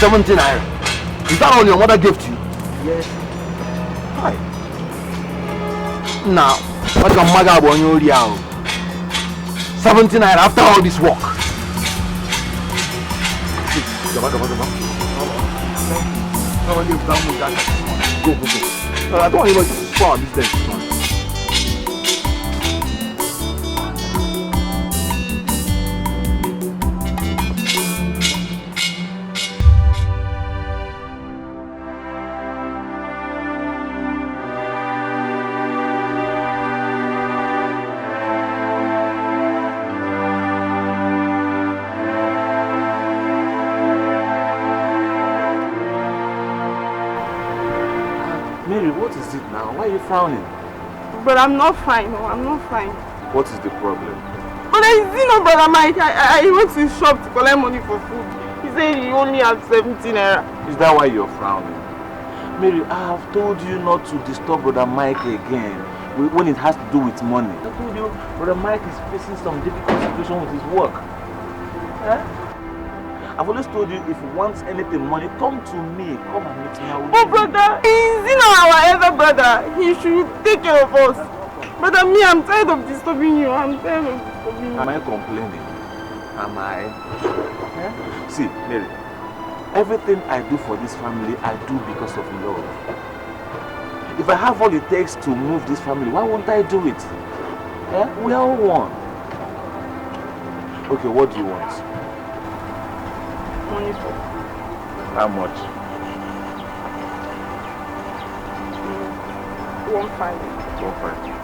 70 naira. Is that all your mother gave to you? Yes. Hi. Now, what can Maga on your 70 naira after all this work? Go. I don't want anybody to spoil our business. What is it now? Why are you frowning? But I'm not fine. No, I'm not fine. What is the problem? But I see no brother Mike. I went to the shop to collect money for food. He said he only had 17 naira. Is that why you're frowning? Mary, I have told you not to disturb brother Mike again when it has to do with money. I told you brother Mike is facing some difficult situation with his work. Eh? I've always told you if you want anything money, come to me. Come and meet me. Oh brother, he's our elder brother. He should take care of us. Brother, me, I'm tired of disturbing you. I'm tired of disturbing you. Am I complaining? Am I? Eh? See, Mary, everything I do for this family, I do because of love. If I have all it takes to move this family, why won't I do it? Eh? We are all one. Okay, what do you want? Money for. How much? 1.5. 1.5.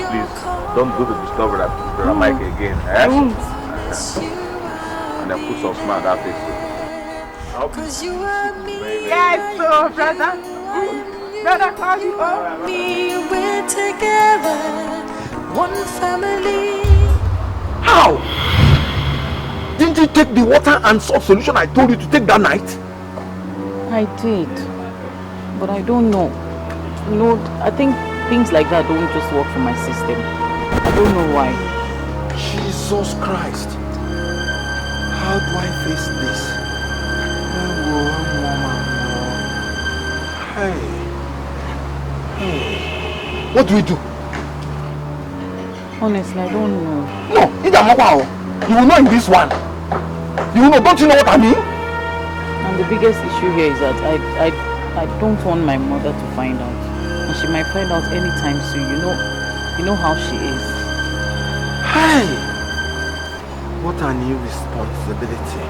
Please, don't go to disturb brother Mike again. Eh? And then put some smile on that face. Yes, so brother. Brother, call you home. We're together, one family. How? Didn't you take the water and salt solution I told you to take that night? I did, but I don't know. You know, I think things like that don't just work for my system. I don't know why. Jesus Christ. How do I face this? Hey. What do we do? Honestly, I don't know. No, you will know in this one. You will know, don't you know what I mean? And the biggest issue here is that I don't want my mother to find out. And she might find out anytime soon. You know how she is. Hey! What an irresponsibility.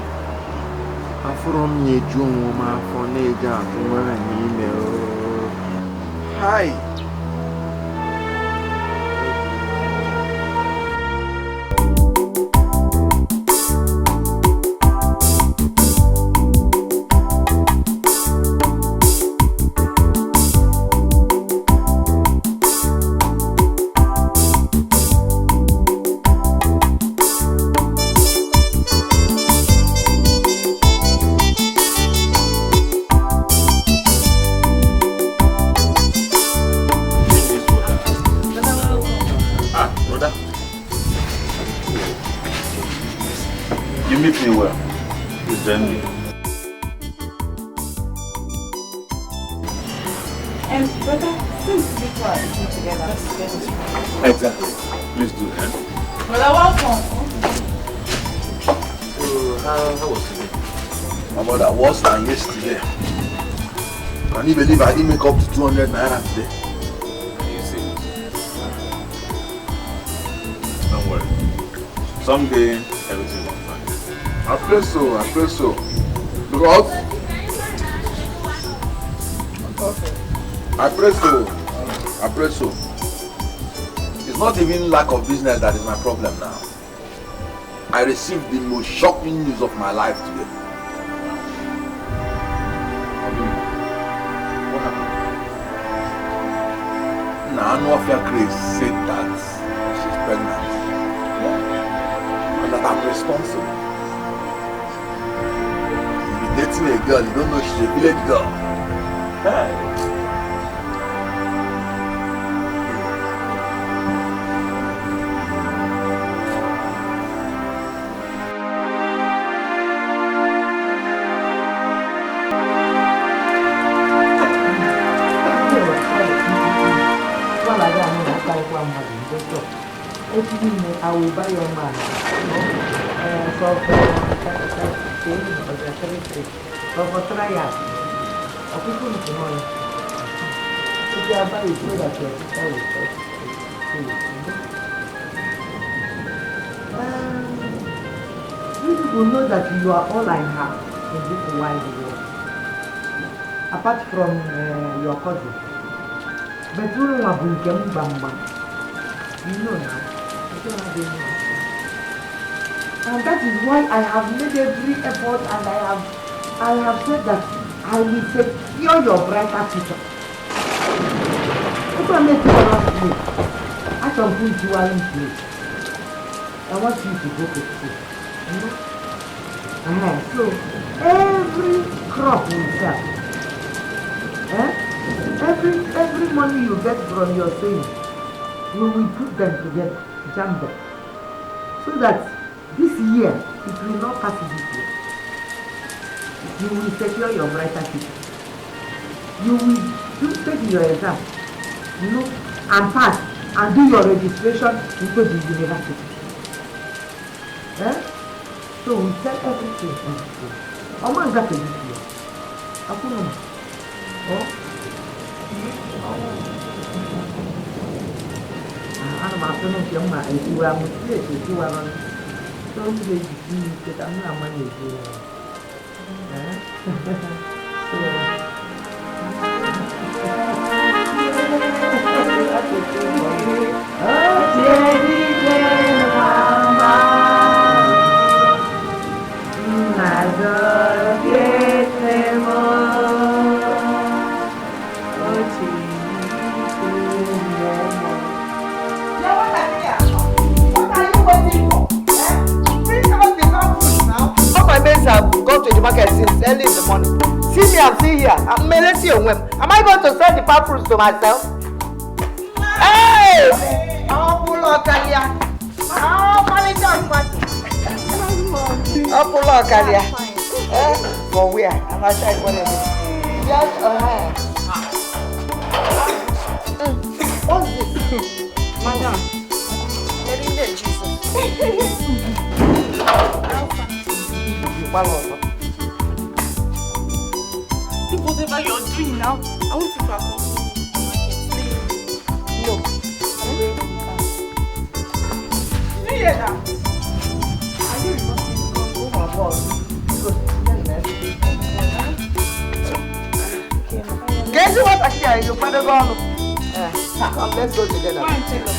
Hi. Exactly. Please do that. Brother, welcome. So, how was today? My mother, worse than yesterday. Can you believe I didn't make up to 200 naira today? You see? Don't worry. Someday, everything will be fine. I pray so. Because I pray so. It's not even lack of business that is my problem now. I received the most shocking news of my life today. What happened? Nanwafia Grace said that she's pregnant. And that I'm responsible. You'll be dating a girl, you don't know she's a village girl. I will buy your man. For trial. People need to know. If you are buying, so that your sister will talk. You people know that you are all I have in this wide world. Apart from your cousin. But you don't want to become Bamba. You know now. And that is why I have made every effort and I have said that I will secure your brighter future. If I make you last place, I shall put you all in place. I want you to go to school. You know? So every crop will sell. Every money you get from your savings, we will put them together, jam them. So that this year, it will not pass this year. You will secure your brighter future. You will take your exam, you know, and pass, and do your registration into the university. So we sell everything. Oh man, got this year. I'm not going to get my idea. I'm going to get you on. So you will see that I'm not money. I've gone to the market since early in the morning. See me, I'm still here. I'm Melissa. Am I going to sell the palm fruits to myself? Hey! Oh, pull out, Kalia. Oh, pull out, Kalia. For where? I'm not sure whatever. Yes, what's this? Madam. Whatever you're doing now, I want you to accompany me. No. You hear that? Are you reporting? Oh my God. Guess what? Actually, you're prodigal. Come, let's go together. Fine, take us.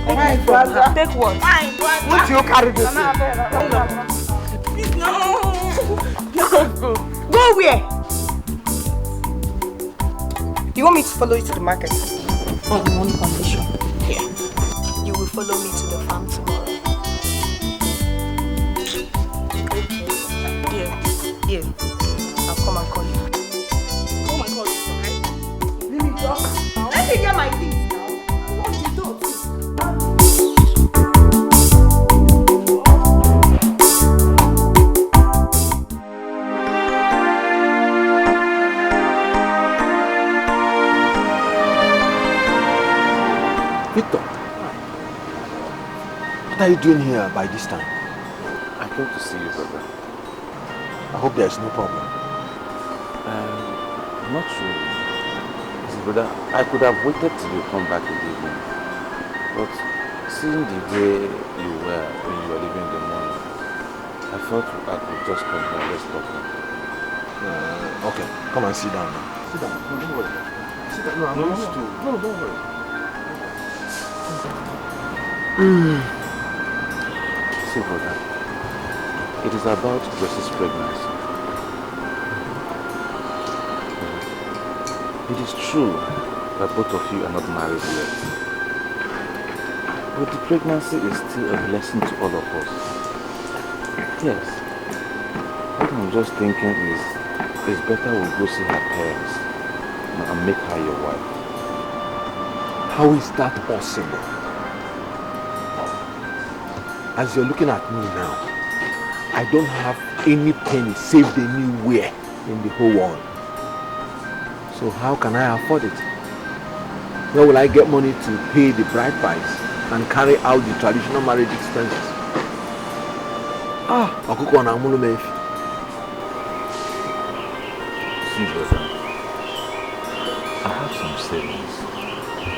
Fine, brother. Take what? Fine, brother. Would you carry this? No. Go where? You want me to follow you to the market? On one condition. Yeah. You will follow me to the farm tomorrow. Yeah. I'll come and call you. Come and call you, okay? Let me talk. Let me get my things now. What you do? Victor, what are you doing here by this time? I came to see you, brother. I hope there is no problem. Not sure. See, brother, I could have waited till you come back in the evening. But seeing the way you were when you were leaving in the morning, I thought I could just come here and let's talk. Okay, come and sit down now. Sit down. No, don't worry. Sit down. No, I'm used to. No, don't worry. See, brother, it is about Grace's pregnancy. It is true that both of you are not married yet. But the pregnancy is still a blessing to all of us. Yes. What I'm just thinking is, it's better we go see her parents and make her your wife. How is that possible? As you're looking at me now, I don't have any penny saved anywhere in the whole world. So how can I afford it? Where will I get money to pay the bride price and carry out the traditional marriage expenses? Ọkụkọ na amụlụ m efi. See, brother, I have some savings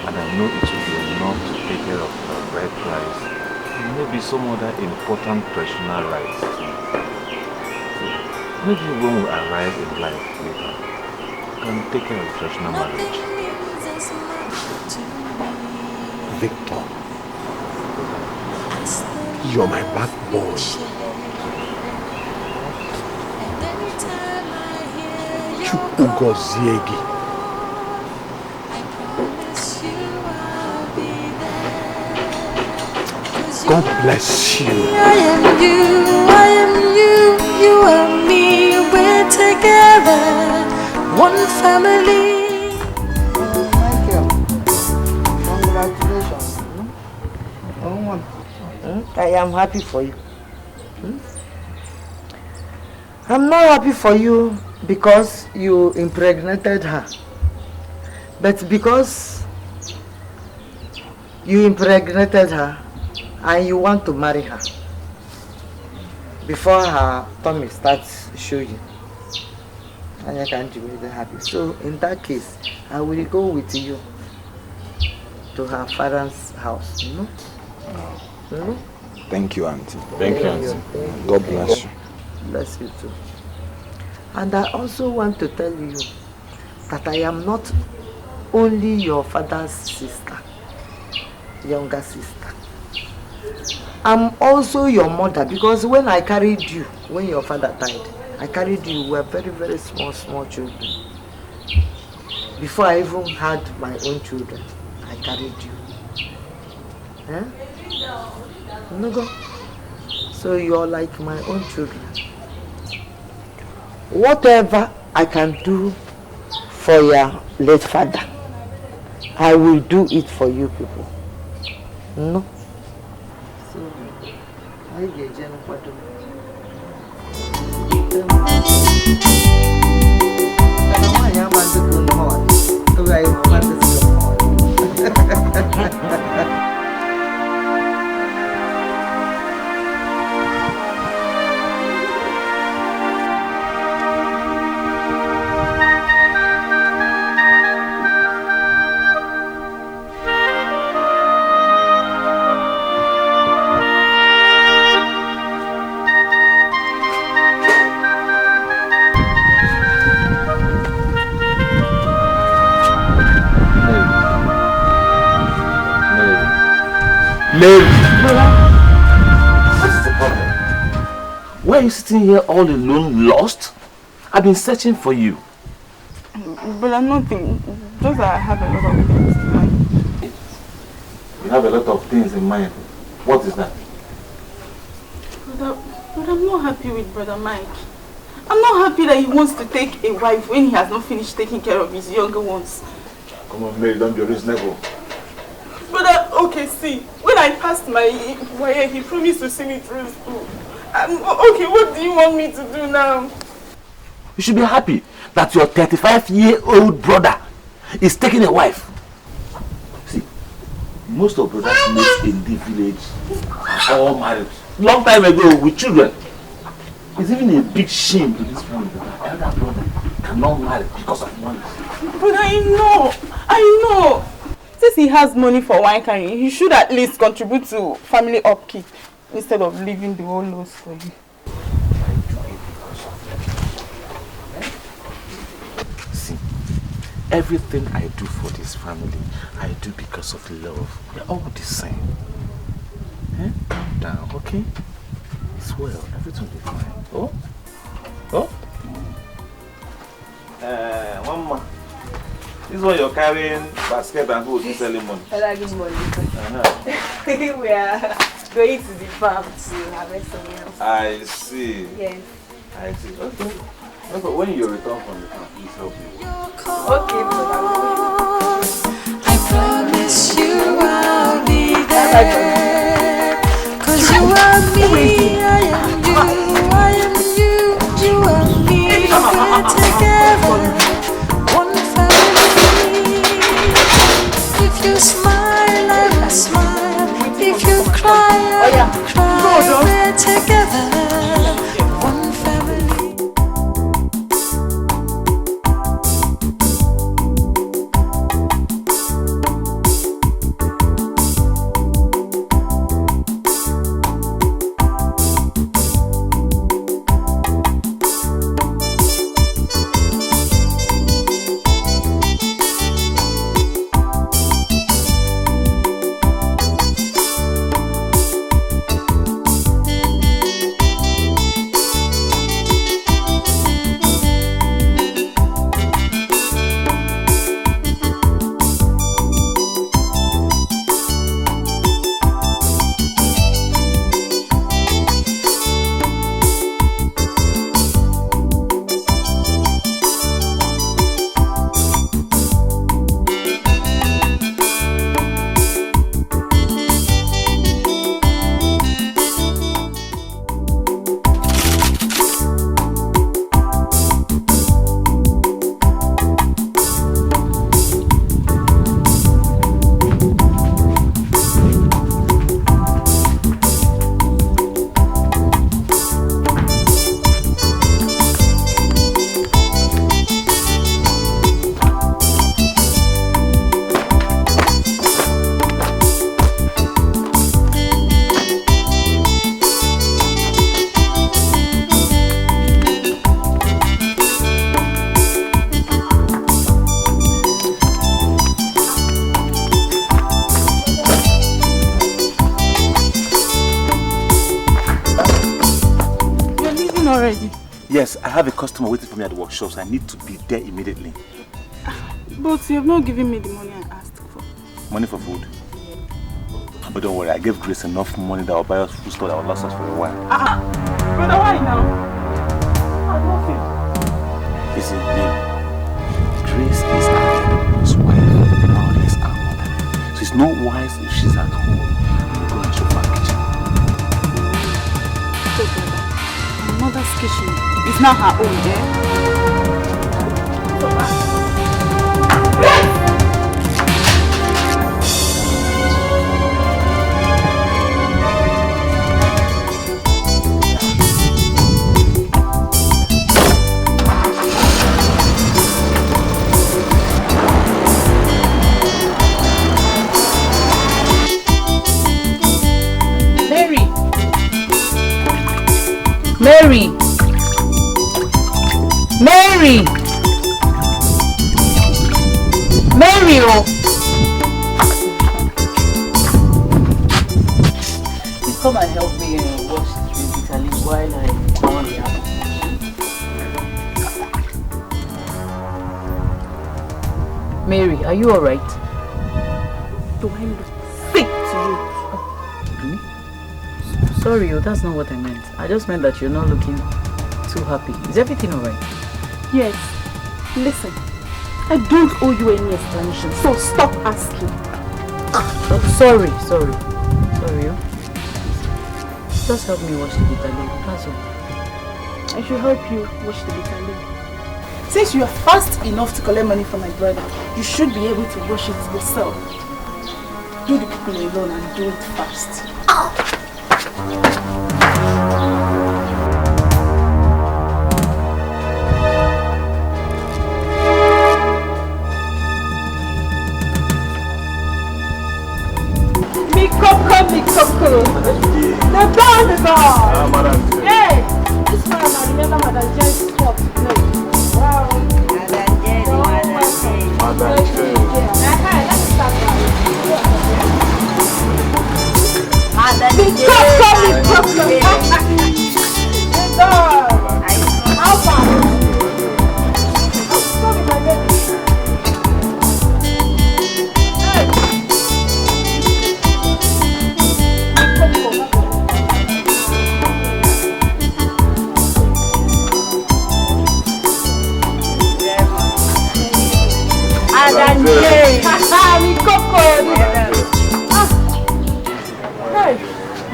and I know it will be enough to take care of the bride price and maybe some other important traditional rights too. Maybe when we arrive in life later, we can take care of traditional marriage. Victor, you're my backbone. Chukwu gọzie gị. God bless you. I am you, you are me, we're together, one family. Michael, congratulations. I am happy for you. I'm not happy for you because you impregnated her, but because you impregnated her and you want to marry her before her tummy starts showing, and I can't be really happy. So in that case, I will go with you to her father's house. Thank you, Auntie. Thank you, Auntie. God bless you. Bless you too. And I also want to tell you that I am not only your father's sister, younger sister. I'm also your mother, because when I carried you, when your father died, I carried you, we were very, very small children. Before I even had my own children, I carried you. No. So you're like my own children. Whatever I can do for your late father, I will do it for you people. No? So, I get What is the problem? Why are you sitting here all alone, lost? I've been searching for you. But I'm nothing. Just that I have a lot of things in mind. You have a lot of things in mind. What is that? But I'm not happy with Brother Mike. I'm not happy that he wants to take a wife when he has not finished taking care of his younger ones. Come on, Mary, don't be reasonable. But okay, see, when I passed my wire, he promised to see me through school. Okay, what do you want me to do now? You should be happy that your 35-year-old brother is taking a wife. See, most of brothers mates in the village are all married. Long time ago with children. It's even a big shame to this family that our elder brother cannot marry because of money. But I know. Since he has money for wine carrying, he should at least contribute to family upkeep instead of leaving the whole loss for you. See, everything I do for this family, I do because of love. We're all the same. Calm down, okay? It's well, everything will be fine. Oh? One more. This is why you're carrying basket and gold selling money. Good morning. We are going to the farm to harvest some else. I see. Yes. I see. Okay. No, but when you return from the farm, please help me. Okay, brother. I promise you I'll be there. Cause you are me, I am you, I am you, you are me. We're together, one family. If you smile, I will smile. If you cry, I will cry. We're together, one family. Yes, I have a customer waiting for me at the workshop, so I need to be there immediately. But you have not given me the money I asked for. Money for food? But don't worry, I gave Grace enough money that will buy us food store that will last us for a while. Brother, why now? Nothing. Listen, Grace is Edochie's wife, and Onny is our mother. So it's not wise if she's at home and go and show her kitchen. So brother, my mother's kitchen is now her own, eh? Mary! Mary! Mary! Oh! Please come and help me wash the Italy while I go on the apple. Mary, are you alright? Do I look sick to you? Me? Sorry, that's not what I meant. I just meant that you're not looking too happy. Is everything alright? Yes. Listen, I don't owe you any explanation, so stop asking. Sorry. Sorry. Just help me wash the Italy. That's all. I should help you wash the Italy. Since you are fast enough to collect money from my brother, you should be able to wash it yourself. Do the cooking alone and do it fast. Mikoko. The band is on. Madam. Hey, this man, I remember Madam Jen's spot to play. Wow. Madam Jen. Let's start now. Mikoko.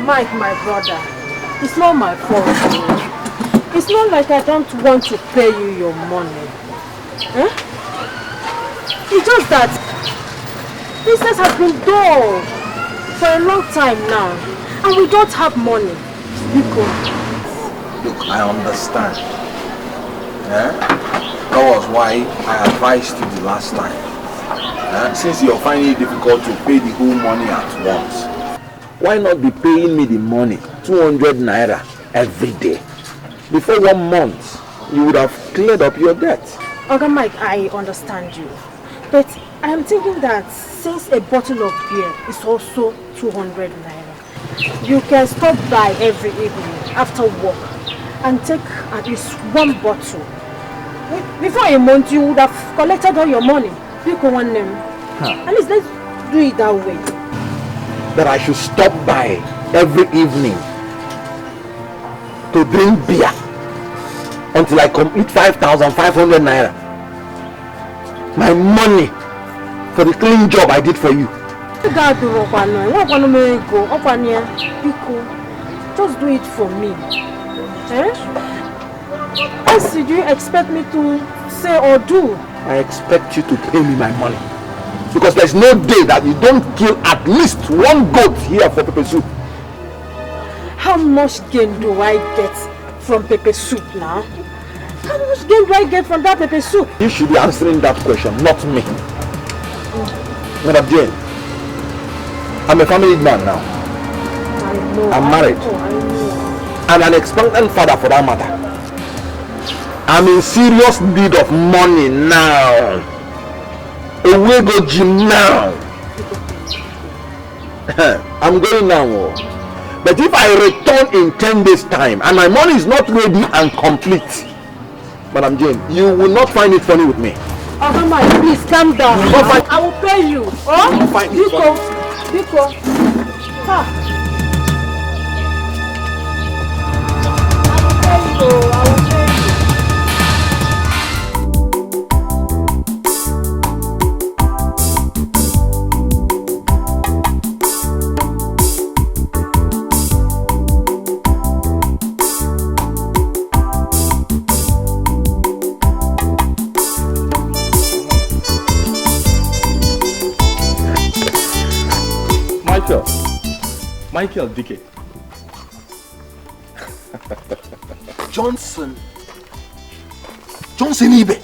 Mike, my brother, it's not my fault. It's not like I don't want to pay you your money. Eh? It's just that business has been dull for a long time now, and we don't have money. Look, I understand. That was why I advised you the last time. Since you're finding it difficult to pay the whole money at once, why not be paying me the money, 200 naira, every day? Before 1 month, you would have cleared up your debt. Okay, Mike, I understand you. But I am thinking that since a bottle of beer is also 200 naira, you can stop by every evening after work and take at least 1 bottle. Before a month, you would have collected all your money. You can want them. At least let's do it that way. That I should stop by every evening to drink beer until I complete 5,500 naira. My money for the clean job I did for you. Just do it for me. What do you expect me to say or do? I expect you to pay me my money. Because there's no day that you don't kill at least 1 goat here for pepper soup. How much gain do I get from pepper soup now? How much gain do I get from that pepper soup? You should be answering that question, not me. Madam Jane, I'm a family man now. I know. I'm married. I know. And an expectant father for that matter. I'm in serious need of money now. Away go gym now. I'm going now. But if I return in 10 days time and my money is not ready and complete, Madam Jane, you will not find it funny with me. Oh, Mama, please calm down. I will pay you. Oh, Etiko. Ha. I will pay you. Michael Dickey. Johnson Ibe.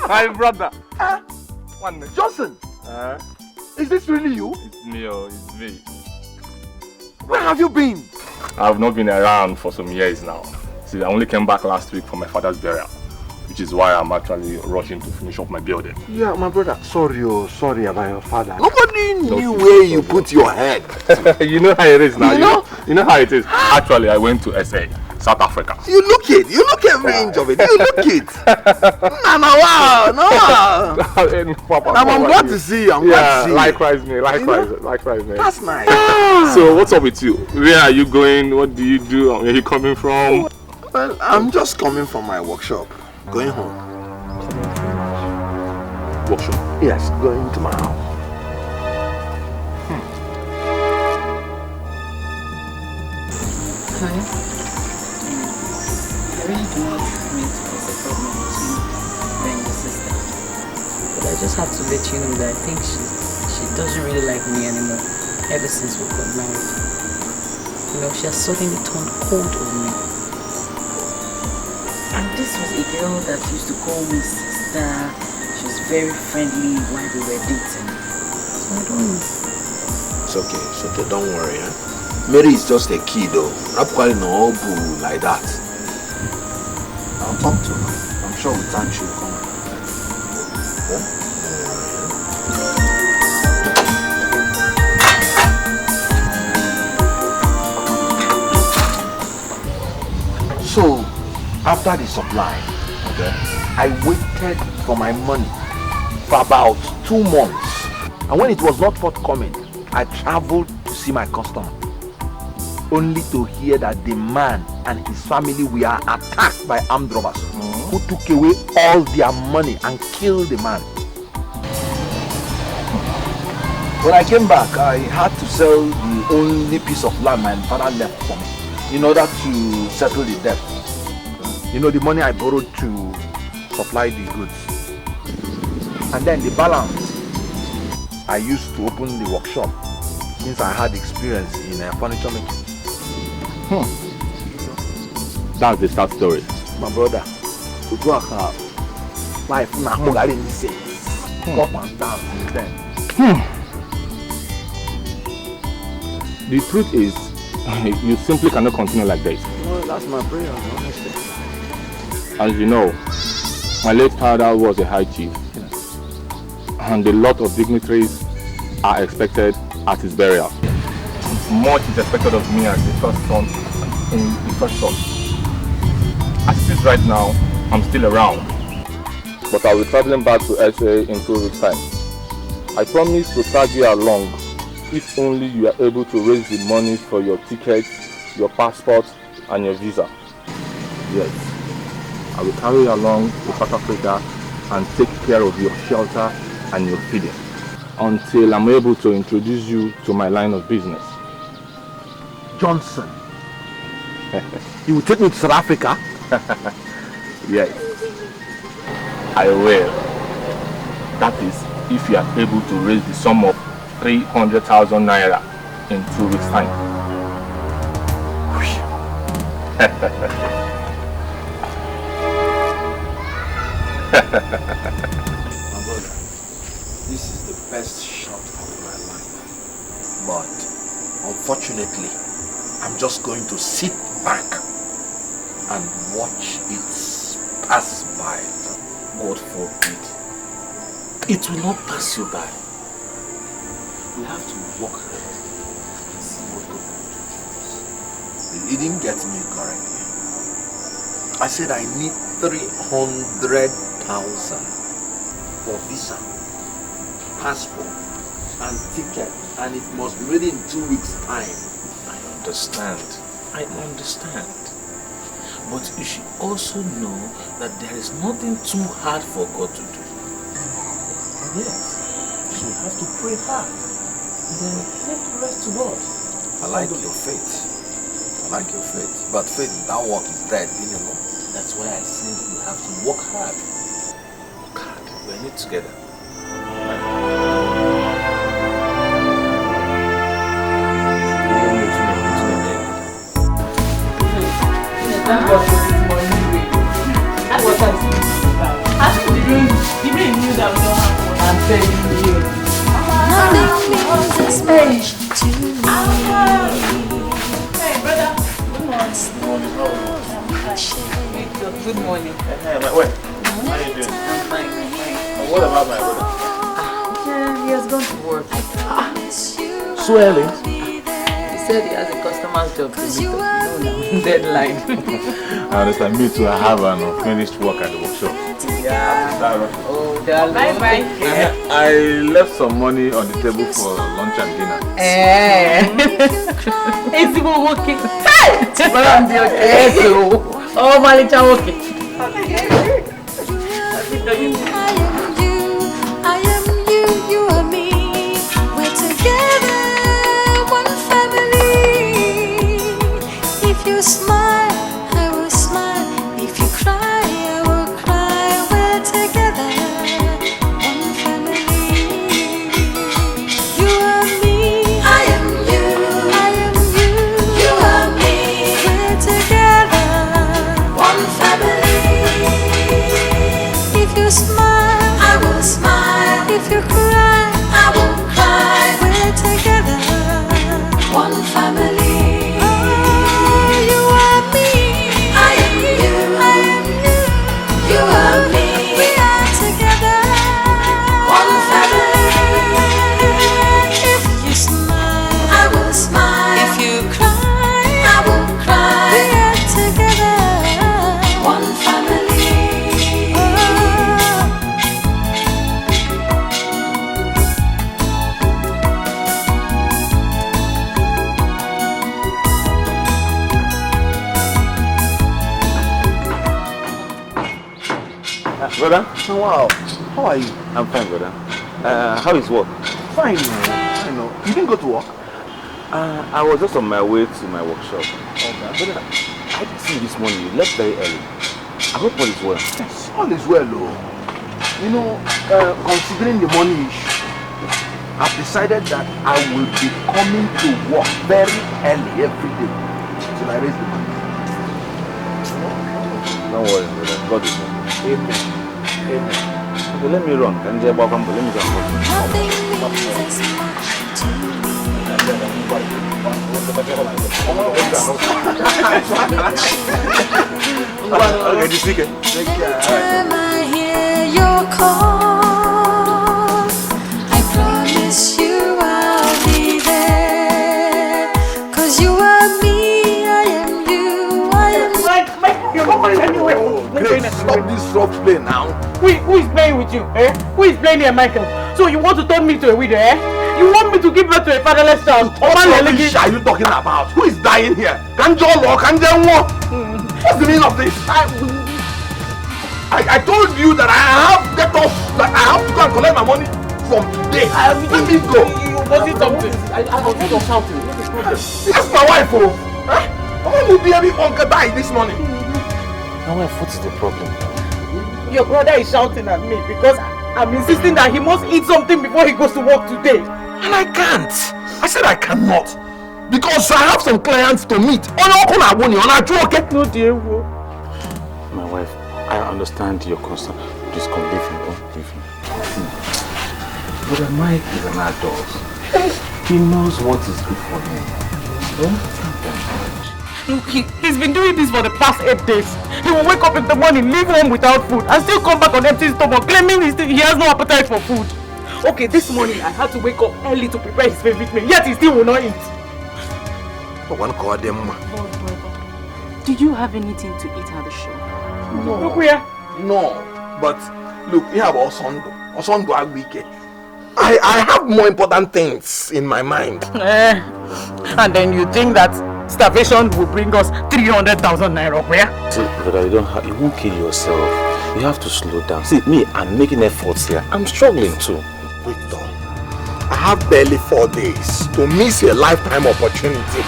My brother. Johnson. Is this really you? It's me, it's me. Where have you been? I've not been around for some years now. See, I only came back last week for my father's burial, which is why I'm actually rushing to finish up my building. Yeah, my brother. Sorry about your father. Nobody knew where you put your head. You know how it is now. You know how it is. Actually, I went to SA, South Africa. You look it. You look every inch of it. You look it. No. I'm glad to see you. I'm glad to see you. Likewise, me. That's nice. So, what's up with you? Where are you going? What do you do? Where are you coming from? Well, I'm just coming from my workshop. Going home. Workshop? Yes, going to my house. Honey, I really do not mean to cause a problem between you and your sister. But I just have to let you know that I think she doesn't really like me anymore ever since we got married. You know, she has suddenly turned cold on me. And this was a girl that used to call me sister. She was very friendly while we were dating. So I don't know. It's okay, don't worry. Mary is just a kid though. Not quite no boo like that. I'll talk to her. I'm sure with time she'll come. So, after the supply, I waited for my money for about 2 months. And when it was not forthcoming, I traveled to see my customer. Only to hear that the man and his family were attacked by armed robbers who took away all their money and killed the man. When I came back, I had to sell the only piece of land my father left for me in order to settle the debt. You know, the money I borrowed to supply the goods. And then the balance I used to open the workshop since I had experience in furniture making. That's the sad story. My brother, life now up and down since then. The truth is, you simply cannot continue like this. No, that's my prayer, honestly. As you know, my late father was a high chief, and a lot of dignitaries are expected at his burial. Much is expected of me as the first son in the first son. As it is right now, I'm still around, but I'll be traveling back to SA in 2 weeks' time. I promise to tag you along if only you are able to raise the money for your ticket, your passport, and your visa. Yes, I will carry you along to South Africa and take care of your shelter and your feeding until I'm able to introduce you to my line of business. Johnson, you will take me to South Africa? Yes, I will. That is, if you are able to raise the sum of 300,000 naira in 2 weeks' time. My brother, this is the best shot of my life. But unfortunately, I'm just going to sit back and watch it pass by. God forbid. It will not pass you by. We have to work hard and see what God will do for us. You didn't get me correctly. I said I need 300,000 for visa, passport, and ticket, and it must be ready in 2 weeks' time. I understand. But you should also know that there is nothing too hard for God to do. Yes. So we have to pray hard. And then let the rest to God. I like your faith. But faith without work is dead, you know. That's why I said you have to work hard. Work hard. We're in it together. Thank God for this morning. That's what I'm saying. Actually, the rain knew that we don't have one. I'm telling you. Nothing means as much to me. Hey, brother. Good morning. Good morning. Hey, wait. How are you doing? I'm fine. What about my brother? Yeah, he has gone to work. So early? He said he has a customer's job to meet up. Deadline. I understand. Me too. I have an unfinished work at the workshop. Yeah. Oh, darling. Bye. I left some money on the table for lunch and dinner. Is he working? Hey! But I'm okay. Oh, Malicha, okay. I am you, you are me. We're together, one family. If you smile, I will smile. If you cry, I will cry. We're together, one family. You are me, I am you. I am you, you are me. We're together, one family. If you smile, I will smile. If you cry, I will cry. We're together, one family. Oh, you are me, I am you. I am you, you are me. We are together, one family. If you smile, I will smile. If you cry, I will cry. We are together, one family. Brother? Wow. How are you? I'm fine, brother. How is work? Fine, man. I know. You didn't go to work? I was just on my way to my workshop. Okay. But I didn't see you this morning. You left very early. I hope all is well. Yes, all is well, though. You know, considering the money issue, I've decided that I will be coming to work very early every day till I raise the money. Don't worry, brother. God is with you. Amen. Amen. Okay, let me run. Can you let me go. Nothing means as much to me. Anytime I hear your call, I promise you I'll be there. 'Cause you are me, I am you, I am You're not going anywhere. Great, stop this rough play now. Who is playing with you? Eh? Who is playing here, Michael? So you want to turn me to a widow, eh? You want me to give birth to a fatherless child? What rubbish are you talking about? Who is dying here? What's the meaning of this? I told you that I have to go and collect my money from today. Let me go. Was it something? I was not shouting. That's my wife, oh. How will be able to die this morning? My wife, what is the problem? Your brother is shouting at me because I'm insisting that he must eat something before he goes to work today. And I can't. I said I cannot. Because I have some clients to meet. No, dear. My wife, I understand your concern. Please come, leave him. Don't leave him. But Mike is an adult. He knows what is good for him. Look, he's been doing this for the past 8 days. He will wake up in the morning, leave home without food, and still come back on empty stomach, claiming he has no appetite for food. Okay, this morning I had to wake up early to prepare his favorite meal, yet he still will not eat. Did you have anything to eat at the shop? No. Look where? No. But look, you have Osondo Agwike. I have more important things in my mind. And then you think that starvation will bring us 300,000 naira where? See, brother, you won't kill yourself. You have to slow down. See, me, I'm making efforts here. I'm struggling too. Victor, I have barely 4 days to miss a lifetime opportunity.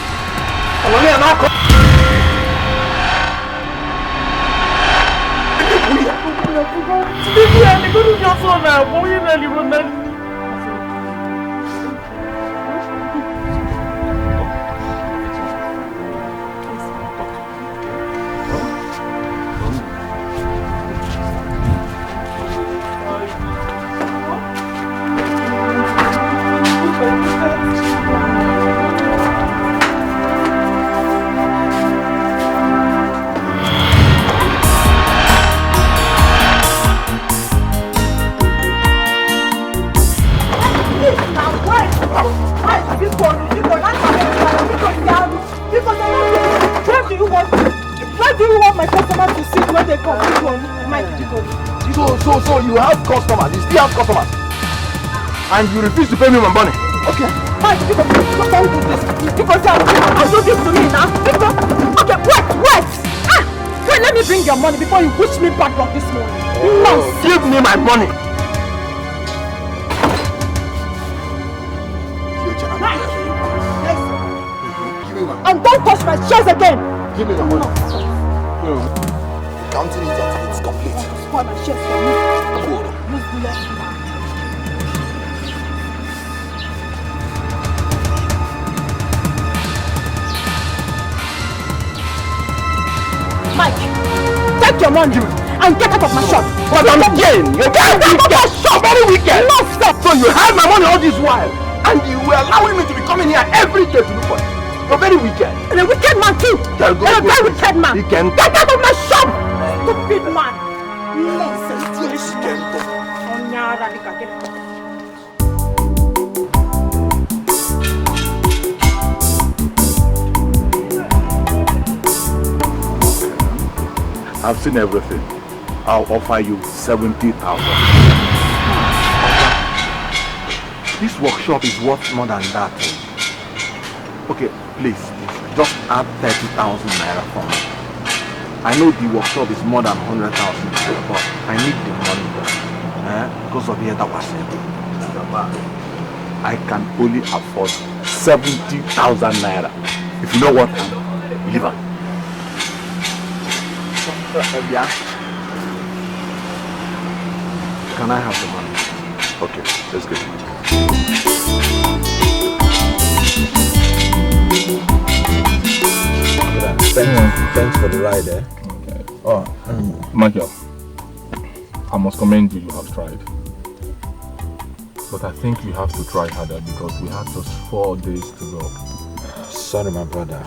So you have customers, you still have customers, and you refuse to pay me my money. Okay. Mike, don't do this. Because I'll do this to me now. Okay, wait. Wait, let me bring your money before you push me back on this morning. Give me my money. And don't touch my shares again. Give me the money. Counting it until it's complete. Spoil my shares for me. Mike, take your money and get out of my shop. But I'm again, you're very wicked. Very wicked. No, stop. So you had my money all this while, and you were allowing me to be coming here every day to look for it. You're very wicked. And a wicked man too. You're a very wicked man. You can get out of my shop. Stupid man. Listen. I've seen everything. I'll offer you 70,000. This workshop is worth more than that. Okay, please, just add 30,000 naira for me. I know the workshop is more than 100,000 naira, but I need the money because of the other was. I can only afford 70,000 naira. If you know what, leave her. Can I have the money? Okay, let's get it. Thanks for the ride, eh? Okay. Oh, Michael, I must commend you. You have tried. But I think you have to try harder because we have just 4 days to go. Sorry, my brother.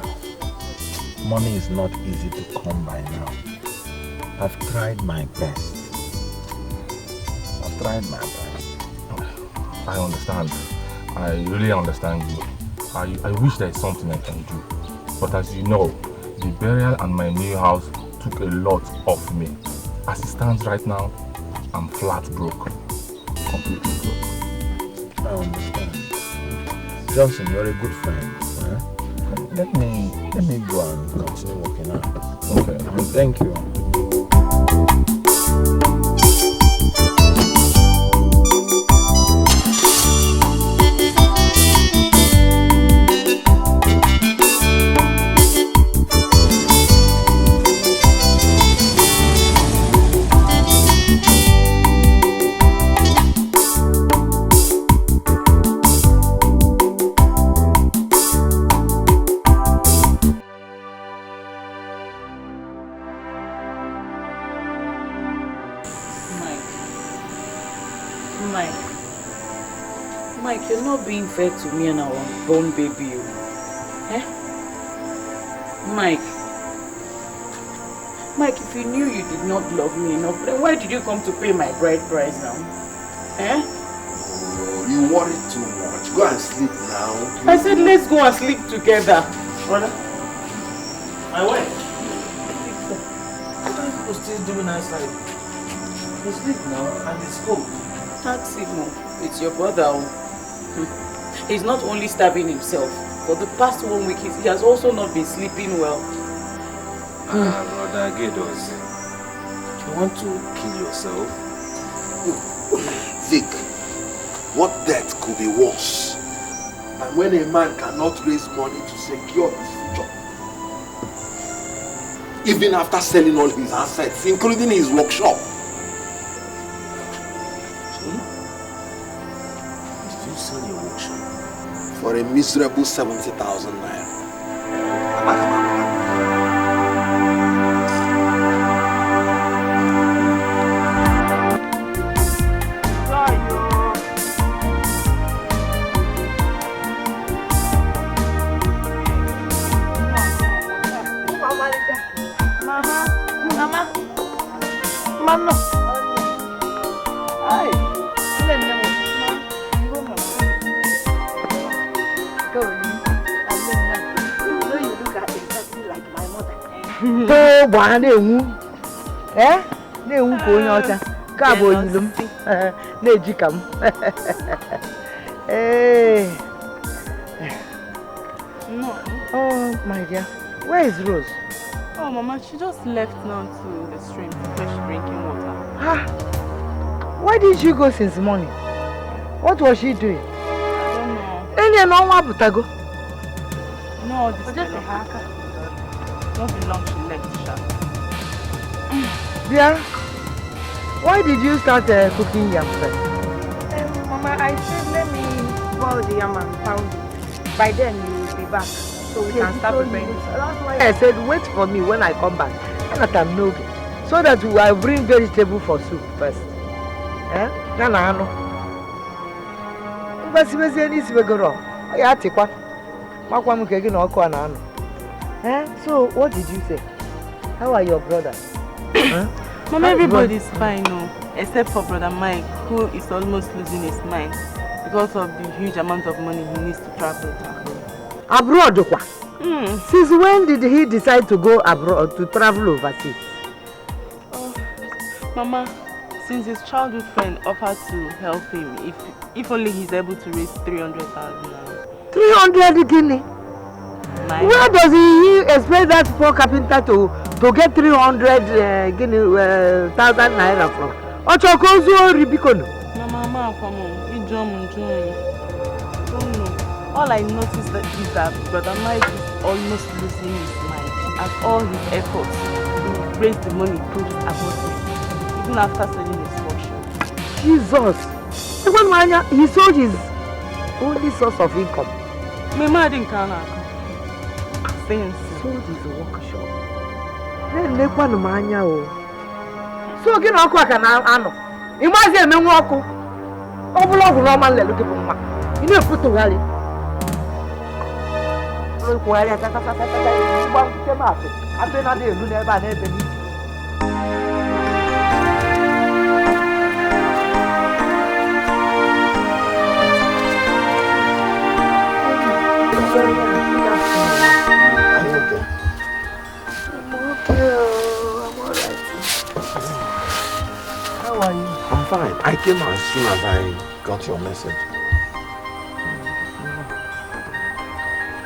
Money is not easy to come by now. I've tried my best. I understand. I really understand you. I wish there is something I can do. But as you know, the burial and my new house took a lot off me. As it stands right now, I'm flat broke. Completely broke. I understand. Johnson, you're a good friend. Eh? Let me go and continue working out. Okay. Thank you. Mike, you're not being fair to me and our born baby. Eh? Mike, if you knew you did not love me enough, then why did you come to pay my bride price now? Eh? Oh, you worry too much. Go and sleep now. I said let's go and sleep together. Brother, my wife. What are you supposed to do outside? You sleep now and it's cold. Ask him, it's your brother. He's not only starving himself. For the past 1 week, he has also not been sleeping well. Brother Gedos, you want to kill yourself? Vic, what death could be worse than when a man cannot raise money to secure his future? Even after selling all his assets, including his workshop. For a miserable 70,000 naira. Mama. Hi. Oh, why you? Eh? You go in your cabo ilum. Nejikam. Hey. No. Oh, my dear. Where is Rose? Oh, Mama, she just left now to the stream to fetch drinking water. Ah. Why did she go since morning? What was she doing? I don't know. Any no one butago? No, this is just a hacker. Not be long she left, Sha. Dear, why did you start cooking yam first? Mama, I said let me boil the yam and pound it. By then you will be back, so we can start preparing it. That's why I said wait for me when I come back. So that we will bring vegetable for soup first. Eh? Nana ano. So what did you say? How are your brothers? Huh? Mama, everybody's fine now, except for Brother Mike, who is almost losing his mind because of the huge amount of money he needs to travel to. Abroad? Since when did he decide to go abroad, to travel overseas? Mama, since his childhood friend offered to help him, if only he's able to raise 300,000 naira. 300 guinea? Where does he expect that poor carpenter to get 300 guinea thousand naira from? Ochokozo Ribikono. Mama, come on, All I noticed is that Brother Mike is almost losing his mind. As all his efforts to raise the money proves abortive, even after selling his workshop. Jesus! He sold his only source of income. My mother didn't come. Since sold his workshop. Then Nekwan Manya. So again, I'll quack an anno. You might say, no walk. Overall, Roman looking for my. You know, put to rally. Look where I came out. I've been out there, you never had any. How are you? I'm fine. I came as soon as I got your message.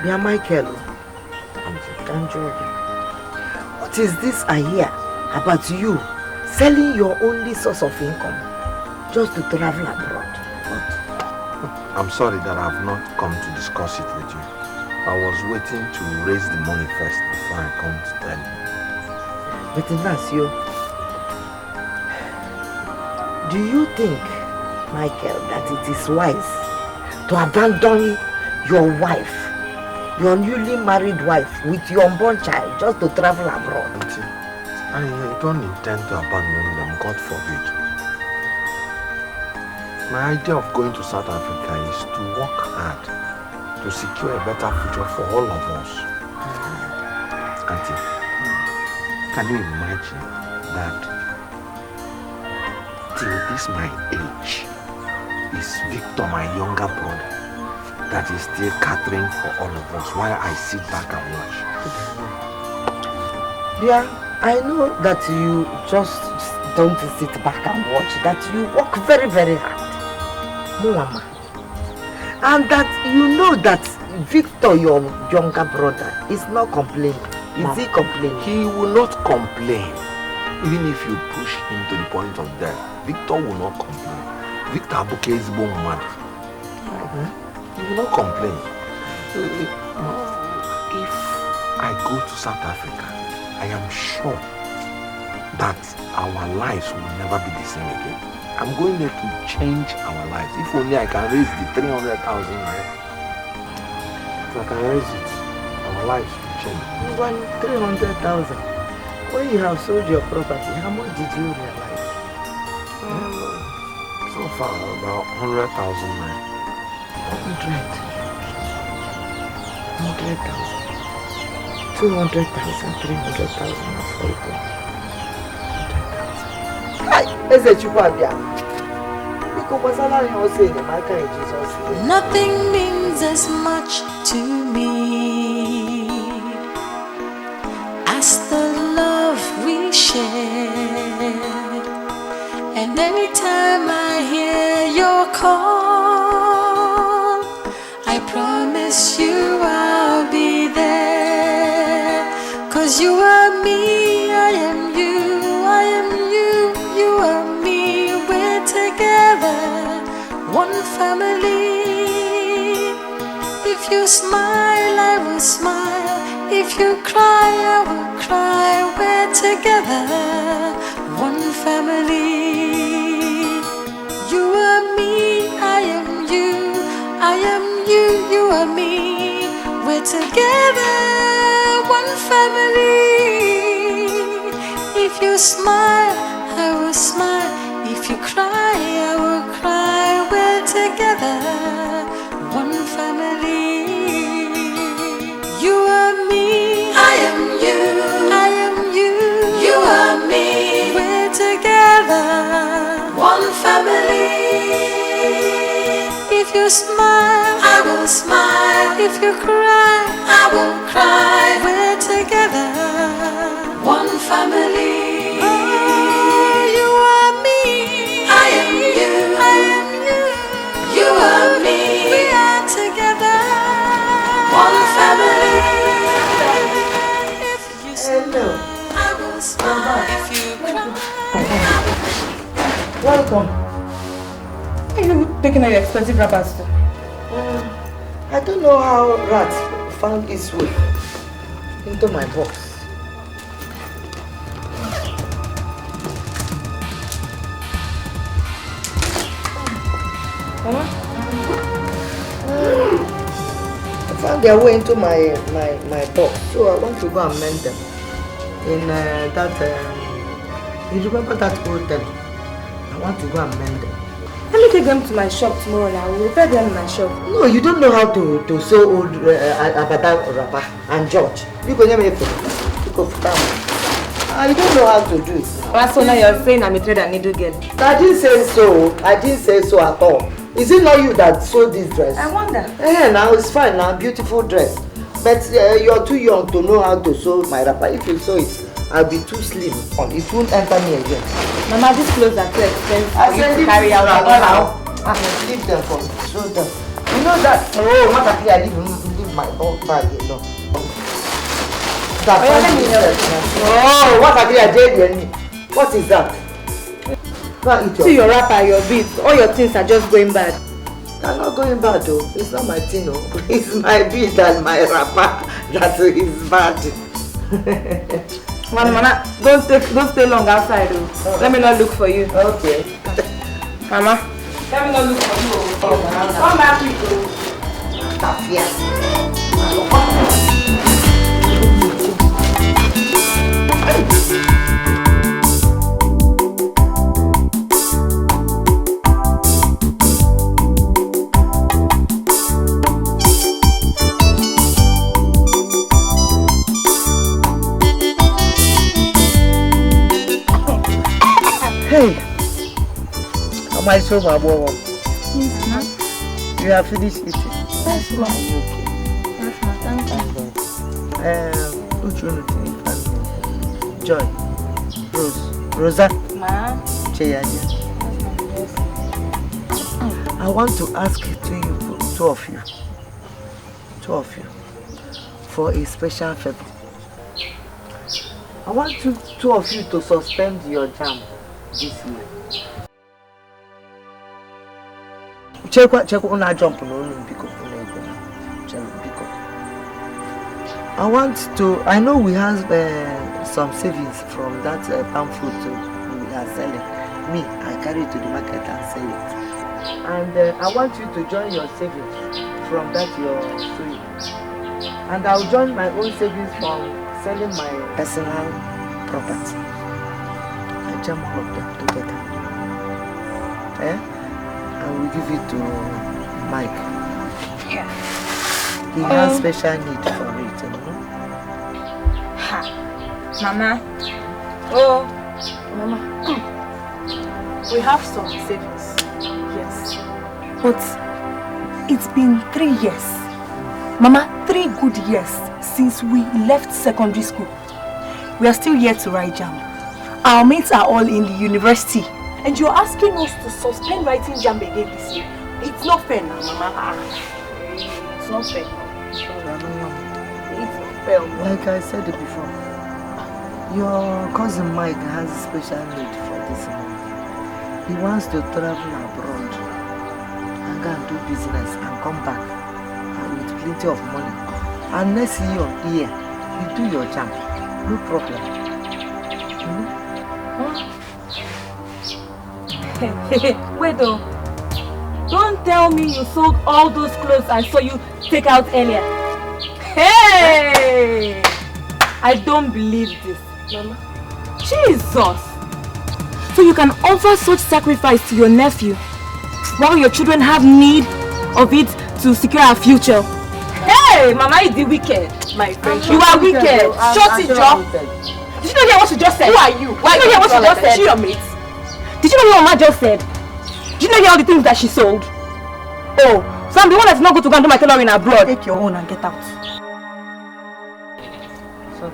Dear Michael, what is this I hear about you selling your only source of income just to travel abroad? I'm sorry that I've not come to discuss it with you. I was waiting to raise the money first before I come to tell you. But Ignacio, do you think, Michael, that it is wise to abandon your wife, your newly married wife, with your unborn child just to travel abroad? Auntie, I don't intend to abandon them, God forbid. My idea of going to South Africa is to work hard to secure a better future for all of us. Auntie, can you imagine that till this my age is Victor, my younger brother, that is still catering for all of us while I sit back and watch? Yeah, I know that you just don't sit back and watch, that you work very, very hard. Mama. And that you know that Victor, your younger brother, is not complaining. Is he complaining? He will not complain. Even if you push him to the point of death, Victor will not complain. Victor Abuke is born mad. He will not complain. If I go to South Africa, I am sure that our lives will never be the same again. I'm going there to change our lives. If only I can raise the 300,000 naira. If I can raise it, our lives will change. 300,000. When you have sold your property, how much did you realize? So far, about 100,000 naira. 100,000. 200,000, 300,000 and 4,000. Nothing means as much to me as the love we share. And anytime I hear your call, I promise you I'll be there. 'Cause you are me, I am you, I am you, you are me. We're together, one family. If you smile, I will smile. If you cry, I will cry. We're together, one family. You are me, I am you, I am you, you are me. We're together, one family. If you smile, I will smile. If you cry, I will cry. We're together, one family. You are me, I am you, I am you, you are me. We're together, one family. If you smile, I will smile. If you cry, I will cry. We're together, one family. Oh, you are me, I am you, I am you, you are me. We are together, one family. If you smile, I will smile. If you cry, welcome. Are you taking your expensive wrappers to? I don't know how rats found its way into my box. Mama? I found their way into my box, so I want to go and mend them. In you remember that old them? I want to go and mend them. Let me take them to my shop tomorrow and I will repair them in my shop. No, you don't know how to sew old Abada wrapper and George. You go near me. You don't know how to do it. So now you're saying I'm a thread and needle girl. I didn't say so. I didn't say so at all. Is it not you that sewed this dress? I wonder. Now it's fine now, beautiful dress. But you're too young to know how to sew my wrapper. If you sew it, I'll be too slim. It won't enter me again. Mama, these clothes are too expensive for you to carry out now. Leave them for me. Show them. You know that? Oh, not that I leave my own bag alone. Let me help you. Oh, what I did me? What is that? See your wrapper, your beads, all your things are just going bad. They're not going bad though. It's not my thing, no. It's my beads and my wrapper that is bad. Mama, don't stay long outside though. Oh. Let me not look for you. Okay. Mama, let me not look for you. Come back quick though. Yes. Hey, am I so my boy? Yes, ma'am. You have finished eating? Yes, ma'am. Okay. Yes, ma'am. Thank you. Which one do you Joy, Rose, Rosa, ma'am. Cheya. Yes. I want to ask two of you, for a special favor. I want two of you to suspend your jam this year. Check on jump on I know we have some savings from that palm fruit we are selling. Me, I carry it to the market and sell it. And I want you to join your savings from that your sewing. And I'll join my own savings from selling my personal property. I jam all of them together. I will give it to Mike. Yeah. He has special need for it, you know? Ha. Mama. Oh. Mama. We have some savings. Yes. But it's been 3 years. Mama, 3 good years since we left secondary school. We are still yet to write JAMB. Our mates are all in the university. And you're asking us to suspend writing JAMB again this year. It's not fair now, Mama. It's not fair. It's not fair. Like I said before, your cousin Mike has special need for this money. He wants to travel abroad and go and do business and come back with plenty of money. And next year, you do your JAMB. No problem. Wait though. Don't tell me you sold all those clothes I saw you take out earlier. Hey! I don't believe this, Mama. Jesus! So you can offer such sacrifice to your nephew while your children have need of it to secure our future. Hey! Mama, you did wicked, my friend. You are wicked. Shut it, Joe. Did you not hear what she just said? Who are you? Why did you not hear what she just said? She your mate? Did you not hear what Mama just said? Did you not hear all the things that she sold? Oh, so I'm the one that's not going to go and do my tailoring abroad. Take your own and get out. Sorry.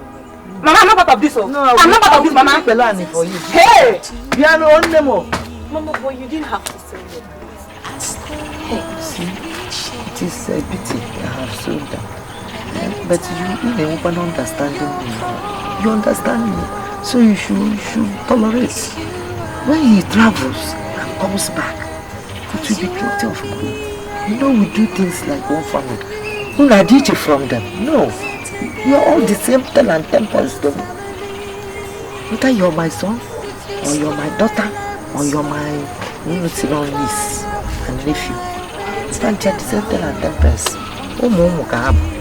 Mama, I'm not part of this. Oh. No, I'm not part of this, Mama. For you. Hey! You are no more. Mama, boy, you didn't have to say it. Hey, see, it is a pity I have sold them. But you don't understand me. You understand me, so you should tolerate. When he travels and comes back, it will be plenty of money. You know we do things like one family. Who are you from them? No. You're all the same 10 and 10 pence to me. Whether you're my son, or you're my daughter, or you're my niece and nephew. You can't check the same 10 and 10 pence. Oh, Momo Kahab.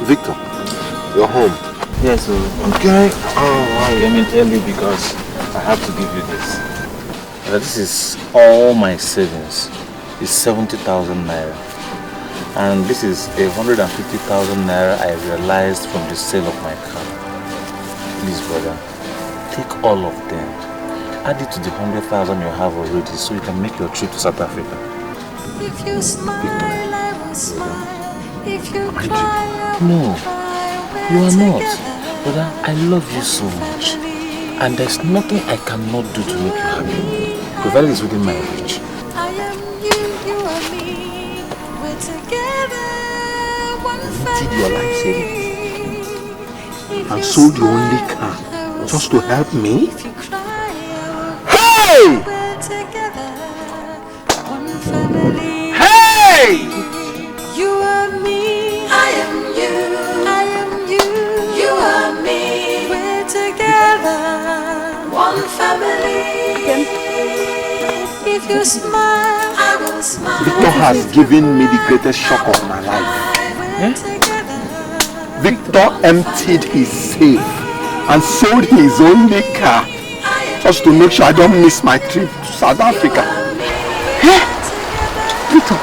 Victor, you're home. Yes, sir. Okay. Oh, let me tell you because I have to give you this. This is all my savings. It's 70,000 naira. And this is 150,000 naira I realized from the sale of my car. Please, brother, take all of them. Add it to the 100,000 you have already so you can make your trip to South Africa. If you smile, I will smile. If you cry, No, you are not. Brother, I love you so much. And there's nothing I cannot do to make you happy, provided it's within my reach. I am you, you are me. We're together, one Did your life savings family. and sold your only car just to help me? If you cry, Hey! we're together, one family. Hey! You are me, I am you, I am you, you are me. We're together, one family. If you smile, I will smile. Victor has given me the greatest shock of my life. Victor emptied his safe and sold his only car just to make sure I don't miss my trip to South Africa. Hey! Victor!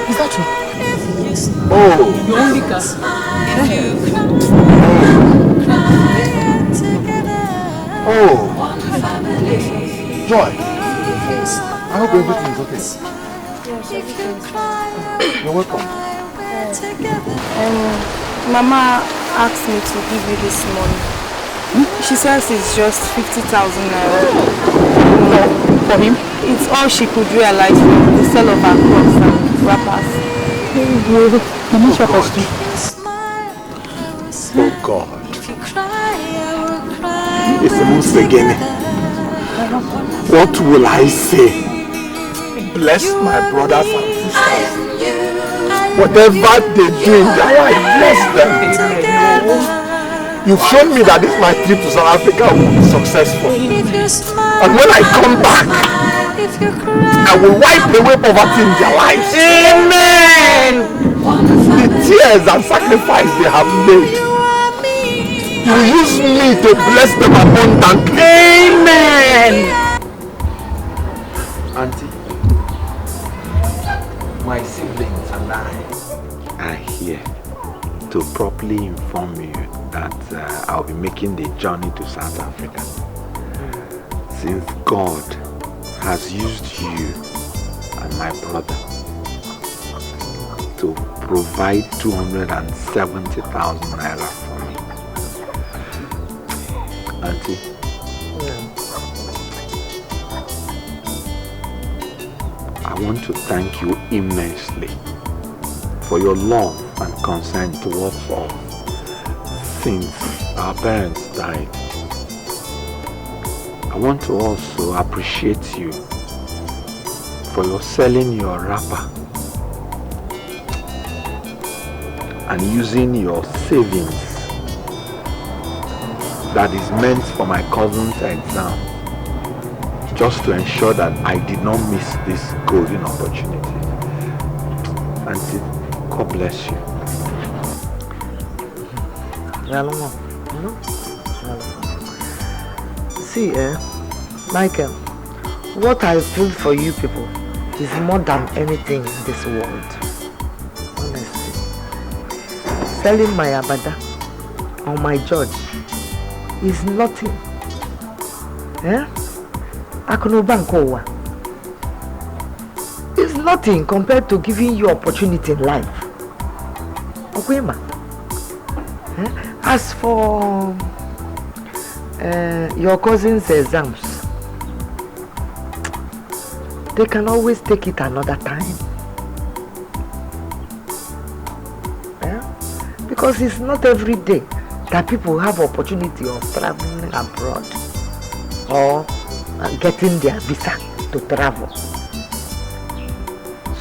Is that true? Oh! Your only car? Oh! Joy! I hope everything is okay. You're welcome. Mama asked me to give you this money. She says it's just 50,000 naira. For him? It's all she could realize from the sale of her clothes and wrappers. Oh God. It's the most beginning. What will I say? Bless my brothers and sisters. Whatever they do in their life, bless them. You've shown me that this my trip to South Africa will be successful. And when I come back, I will wipe away poverty in their lives. Amen! The tears and sacrifice they have made, you will use me to bless them abundantly. Amen! Auntie, my siblings and I are here to properly inform you that I'll be making the journey to South Africa. Since God has used you and my brother to provide 270,000 naira for me. Auntie, I want to thank you immensely for your love and concern towards us since our parents died. I want to also appreciate you for your selling your wrapper and using your savings that is meant for my cousin's exam just to ensure that I did not miss this golden opportunity. Auntie, God bless you. See, Michael, what I feel for you people is more than anything in this world. Honestly. Selling my abada or my judge is nothing. It's nothing compared to giving you opportunity in life. Okay, ma? As for your cousin's exams, they can always take it another time. Because it's not every day that people have opportunity of traveling abroad or getting their visa to travel.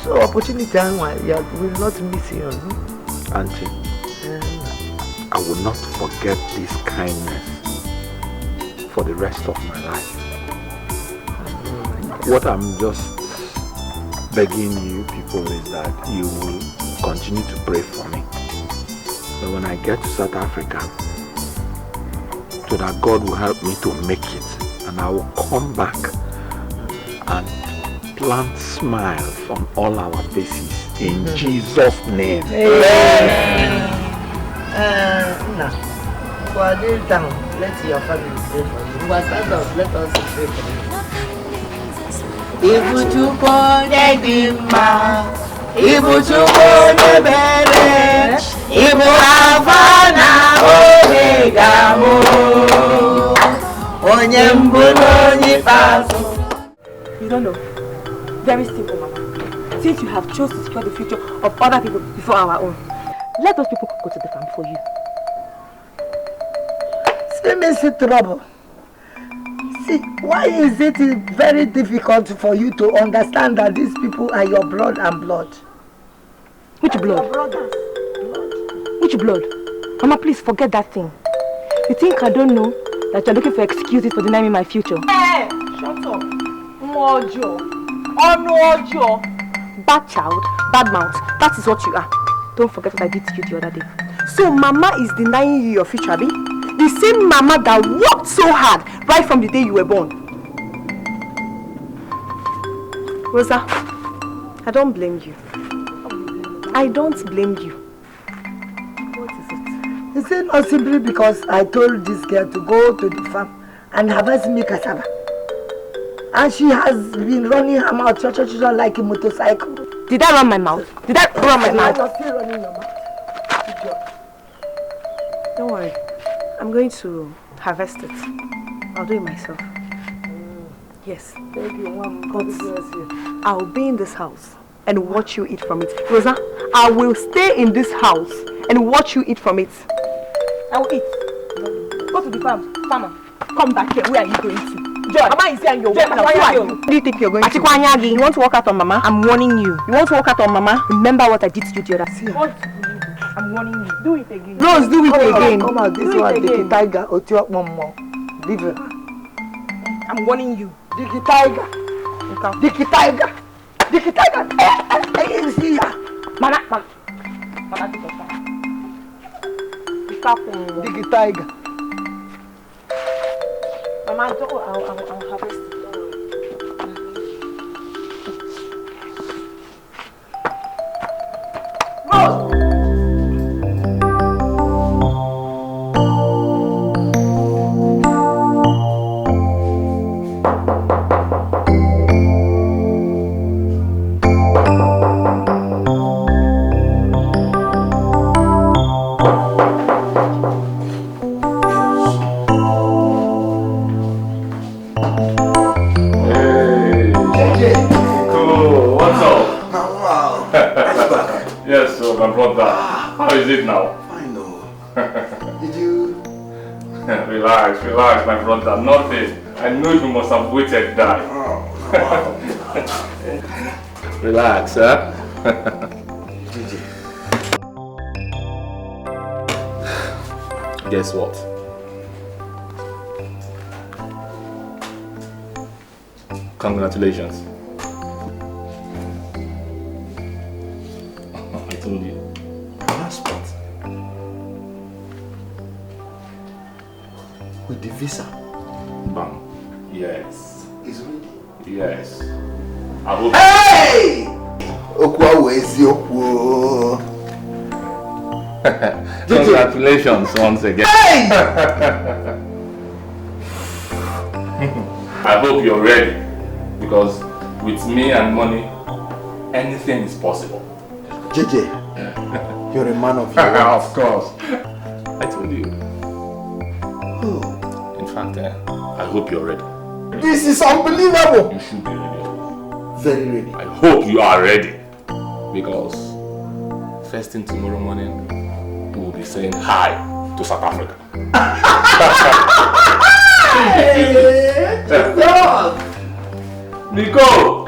So opportunity will not miss you. Auntie, I will not forget this kindness for the rest of my life. What I'm just begging you people is that you will continue to pray for me. But when I get to South Africa, so that God will help me to make it, and I will come back and plant smiles on all our faces in Jesus' name. Amen. Now, for this time, let your family pray for you. Stand up, let us pray for you. Ibuchukwu dị mma, Ibuchukwu dị bere, Ibu Alpha na Omega. You don't know. Very simple, Mama. Since you have chosen to secure the future of other people before our own, let those people go to the farm for you. See me see trouble. See, why is it very difficult for you to understand that these people are your blood and blood? Which blood? Your brothers. Which blood? Mama, please forget that thing. You think I don't know that you're looking for excuses for denying me my future? Hey, shut up. Mojo. Onojo. Bad child, bad mouth. That is what you are. Don't forget what I did to you the other day. So Mama is denying you your future, Abi? The same Mama that worked so hard right from the day you were born. Rosa, I don't blame you. I don't blame you. What is it? Is it not simply because I told this girl to go to the farm and harvest me cassava? And she has been running her mouth like a motorcycle. Did I run my mouth? Did I run my mouth? You're still running your mouth. Don't worry. I'm going to harvest it. I'll do it myself. Yes. Thank you, Mom. God bless you. I'll be in this house and watch you eat from it. Rosa, I will stay in this house and watch you eat from it. I will eat. Go to the farm. Farmer, come back here. Where are you going to? Joy, Mama is here and you're walking out. Who are you? Where do you think you're going to? You want to walk out on Mama? I'm warning you. You want to walk out on Mama? Remember what I did to you the other day. I'm warning you. Do it again. Rose, do it again. Come on, this one, the tiger. Otiok Momo. Leave her. I'm warning you. Diki tiger. Diki tiger. Diki tiger. Hey, see ya. Mama, take your time. Diki tiger. Mama, I'll harvest it. How is it now? Fine, no. Did you? Relax, my brother. Nothing. I know you must have waited that. Oh, no. Relax, huh? Gigi. Guess what? Congratulations. I told you. Passport. With the visa. Bam. Yes. It's ready. Yes. I hope. Hey! Okwa wezi okwo. Congratulations once again. Hey! I hope you're ready, because with me and money, anything is possible. JJ, you're a man of your words. Of course. I told you. Oh. In fact, I hope you're ready. This is unbelievable. You should be ready. Very ready. I hope you are ready, because first thing tomorrow morning, we will be saying hi to South Africa. Hey! Nico!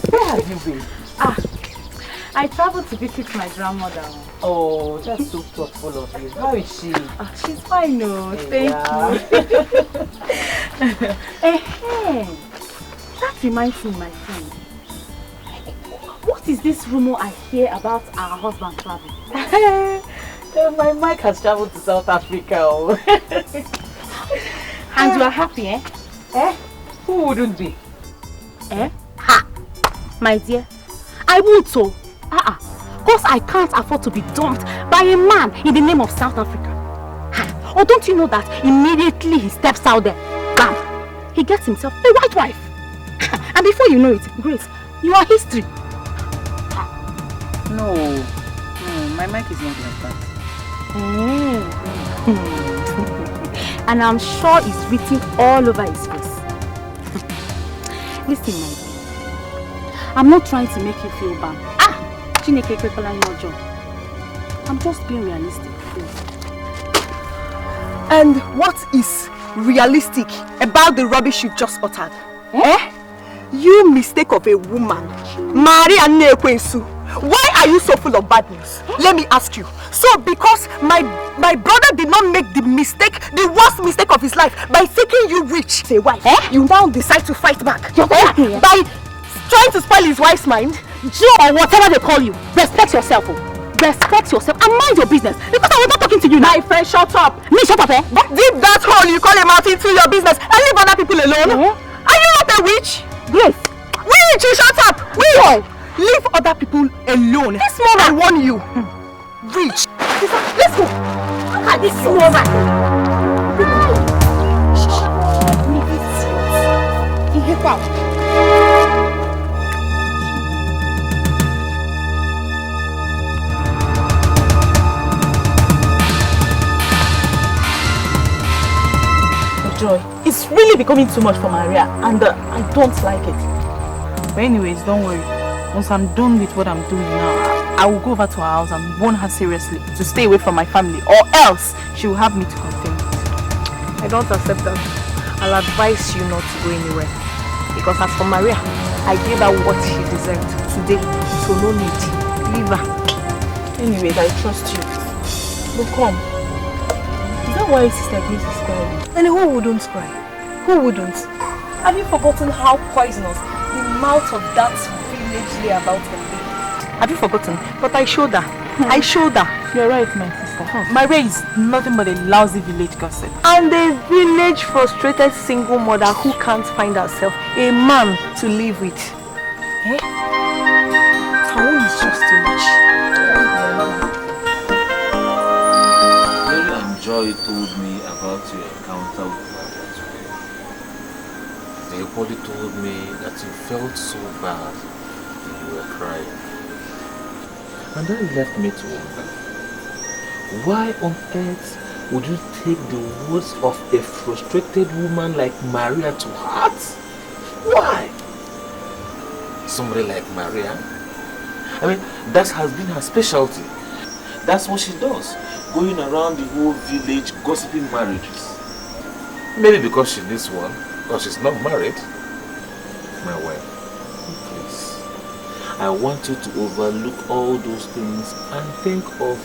Where have you been? I traveled to visit my grandmother. Oh, that's so thoughtful of you. How is she? She's fine, no. Thank you. That reminds me, my friend. What is this rumor I hear about our husband traveling? My mic has traveled to South Africa. Oh. And you are happy, eh? Eh? Who wouldn't be? Eh? Ha! My dear, I would so. Because I can't afford to be dumped by a man in the name of South Africa. Ha! Or don't you know that immediately he steps out there, bam, he gets himself a white wife. And before you know it, Grace, you are history. No, my mic is not like that. And I'm sure it's written all over his face. Listen, my dear, I'm not trying to make you feel bad. I'm just being realistic. And what is realistic about the rubbish you just uttered? Eh? You mistake of a woman, Maria Nekwensu. Why are you so full of bad news? Let me ask you. So because my brother did not make the mistake, the worst mistake of his life, by thinking you rich, say wife, you now decide to fight back. By trying to spoil his wife's mind? Joe, or whatever they call you, respect yourself. Respect yourself and mind your business. Because I was not talking to you now. My friend, shut up. Me, shut up, eh? Dip that hole you call a mouth into your business and leave other people alone. Are you not a witch? Yes. Witch, you shut up. Witch. Leave other people alone. This man, I warn you. Rich. Let's go. Look at this woman. Joy, it's really becoming too much for Maria, and I don't like it. But anyways, don't worry. Once I'm done with what I'm doing now, I will go over to her house and warn her seriously to stay away from my family, or else she will have me to contend with. I don't accept that. I'll advise you not to go anywhere. Because as for Maria, I gave her what she deserved today, so no need. Leave her. Anyways, I trust you. But come. Is that why Sister Grace is crying? And who wouldn't cry? Who wouldn't? Have you forgotten how poisonous the mouth of that village lay about her? Have you forgotten? But I showed her. I showed her. You're right, my sister. Maria is nothing but a lousy village gossip. And a village frustrated single mother who can't find herself a man to live with. Eh? Her own is just too much. Mary and Joy told me about your encounter with Maria today. Everybody told me that you felt so bad and you were crying. And that left me to wonder, why on earth would you take the words of a frustrated woman like Maria to heart? Why? Somebody like Maria? I mean, that has been her specialty. That's what she does, going around the whole village gossiping marriages. Maybe because she needs one, because she's not married. My wife, please. I want you to overlook all those things and think of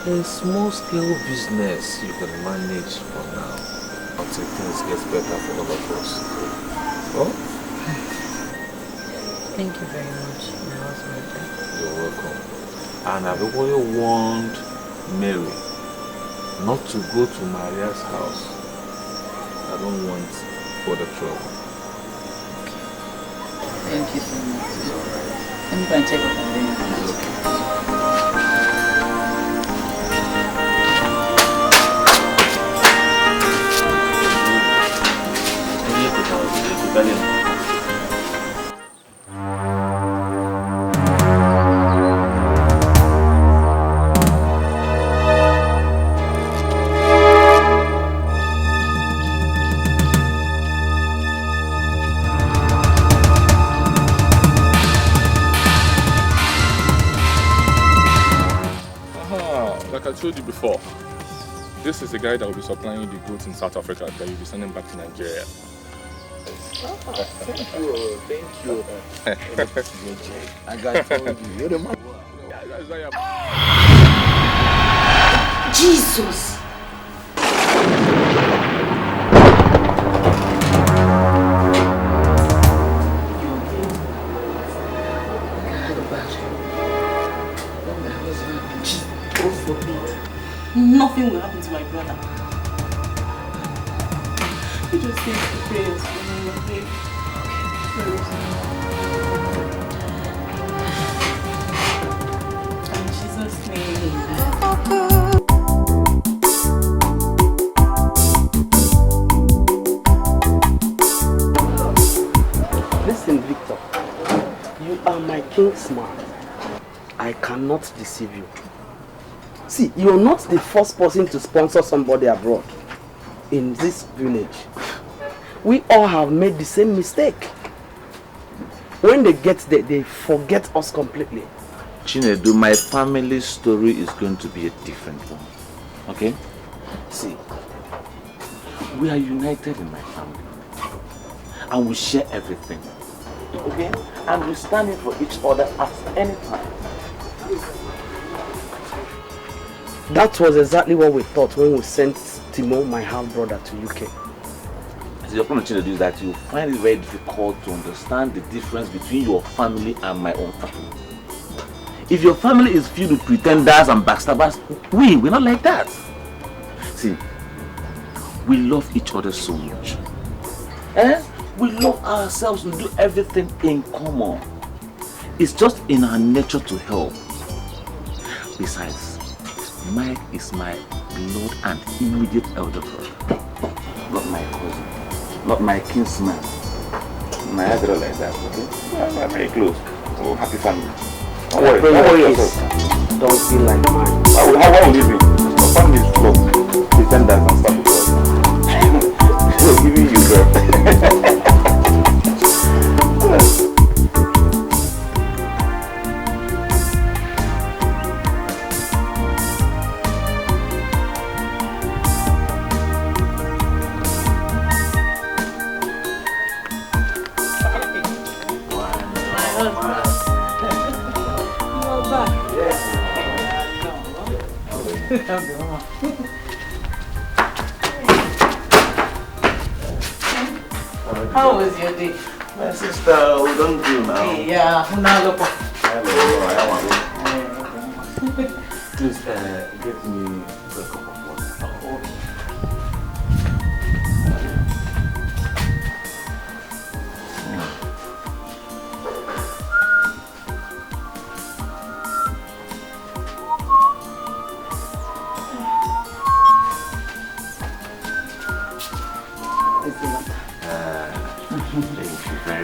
a small-scale business you can manage for now until things get better for all of us. Oh? Thank you very much, my husband. You're welcome. And I've already warned Mary not to go to Maria's house. I don't want further trouble. Thank you so much. Let me go and check up on them. Like I told you before, this is the guy that will be supplying the goods in South Africa that you'll be sending back to Nigeria. Thank you. I got told you. You're the man. Jesus! God forbid. nothing will happen to my brother. You just say the prayers for me, okay? In Jesus' name. Listen, Victor, you are my kinsman. I cannot deceive you. See, you're not the first person to sponsor somebody abroad in this village. We all have made the same mistake. When they get there, they forget us completely. Chinedu, my family story is going to be a different one. Okay? See, we are united in my family. And we share everything. Okay? And we stand in for each other at any time. That was exactly what we thought when we sent Timo, my half-brother, to UK. So your problem, Chinedu, is that you find it very difficult to understand the difference between your family and my own family. If your family is filled with pretenders and backstabbers, we're not like that. See, we love each other so much. We love ourselves to do everything in common. It's just in our nature to help. Besides, Mike is my blood and immediate elder brother. Not my cousin. Not my kinsman. My other like that, okay? We're very close. Oh, happy family. Don't worry yourself. Don't be like mine. How will you be? Your family is full of pretenders and stuff. So giving you girl. How was your day? My sister, we don't do now. Yeah, hello. Please, get me a cup of water.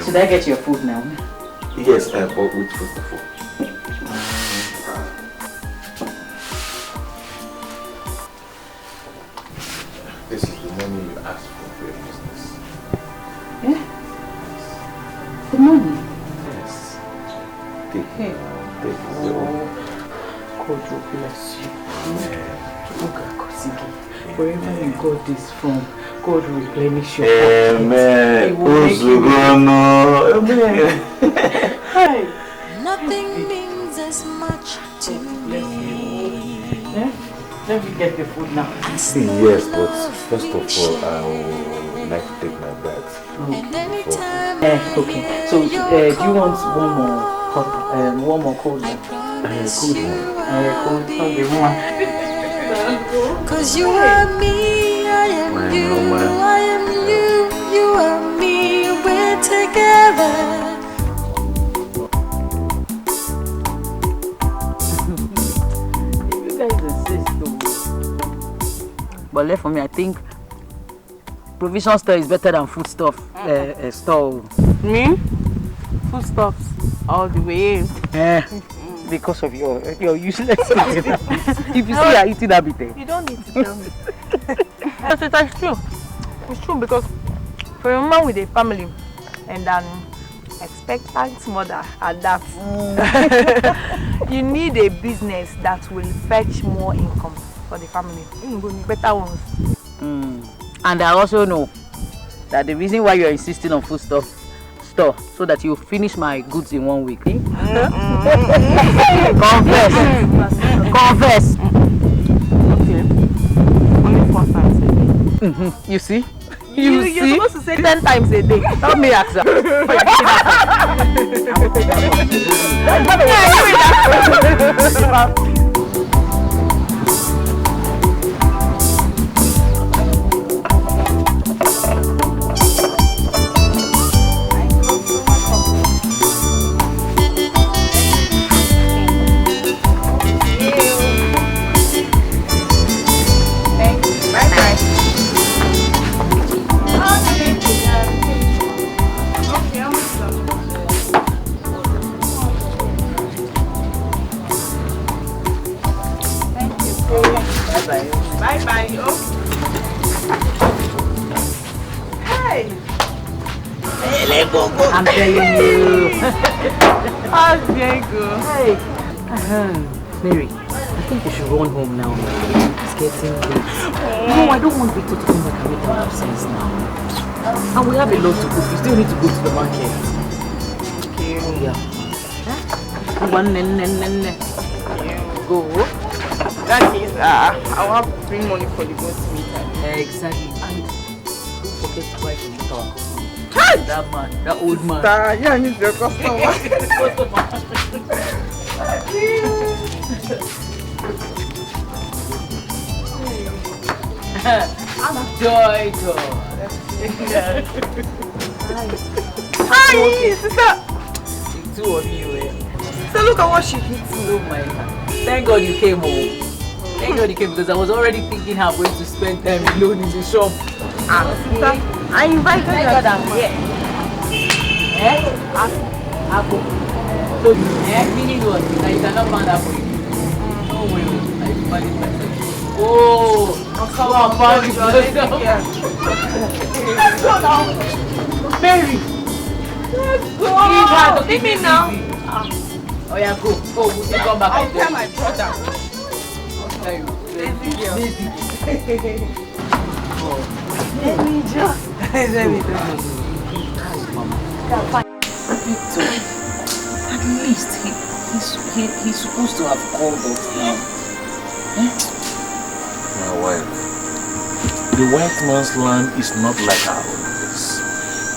Should I get your food now? Yes, but with first of all. This is the money you asked for your business. Yeah? The money? Yes. Take it. God will bless you. Wherever you got this from, God will replenish your pocket. Amen. Hi. Nothing means as much to me. Let me get the food now. Yes, but first of all, I would like to take my bath. Okay. So, do you want one more cold one? Cold one. Okay, Cause you are me, I am you, I am you, you are me, we're together. You guys insist though. But left for me, I think provision store is better than food stuff store. Me? Foodstuffs all the way. Because of your useless eating habits. If you see your eating habit, You don't need to tell me. Yes, it's true. It's true because for a woman with a family and an expectant mother at that, you need a business that will fetch more income for the family. Better ones. And I also know that the reason why you're insisting on food store so that you finish my goods in 1 week. Confess. Okay. Only 4 times a day. You see? You're supposed to say 10 times a day. Help me ask that. I'm telling you. How's Diego? Hey. Mary, I think we should run home now. It's getting late. No, I don't want Victor to come back and make an absence now. And we have a lot to cook. We still need to go to the market. Okay. Oh, yeah. Go. That means I'll have to bring money for the boat meeting. Exactly. And don't forget to buy from the store. That man, that old man. Yeah, I need your customer. Joy. Hi, sister. You too on you, eh? So look at what she did. Oh my God. Thank God you came home. Thank God you came because I was already thinking how I'm going to spend time alone in the shop. Sister, I invited her. Thank God I'm here. Apple. So, meaning what? That you cannot find apple. No way. I find it myself. Oh, come on, find it yourself. Let's go now. Mary. Let's go. Leave me now. Oh yeah, go. We'll come back. I'll tell my brother. Lazy girl. Let me just. Victor, at least he's supposed to have called us now. My wife, the white man's land is not like our own place,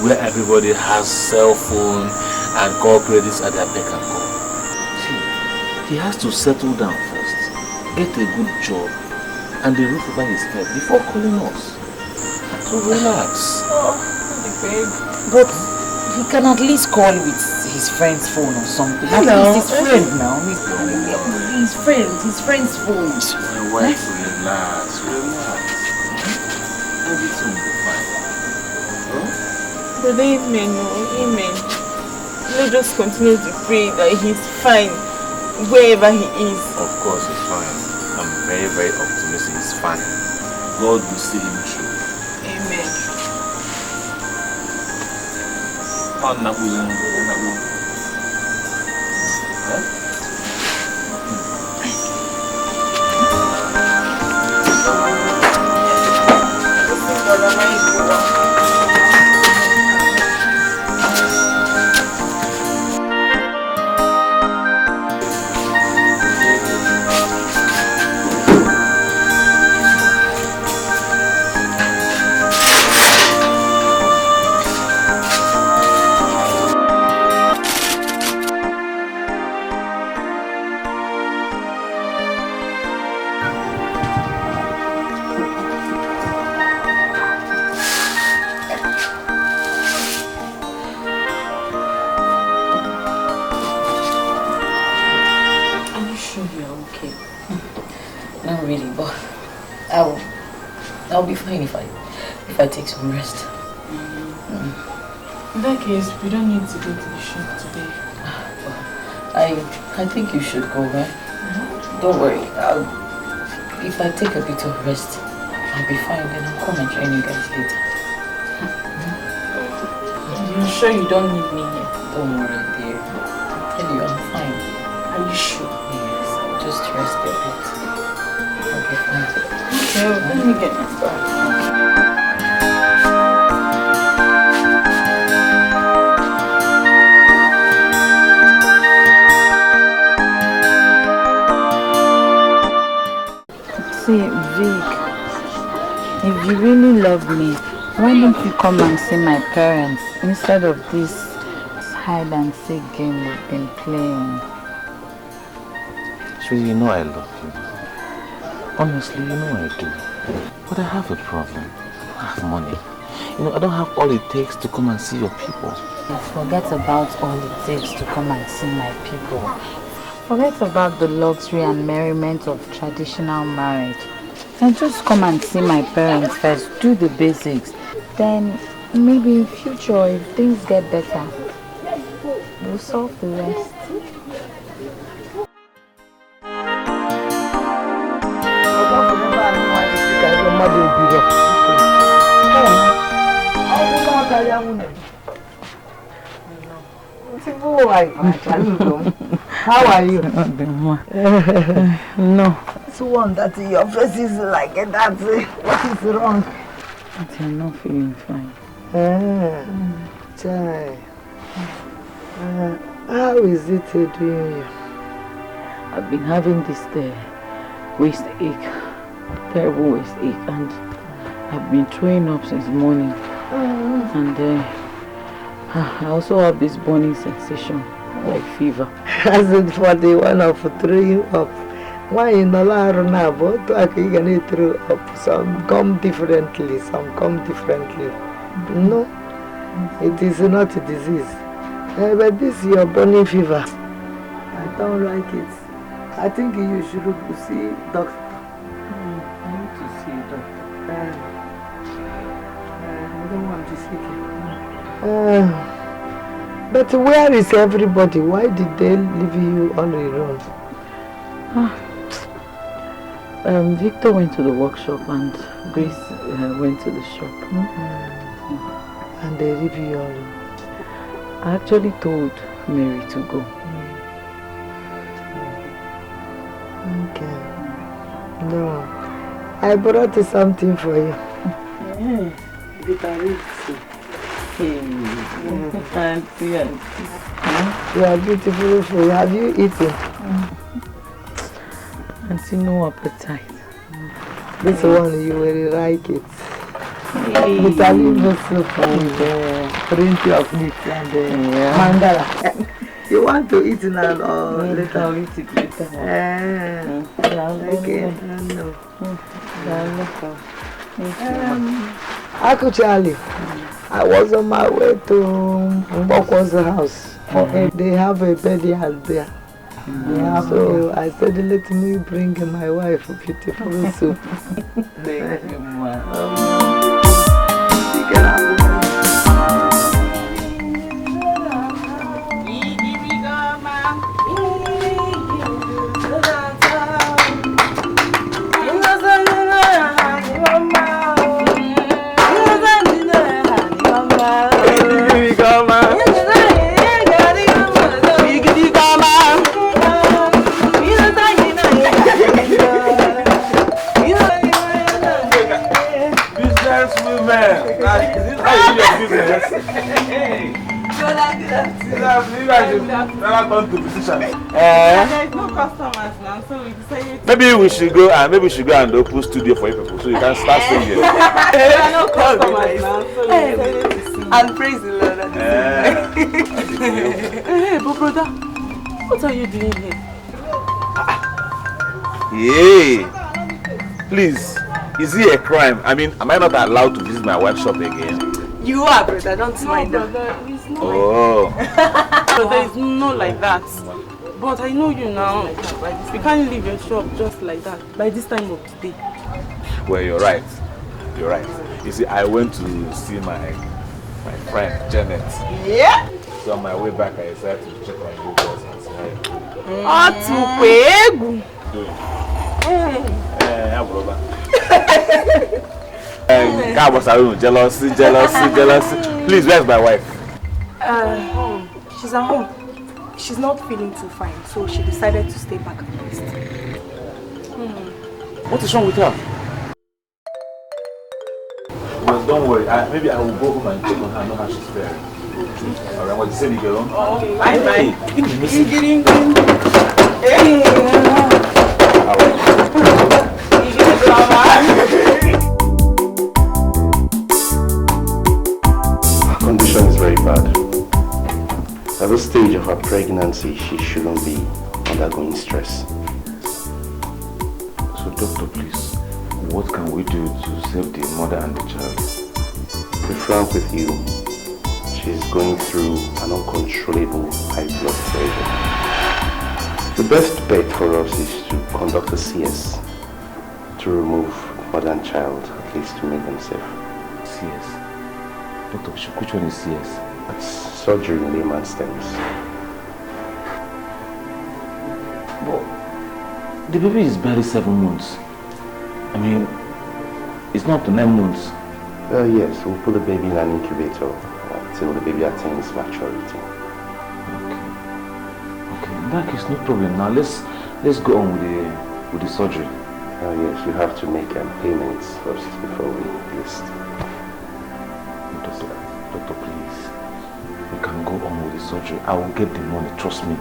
where everybody has cell phone and call credits at their beck and call. See, he has to settle down first, get a good job, and the roof over his head before calling us. So relax. Oh, babe. But he can at least call with his friend's phone or something. At least his friend now. His friend's phone. My wife, relax. Everything will be fine. But amen. Let's just continue to pray that he's fine wherever he is. Of course he's fine. I'm very, very optimistic he's fine. God will see him through. Amen. I'll be fine if I take some rest. In that case, we don't need to go to the shop today. I think you should go, right? Don't worry. If I take a bit of rest, I'll be fine. Then I'll come and join you guys later. You're sure you don't need me here? Don't worry, dear. I tell you, I'm fine. Are you sure? Yes. I'll just rest a bit. I'll be fine. Okay, let me get my stuff. See, Vic, if you really love me, why don't you come and see my parents instead of this hide and seek game we've been playing? Sure, you know I love you. Honestly, you know I do. But I have a problem. I have money. You know, I don't have all it takes to come and see your people. Forget about all it takes to come and see my people. Forget about the luxury and merriment of traditional marriage. And just come and see my parents first. Do the basics. Then maybe in future, if things get better, we'll solve the rest. beautiful wife. How are you? No. It's one that your face is like that. What is wrong? I'm not feeling fine. How is it doing you? I've been having this waist ache, terrible waist ache, and I've been throwing up since morning. And I also have this burning sensation, like fever. As it for the one of throwing up. Why in the now? But I can throw up. Some come differently, some come differently. No, it is not a disease. But this is your burning fever. I don't like it. I think you should see doctor. I need to see a doctor. I don't want to see you. But where is everybody? Why did they leave you all alone? Victor went to the workshop and Grace went to the shop. And they leave you all alone? I actually told Mary to go. Okay. No. I brought something for you. Auntie. You are beautiful food. Have you eaten? Auntie, no appetite. This one, you will like it. Bitter leaf soup and plenty of meat and mandala. You want to eat now or later? I'll eat it later. Okay. Uncle Charlie, I was on my way to Mboko's house. They have a bed there. So I said, let me bring my wife beautiful soup. Thank you, ma. You can have it. Maybe we should go and open studio for you people so you can start singing. No customers now, so we decided to sing. And praise the Lord. Hey, but brother, what are you doing here? Yay! Please, is it a crime? I mean, am I not allowed to visit my wife's shop again? You are, brother. Don't mind that. It's not brother, it's not like that. But I know you now. You can't leave your shop just like that by this time of the day. Well, you're right. You're right. You see, I went to see my friend Janet. Yeah. So on my way back, I decided to check on you guys and say hi. Jealousy. Please, where's my wife? She's at home. She's not feeling too fine, so she decided to stay back and rest. What is wrong with her? Well, don't worry. Maybe I will go home and check on her. I know how she's faring. Alright, what you say, girl? Bye. Her condition is very bad. At this stage of her pregnancy, she shouldn't be undergoing stress. So, doctor, please, what can we do to save the mother and the child? To be frank with you, she's going through an uncontrollable high blood pressure. The best bet for us is to conduct a CS to remove mother and child, at least to make them safe. CS? Doctor, which one is CS? That's surgery in layman's terms. But the baby is barely 7 months. I mean, it's not up to 9 months. Yes, we'll put the baby in an incubator till the baby attains maturity. That is no problem. Now let's go on with the surgery. Yes, we have to make payments first before we list. Doctor, please. We can go on with the surgery. I will get the money, trust me.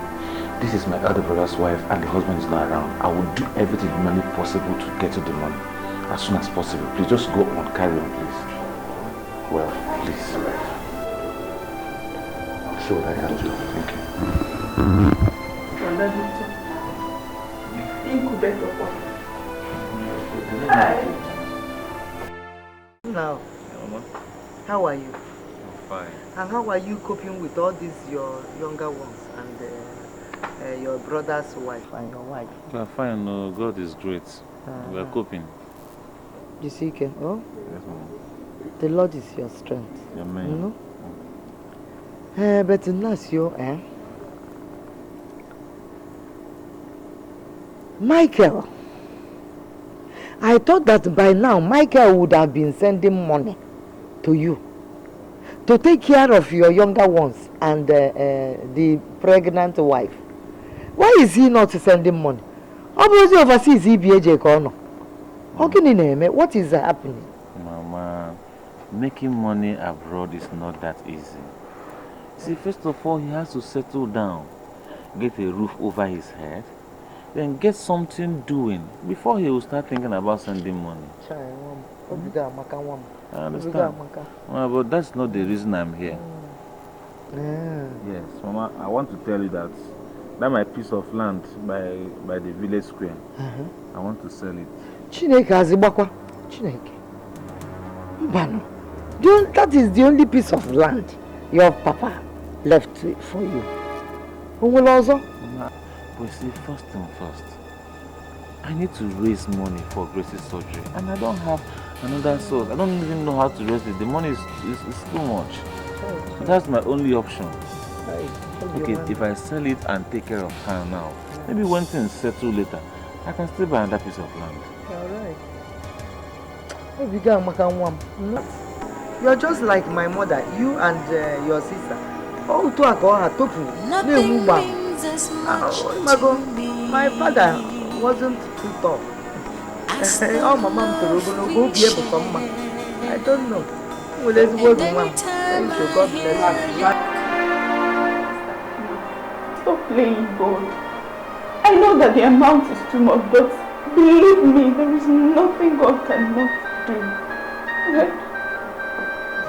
This is my elder brother's wife and the husband is not around. I will do everything humanly possible to get you the money as soon as possible. Please just go on, carry on, please. Well, please. I'll see what I can do. Thank you. Now, how are you? I'm fine. And how are you coping with all these your younger ones and your brother's wife and your wife? We are fine. No, God is great. We are coping. You see, Ken? Oh? Yes, Mama. The Lord is your strength. Amen. You know? But in last year, Michael, I thought that by now Michael would have been sending money to you to take care of your younger ones and the pregnant wife. Why is he not sending money? Obviously overseas EBAJ Kono. How can he name it? What is happening? Mama, making money abroad is not that easy. See, first of all, he has to settle down, get a roof over his head, then get something doing before he will start thinking about sending money. I understand. Mama, but that's not the reason I'm here. Yes, Mama, I want to tell you that my piece of land by the village square, I want to sell it. Chineke Azibakwa. Chineke. Mbano. That is the only piece of land your papa left for you. Mama, but see, first thing first, I need to raise money for Grace's surgery, and I don't have another source. I don't even know how to raise it. The money is too much. So that's my only option. Okay, if I sell it and take care of her now, maybe when things settle later, I can still buy another piece of land. Alright. You're just like my mother, you and your sister. Oh, to nothing means as much to me. My father wasn't too tough. Oh, my mom to be able to I don't know. Well, let's work on. Thank you. God bless you. Stop playing God. I know that the amount is too much, but believe me, there is nothing God cannot do. Okay?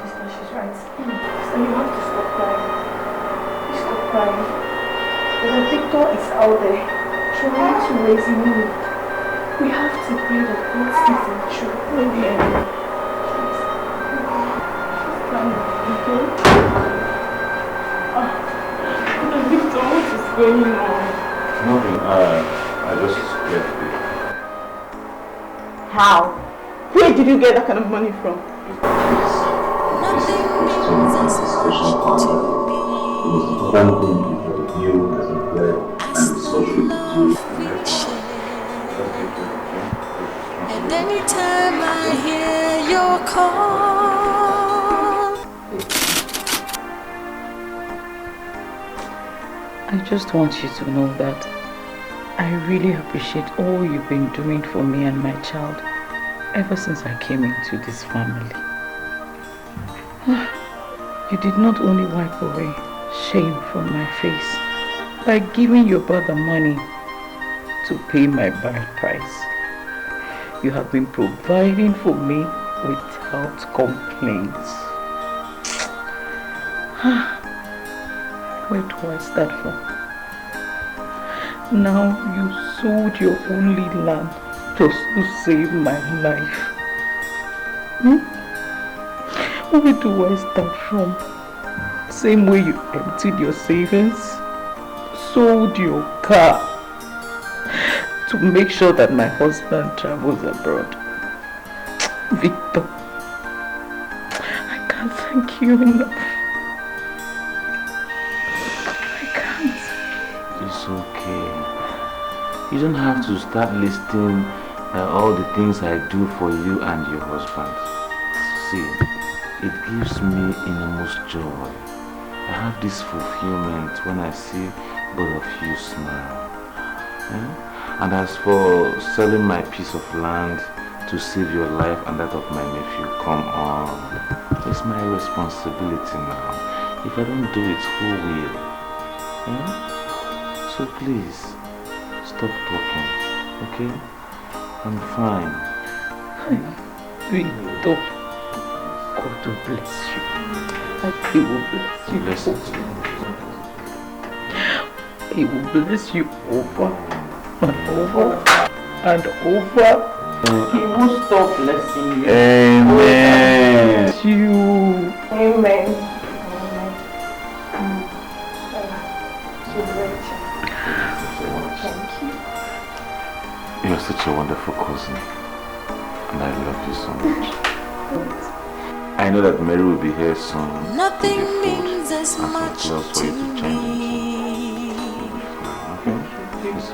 Sister, she's right. Sister, you have to stop crying. Please stop crying. The Victor is out there trying to raise me. We have to pray that God sees him through. Okay? She's crying. Okay? Victor, what is going on? Nothing. I just left it. How? Where did you get that kind of money from? Nothing means as much to me. It was the important thing for you as a player and the social And anytime I hear your call, I just want you to know that I really appreciate all you've been doing for me and my child ever since I came into this family. You did not only wipe away shame from my face by giving your brother money to pay my bride price. You have been providing for me without complaints. Where do I start from? Now you sold your only land just to save my life. Where do I start from? Same way you emptied your savings, sold your car to make sure that my husband travels abroad. Victor, I can't thank you enough. It's okay. You don't have to start listing all the things I do for you and your husband. See, it gives me enormous joy. I have this fulfillment when I see both of you smile. And as for selling my piece of land to save your life and that of my nephew, come on. It's my responsibility now. If I don't do it, who will? So please, stop talking, okay? I'm fine. Victor, God will bless you. He will bless you. Listen to me. He will bless you over and over and over. He won't stop blessing you. Amen. Bless you. Amen. Thank you. You're such a wonderful cousin. And I love you so much. I know that Mary will be here soon. Nothing means as much to me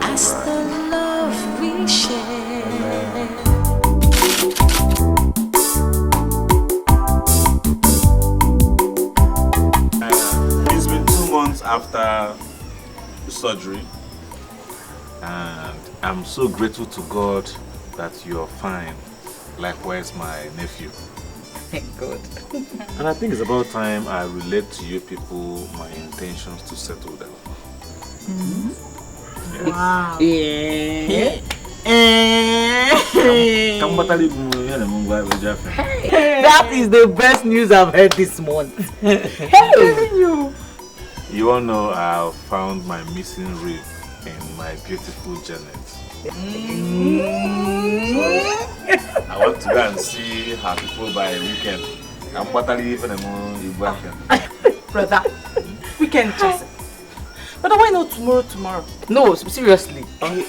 as the love we share. It's been 2 months after surgery, and I'm so grateful to God that you're fine. Likewise, my nephew. Thank God. And I think it's about time I relate to you people my intentions to settle down. Wow. Yeah. That is the best news I've heard this month. You all know I found my missing rib in my beautiful Janet. I want to go and see her people by weekend. I'm totally even a Brother, weekend just. But why not tomorrow? No, seriously. I'm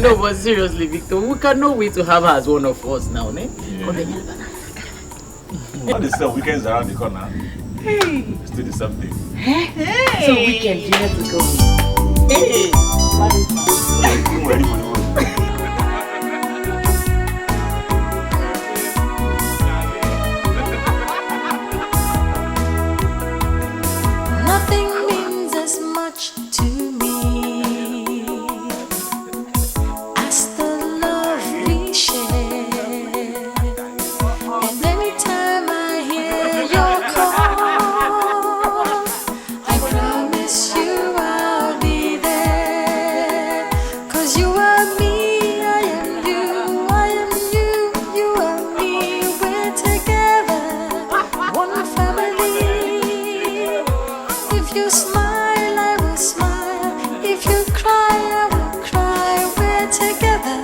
No, but seriously, Victor, we cannot wait to have her as one of us now, ne? All the same weekends around the corner. Hey. It's still the same thing. Hey. So weekend, you have to go. Hey. Nothing means as much to me as the love we share. And anytime I hear your call, I promise you I'll be there. 'Cause you are me, I am you, I am you, you are me. We're together, one family. If you smile, I will smile. If you cry, I will cry. We're together,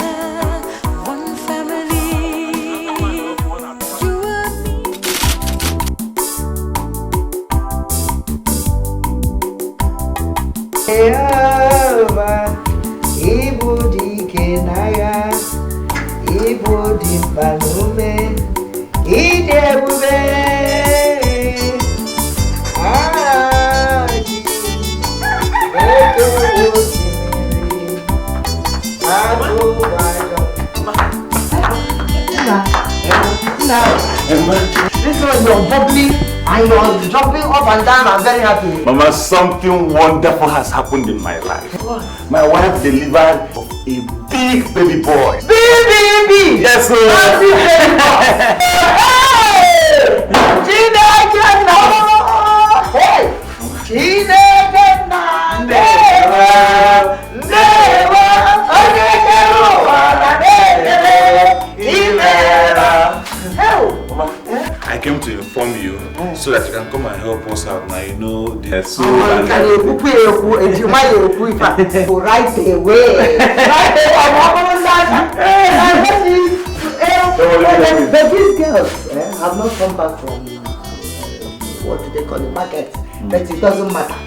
one family. You are me. Jehovah, Ibu di Kenaya, Ibu di Palume, Idebube. This one you're bubbling and you're jumping up and down. I'm very happy. Mama, something wonderful has happened in my life. My wife delivered a big baby boy. Big baby! Yes, sir. Big baby boy! Hey! I came to inform you so that you can come and help us out. Now you know the soul right away. But these girls have not come back from what do they call the market? But it doesn't matter.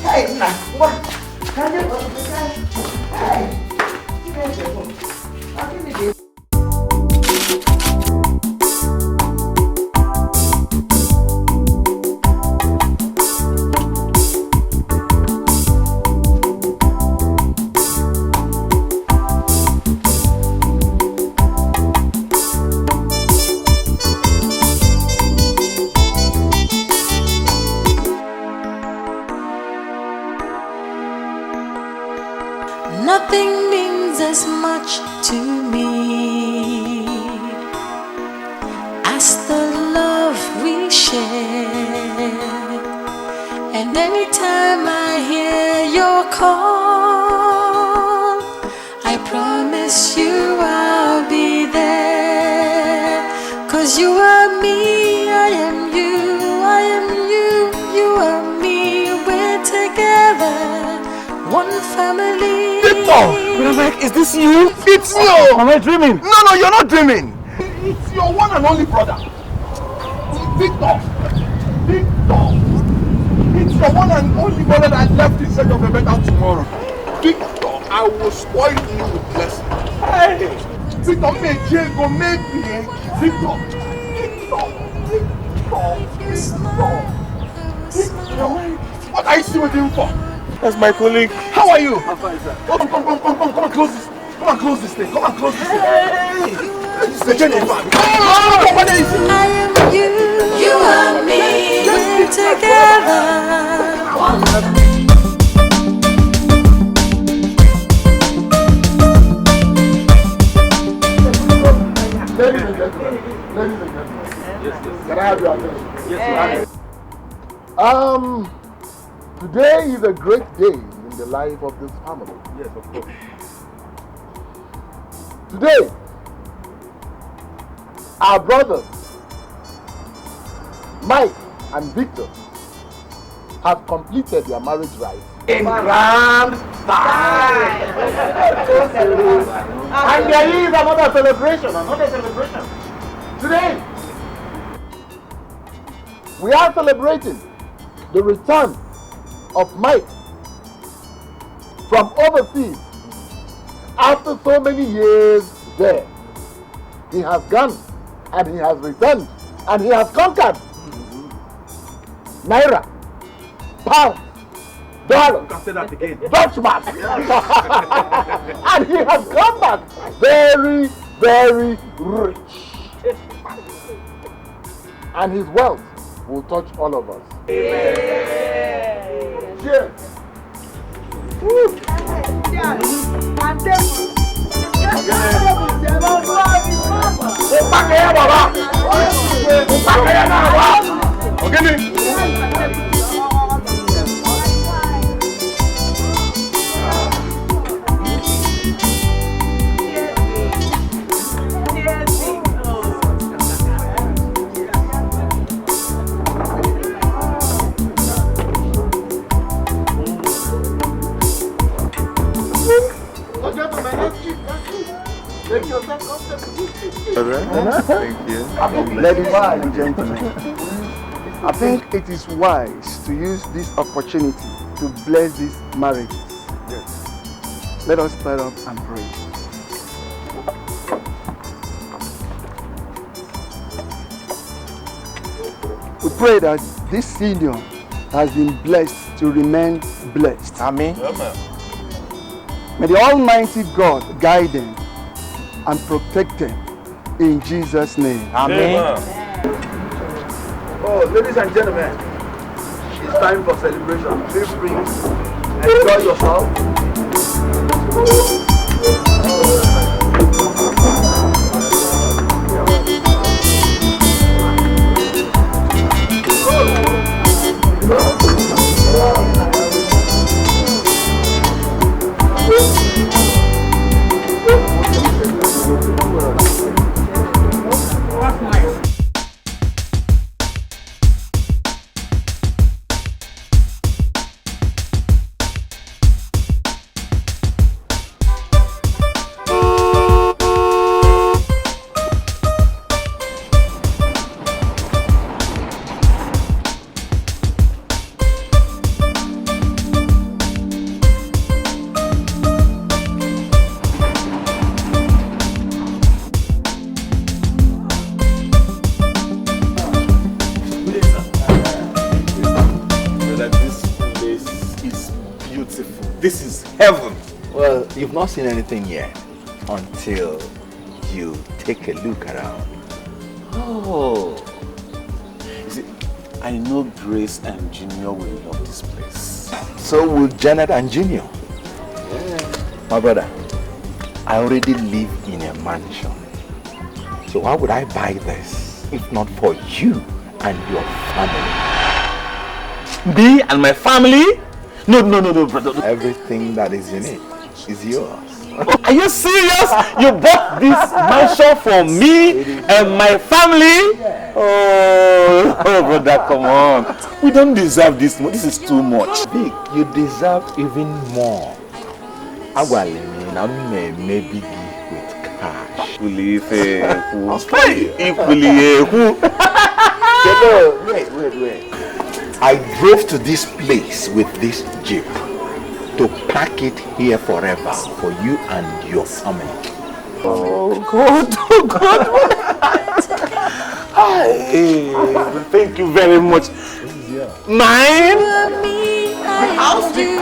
Hey, the love we share. And anytime I hear your call, I promise you I'll be there. 'Cause you are me, I am you, I am you, you are me. We're together, one family. Victor! Mike, is this you? It's you! Am I dreaming? No, you're not dreaming. It's your one and only brother. Victor! It's your one and only brother that left in search of a better tomorrow. Victor, I will spoil you with blessing. Hey! Victor, go make me. Victor! What are you still waiting for? That's my colleague. How are you? I'm fine, sir. Come and close this. Come and close this thing. Come and close this thing. Hey! This is the journey, man. I am you, you are me, we're together. One. Ladies and gentlemen. Yes. Can I have your attention? Yes. Today is a great day in the life of this family. Yes, of course. Today, our brothers, Mike and Victor, have completed their marriage rites in grand style. And there is another celebration. Today, we are celebrating the return of Mike from overseas. After so many years there, he has gone and he has returned and he has conquered Naira, pound, dollar, Dutchman, and he has come back very, very rich. And his wealth will touch all of us. Amen. Cheers. Make yourself comfortable. Alright, thank you. Ladies and gentlemen, I think it is wise to use this opportunity to bless these marriages. Yes. Let us stand up and pray. We pray that this union has been blessed to remain blessed. Amen. May the Almighty God guide them and protect them in Jesus' name. Amen. Oh, ladies and gentlemen, it's time for celebration. Feel free. Enjoy yourself. This is heaven. Well, you've not seen anything yet until you take a look around. Oh. You see, I know Grace and Junior will love this place. So will Janet and Junior. Yeah. My brother, I already live in a mansion. So why would I buy this if not for you and your family. Me and my family? No, brother. Everything that is in it is yours. Are you serious? You bought this mansion for me and my family? Oh, brother, come on. We don't deserve this. This is too much. Big, you deserve even more. Maybe with cash. Wait. I drove to this place with this jeep to pack it here forever for you and your family. Oh God. Thank you very much. Mine? House you,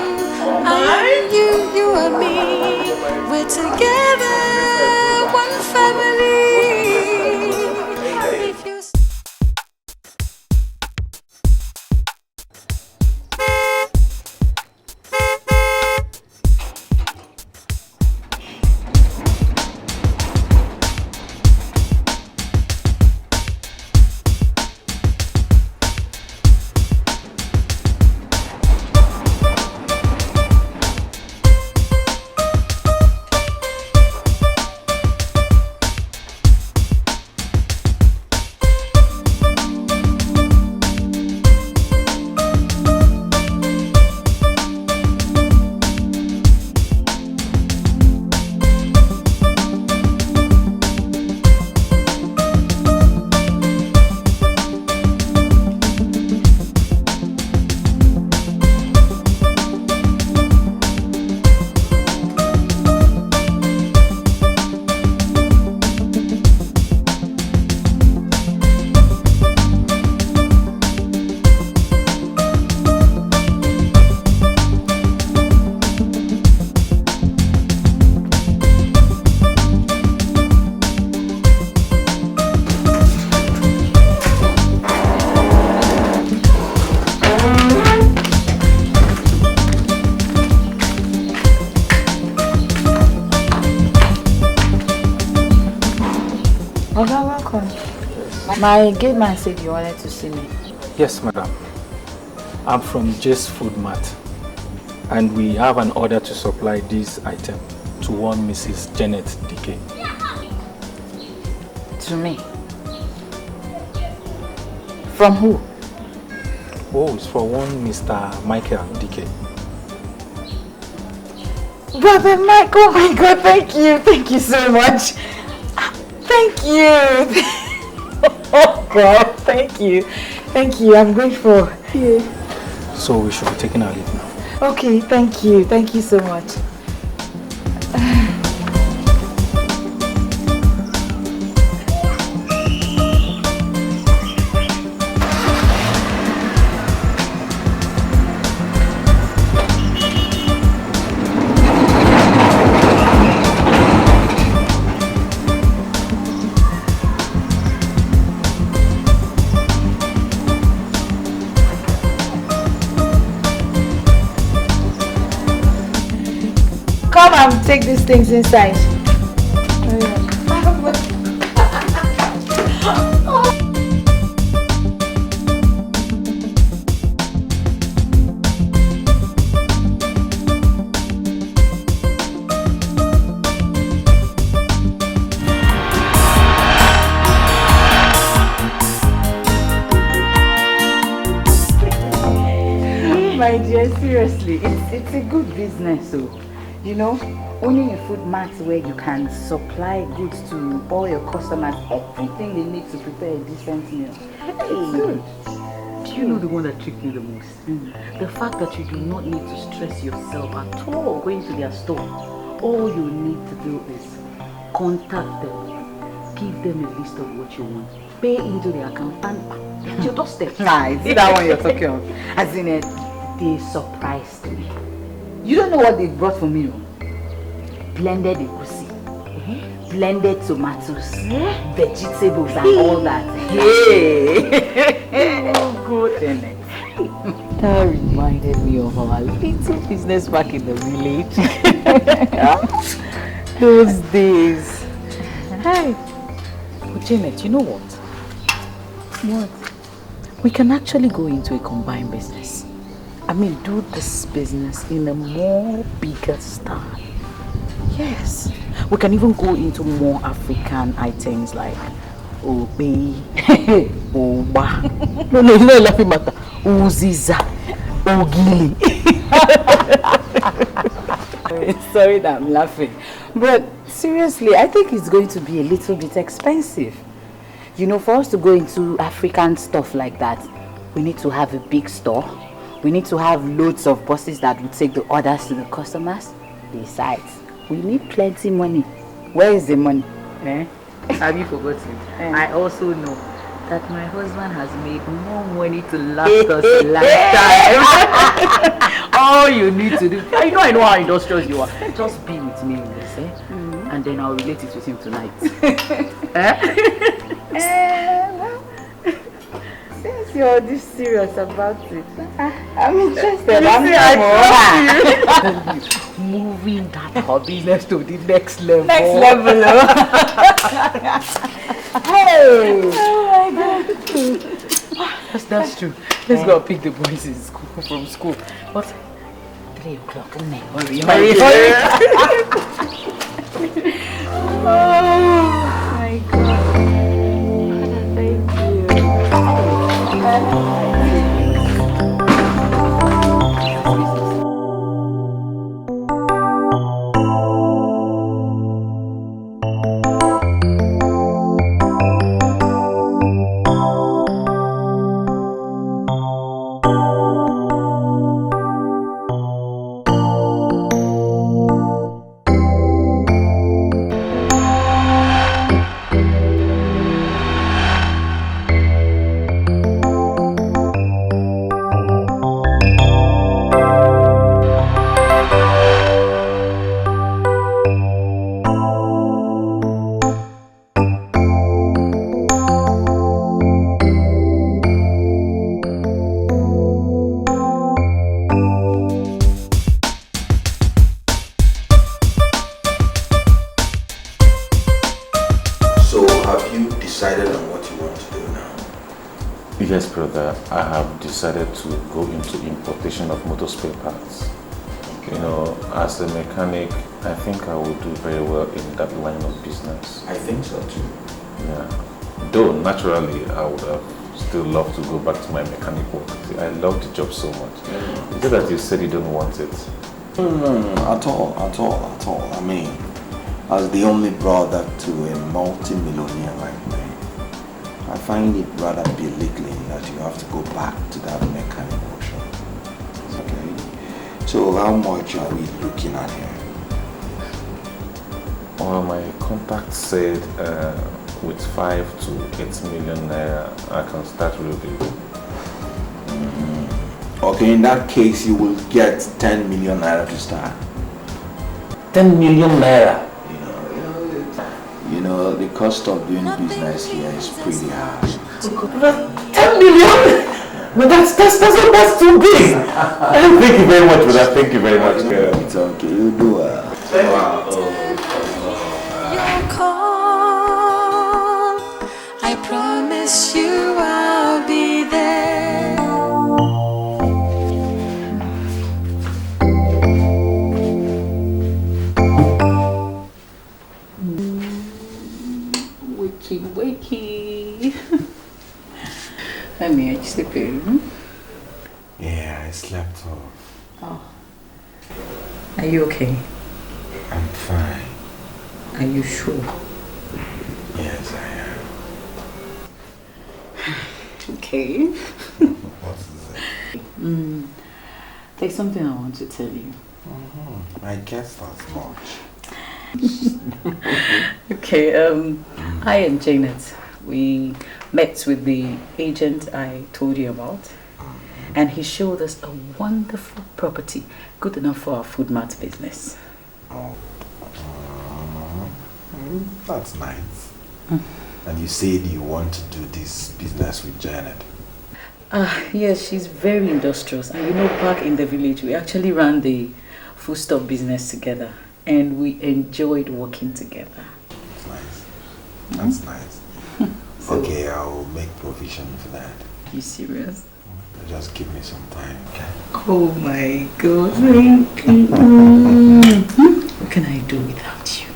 mine? You and me. We're together, one family. If you My gate man said you wanted to see me. Yes, madam. I'm from J's Food Mart, and we have an order to supply this item to one Mrs. Janet DK. To me? From who? Oh, it's for one Mr. Michael DK. Brother Mike, oh my God, thank you. Thank you so much. Thank you. Oh God, thank you. Thank you, I'm grateful. Yeah. So we should be taking our leave now. Okay, thank you. Thank you so much. Come and take these things inside. My dear, seriously, it's a good business, so. You know, owning a food mart where you can supply goods to all your customers, everything they need to prepare a decent meal. Hey. Good. Do you know the one that tricked me the most? The fact that you do not need to stress yourself at all going to their store. All you need to do is contact them, give them a list of what you want, pay into their account, and at your doorstep. Nah, it's that one you're talking of. As in it, they surprised me. You don't know what they brought for me. Blended egusi, blended tomatoes, vegetables and all that. Hey! Oh, good. That reminded me of our little business back in the village. Those days. Hey, but Janet, you know what? What? We can actually go into a combined business. I mean, do this business in a more bigger style. Yes. We can even go into more African items like Obe, Oba. No, laughing matter. Uziza, Ogili. Sorry that I'm laughing. But seriously, I think it's going to be a little bit expensive. You know, for us to go into African stuff like that, we need to have a big store. We need to have loads of buses that will take the orders to the customers. Besides, we need plenty money. Where is the money? Have you forgotten? I also know that my husband has made more money to last us a lifetime. All you need to do, I know how industrious you are. Just be with me in this, and then I'll relate it with him tonight. Since you're this serious about it, I'm interested. Moving that hobby to the next level. Next level. Hey! Oh my God. That's true. Let's go pick the boys in school from school. What? 3 o'clock. Hurry. Oh my God. Thank you. Yes, brother. I have decided to go into importation of motor spare parts. Okay. You know, as a mechanic, I think I will do very well in that line of business. I think so too. Yeah. Though naturally, I would have still loved to go back to my mechanic work. See, I love the job so much. Is it that you said you don't want it? No, at all. I mean, as the only brother to a multi-millionaire like me, I find it rather belittling that you have to go back to that mechanic workshop. Okay. So how much are we looking at here? Well, my contact said with 5 to 8 million naira, I can start real big. Okay, in that case, you will get 10 million naira to start. 10 million naira? You know, the cost of doing business here is pretty high. 10 million? But that's too big. Thank you very much for that. Thank you very much. It's okay, you do well. Your call, I promise you I'll be there. Wakey. Honey, are you sleeping? Yeah, I slept off. Oh. Are you okay? I'm fine. Are you sure? Yes, I am. Okay. What is it? There's something I want to tell you. I guess that's much. Okay, I and Janet, we met with the agent I told you about, and he showed us a wonderful property, good enough for our food mart business. Oh, that's nice. And you said you want to do this business with Janet? Yes, she's very industrious, and you know, back in the village, we actually ran the foodstuff business together. And we enjoyed working together. That's nice. That's nice. So Okay, I'll make provision for that. you serious? Just give me some time, okay? Oh my God, thank you. What can I do without you?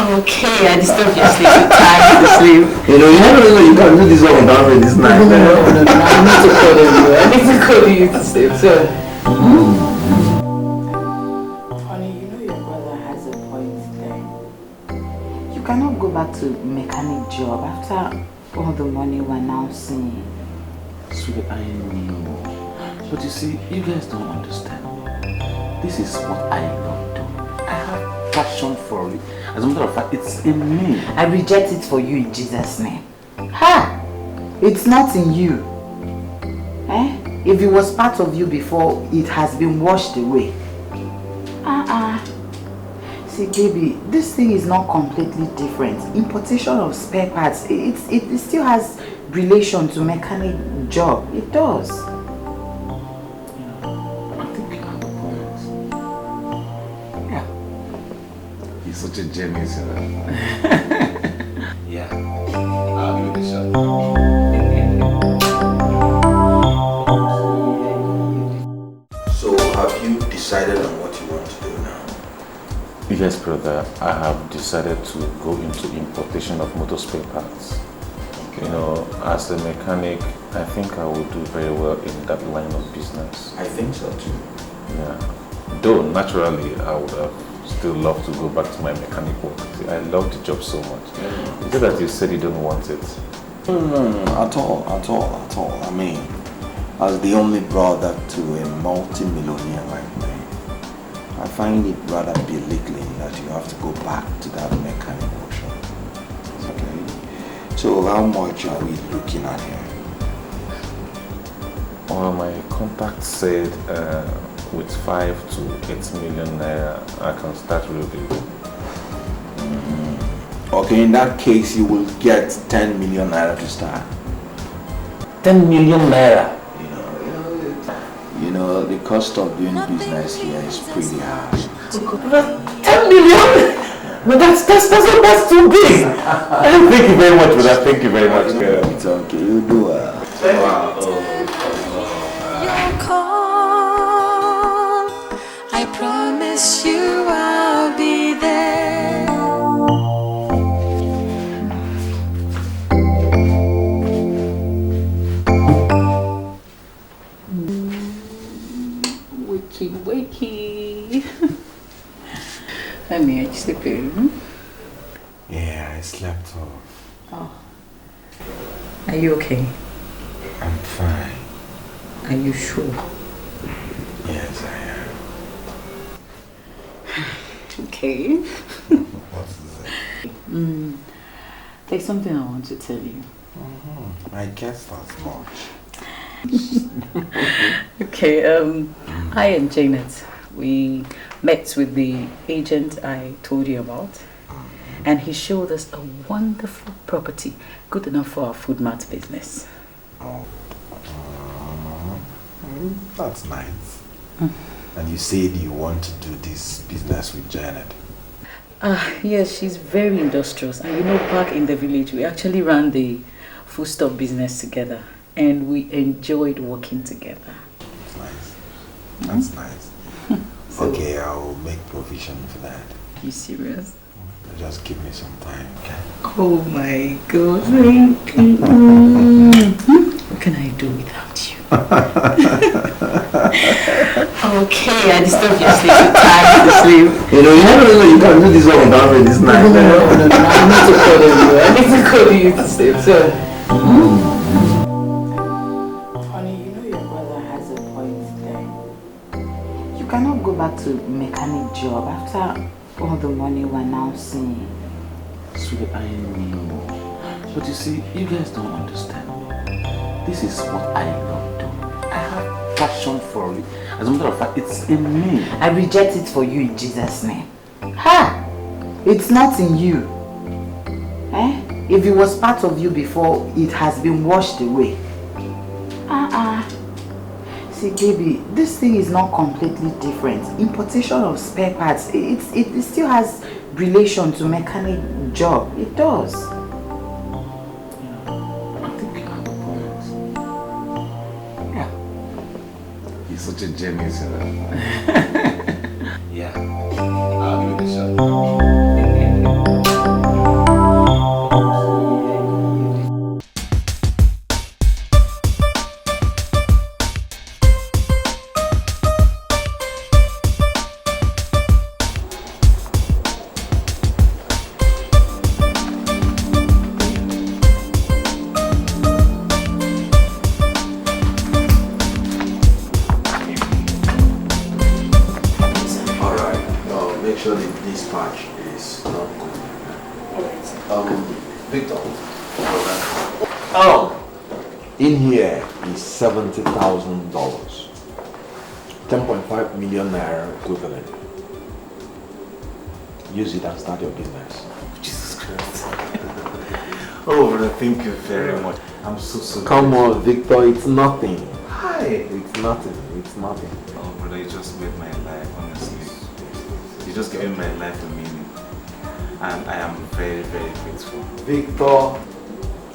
Okay, I disturbed your sleep. You're tired to sleep. You know, you can do this one without me this night. No, I need to call you. I need to call you to sleep. So. Honey, you know your brother has a point there. You cannot go back to mechanic job after all the money we're now seeing. Sweetie, I know. But you see, you guys don't understand. This is what I love doing. I have passion for it. As a matter of fact, it's in me. I reject it for you in Jesus' name. Ha! It's not in you. Eh? If it was part of you before, it has been washed away. See, baby, this thing is not completely different. Importation of spare parts, it still has relation to mechanic job. It does. I think you have a point. Yeah. He's such a genius, you know. Yeah. I'll give it a shot. So, have you decided on what you want to do now? Yes, brother. I have decided to go into importation of motor spare parts. You know, as a mechanic, I think I will do very well in that line of business. I think so too. Yeah. Though naturally, I would have still loved to go back to my mechanic work. See, I love the job so much. Is it that you said you don't want it? No, at all. I mean, as the only brother to a multi-millionaire like me, I find it rather belittling that you have to go back to that mechanic workshop. Okay. So how much are we looking at here? Well, my contact said with 5 to 8 million naira, I can start real big. Okay, in that case, you will get 10 million naira to start. 10 million naira? You know, the cost of doing business here is pretty high. 10 million? But that's too big. Thank you very much for that. Thank you very much. It's okay, you do well. Your call, I promise you I'll be there. Wakey. Honey, are you sleeping? Yeah, I slept off. Oh. Are you okay? I'm fine. Are you sure? Yes, I am. Okay. What is it? There's something I want to tell you. I guess that's much. Okay, I and Janet, we met with the agent I told you about, and he showed us a wonderful property, good enough for our food mart business. Oh, that's nice. And you said you want to do this business with Janet? Yes, she's very industrious, and you know, back in the village, we actually ran the foodstuff business together, and we enjoyed working together. That's nice. That's nice. So, okay, I'll make provision for that. You serious? Just give me some time, okay? Oh my God, thank you. What can I do without you? Okay, I disturbed your sleep. You're tired to sleep. You know, you can do this one without me this night. No, I need to call you. I need to call you to sleep. So. Honey, you know your brother has a point there. You cannot go back to mechanic job after all the money we're now seeing. Sweetie, I know. But you see, you guys don't understand. This is what I love doing. I have passion for it. As a matter of fact, it's in me. I reject it for you in Jesus' name. Ha! It's not in you. Eh? If it was part of you before, it has been washed away. See, baby, this thing is not completely different. Importation of spare parts, it still has relation to mechanic job. It does. He's such a genius, you know. Yeah. I'll give it a shot. In here is $70,000. 10.5 million naira equivalent. Use it and start your business. Jesus Christ. Oh, brother, thank you very much. I'm so Come on, Victor, it's nothing. Hi. It's nothing. It's nothing. Oh, brother, you just made my life, honestly. You just giving my life a meaning. And I am very, very grateful. Victor,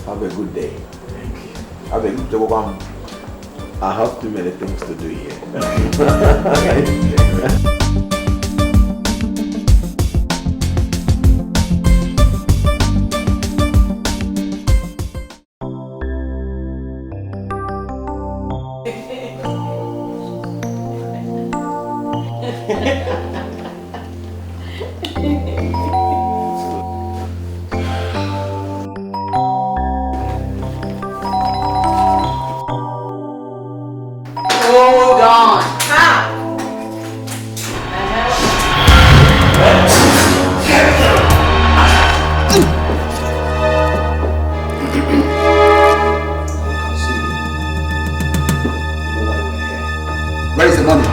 have a good day. Thank you. Have a good day. I have too many things to do here. Hold on. Where is the money?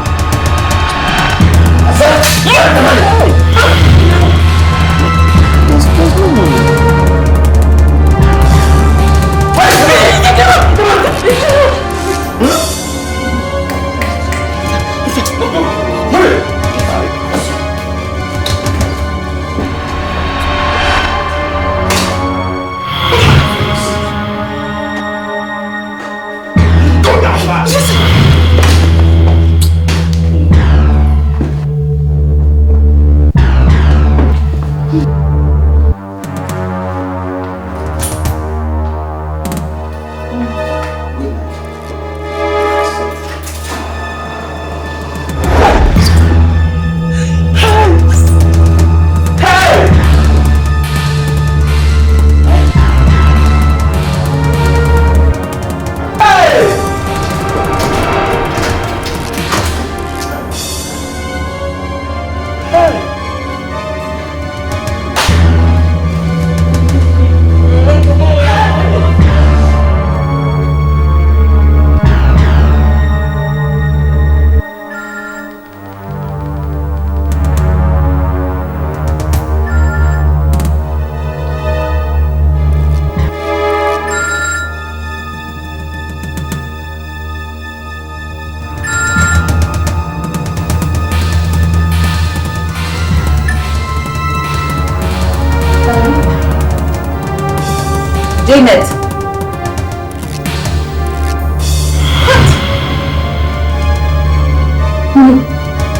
Janet!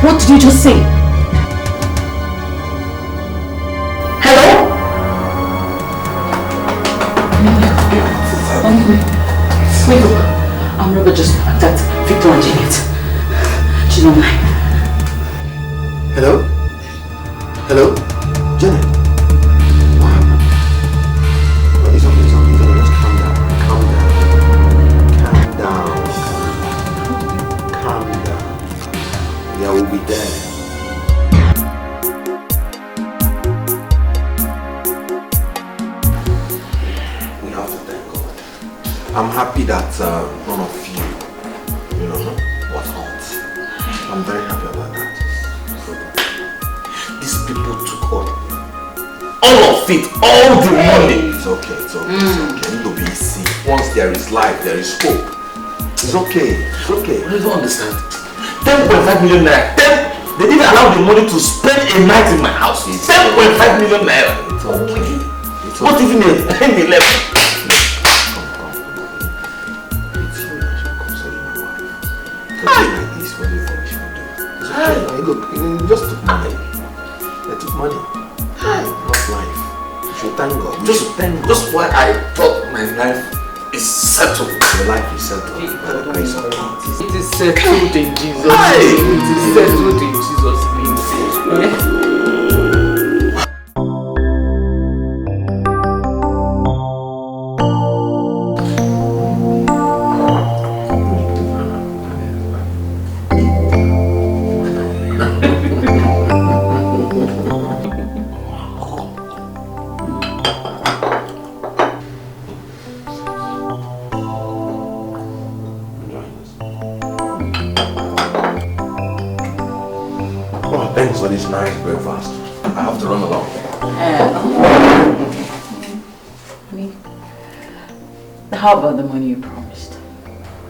What did you just say? Hello? Wait up. I'm rather just attacked Victor and Janet. She's online. Hello? Hello? Janet? What happened? Oh, it's okay, it's okay, it's okay. Just calm down. Calm down. Yeah, we'll be there. We have to thank God. I'm happy that none of you, was hurt. I'm very happy about that. These people took all of it, all the money. It's okay, it's okay, it's okay. Need to be easy. Once there is life, there is hope. It's okay, it's okay. I don't understand. 10.5 million naira. They didn't allow the money to spend a night in my house. 10.5 million naira. It's okay. It's Not even a penny left. It's you that should console my wife. Like this, what do you think she will do? It's okay. Look, they just took money. They took money. Not life. You should thank God. Just why I thought my life is settled. Your life is settled. By the grace of God. It is settled in Jesus' name. It is settled in Jesus' name. Thanks for this nice breakfast. I have to run along. How about the money you promised?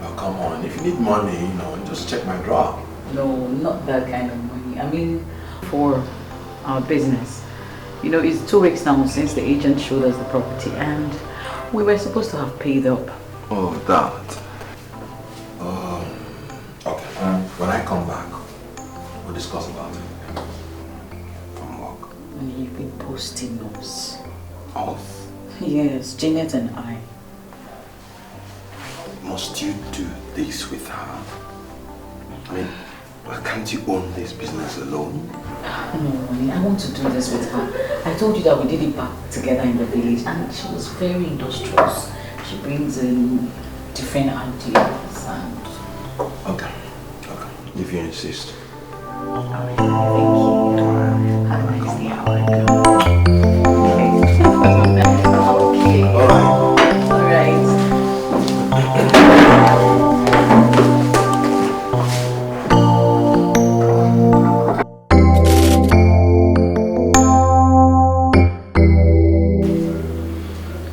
Oh, come on. If you need money, just check my drawer. No, not that kind of money. I mean, for our business. It's 2 weeks now since the agent showed us the property and we were supposed to have paid up. Oh, that. Okay. When I come back, we'll discuss about it. From work. And you've been posting us. Us? Yes, Janet and I. Must you do this with her? I mean, can't you own this business alone? No, Onny, I want to do this with her. I told you that we did it back together in the village and she was very industrious. She brings in different ideas and... Okay. If you insist. Alright, thank you. Have a nice day. Okay. Alright.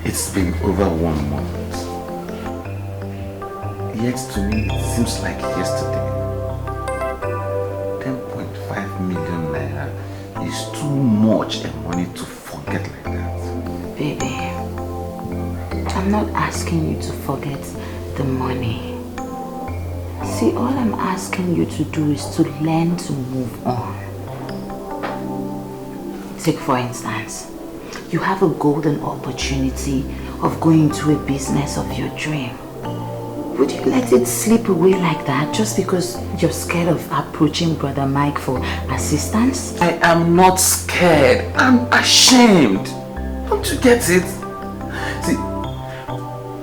It's been over 1 month. Yet to me it seems like yesterday. 10.5 million naira is too much money to forget like that. Baby, I'm not asking you to forget the money. See, all I'm asking you to do is to learn to move on. Take for instance, you have a golden opportunity of going into a business of your dream. Would you let it slip away like that just because you're scared of approaching Brother Mike for assistance? I am not scared. I'm ashamed. Don't you get it? See,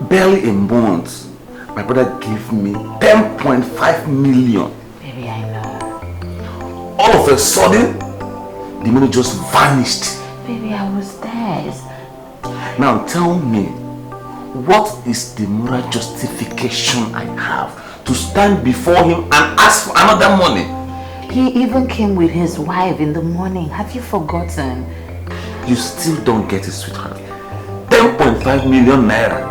barely a month, my brother gave me 10.5 million. Baby, I know. All of a sudden, the money just vanished. Baby, I was there. Now tell me, what is the moral justification I have to stand before him and ask for another money? He even came with his wife in the morning. Have you forgotten? You still don't get it, sweetheart. 10.5 million naira.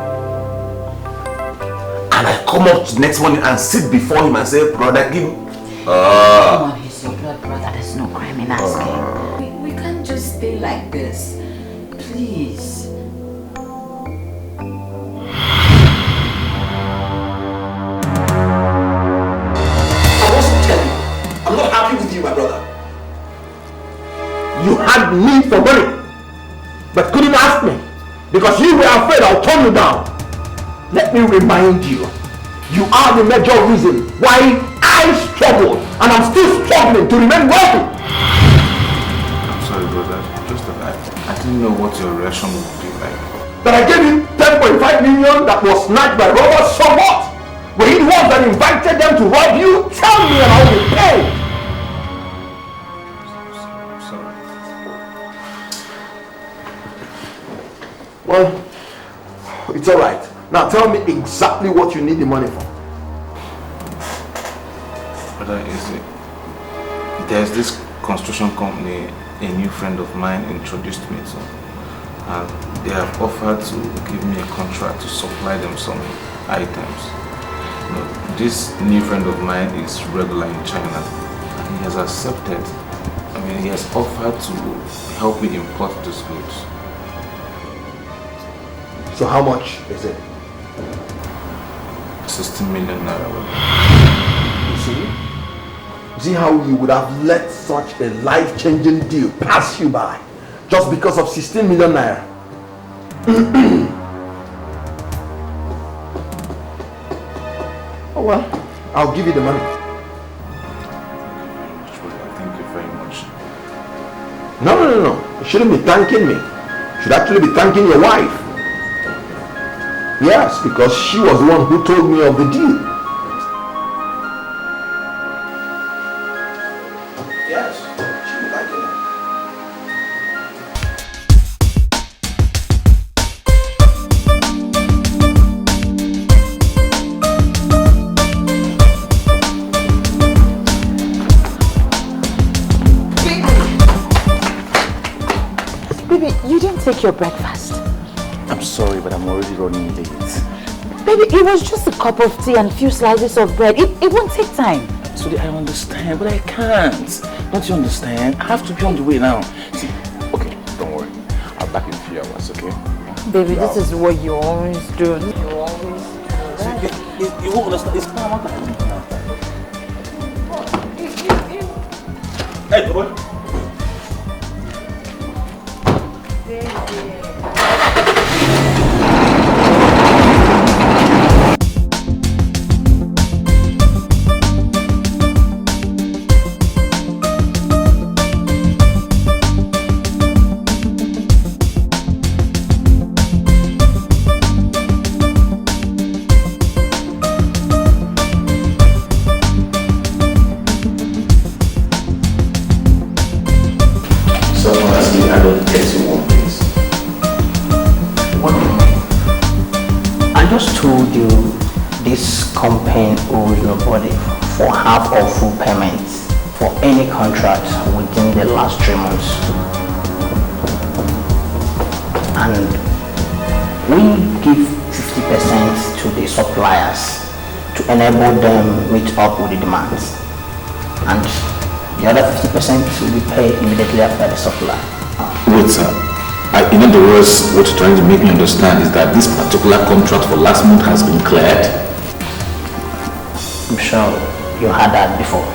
And I come up the next morning and sit before him and say, brother, give me. Come on, he's your blood brother. There's no crime in asking. We can't just stay like this. Please. I'm not happy with you, my brother. You had need for money, but couldn't ask me because you were afraid I'll turn you down. Let me remind you, you are the major reason why I struggled and I'm still struggling to remain wealthy. I'm sorry, brother. Just that I didn't know what your reaction would be like. That I gave you 10.5 million that was snatched by robbers, so what? Were you the ones that invited them to rob you? Tell me and I'll be paid. Sorry. Well, it's alright. Now tell me exactly what you need the money for. Brother, there's this construction company a new friend of mine introduced me to. And they have offered to give me a contract to supply them some items. This new friend of mine is regular in China he has accepted. I mean, he has offered to help me import those goods. So how much is it? 16 million naira. You see? You see how you would have let such a life-changing deal pass you by just because of 16 million naira? Oh well, I'll give you the money. Thank you very much. No. You shouldn't be thanking me. You should actually be thanking your wife. Yes, because she was the one who told me of the deal. Yes, she would like it. Baby, you didn't take your breakfast. I'm sorry, but I'm already running late. Baby, it was just a cup of tea and a few slices of bread. It won't take time. So I understand, but I can't. Don't you understand? I have to be on the way now. See, okay, don't worry. I'll be back in a few hours, okay? Baby, this is what you always do. You always do. You won't understand. It's not that. Hey, boy. Campaign owes nobody for half or full payments for any contract within the last 3 months. And we give 50% to the suppliers to enable them meet up with the demands. And the other 50% will be paid immediately after the supply. Wait, sir. In other words, what you're trying to make me understand is that this particular contract for last month has been cleared? I'm sure you had that before.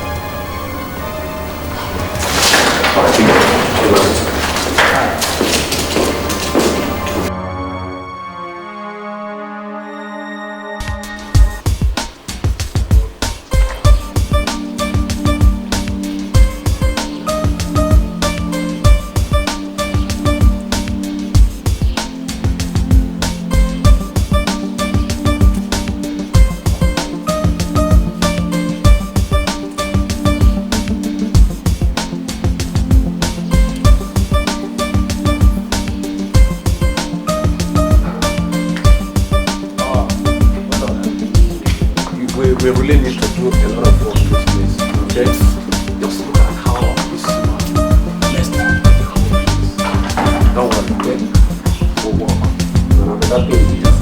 We really need to do a lot of work in this place. Okay? Just look at how this messed up the whole place. Don't worry, okay? We'll work. And I'm that thing you just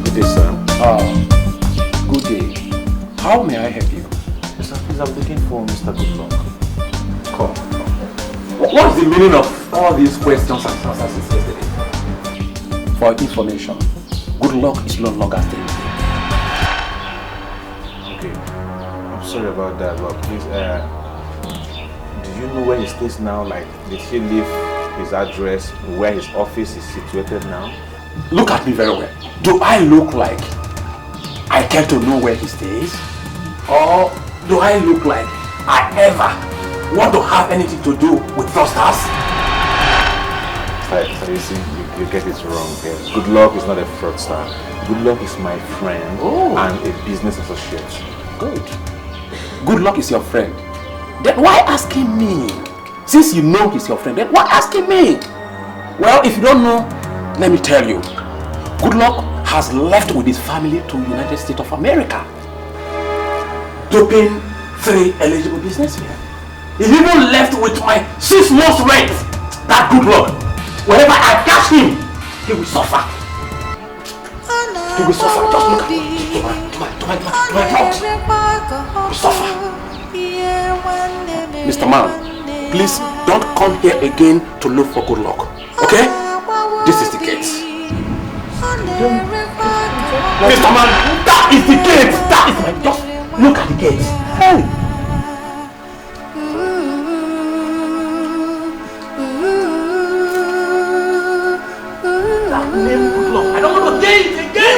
Good day, sir. Good day. How may I help you? I'm looking for Mr. Goodluck. Come. What's the meaning of all these questions and answers since yesterday? For information, Goodluck is no longer staying here. Okay. I'm sorry about that, but please, do you know where he stays now? Like, did he leave his address, where his office is situated now? Look at me very well. Do I look like I care to know where he stays? Or do I look like I ever want to have anything to do with fraudsters? So you see, you get it wrong. Yes. Goodluck is not a fraudster. Goodluck is my friend and a business associate. Good. Goodluck is your friend. Then why asking me? Since you know he's your friend, then why asking me? Well, if you don't know, let me tell you. Goodluck has left with his family to United States of America, duping 3 eligible businessmen. He even left with my 6 months rent. That good luck. Whenever I catch him, he will suffer. He will suffer. Just look at my mouth. He will suffer. Mr. Man, please don't come here again to look for good luck. Okay? This is the gate. Mr. Man, that is the gate. That is my... Just look at the gate. Hey! That name good luck. I don't want to get it again.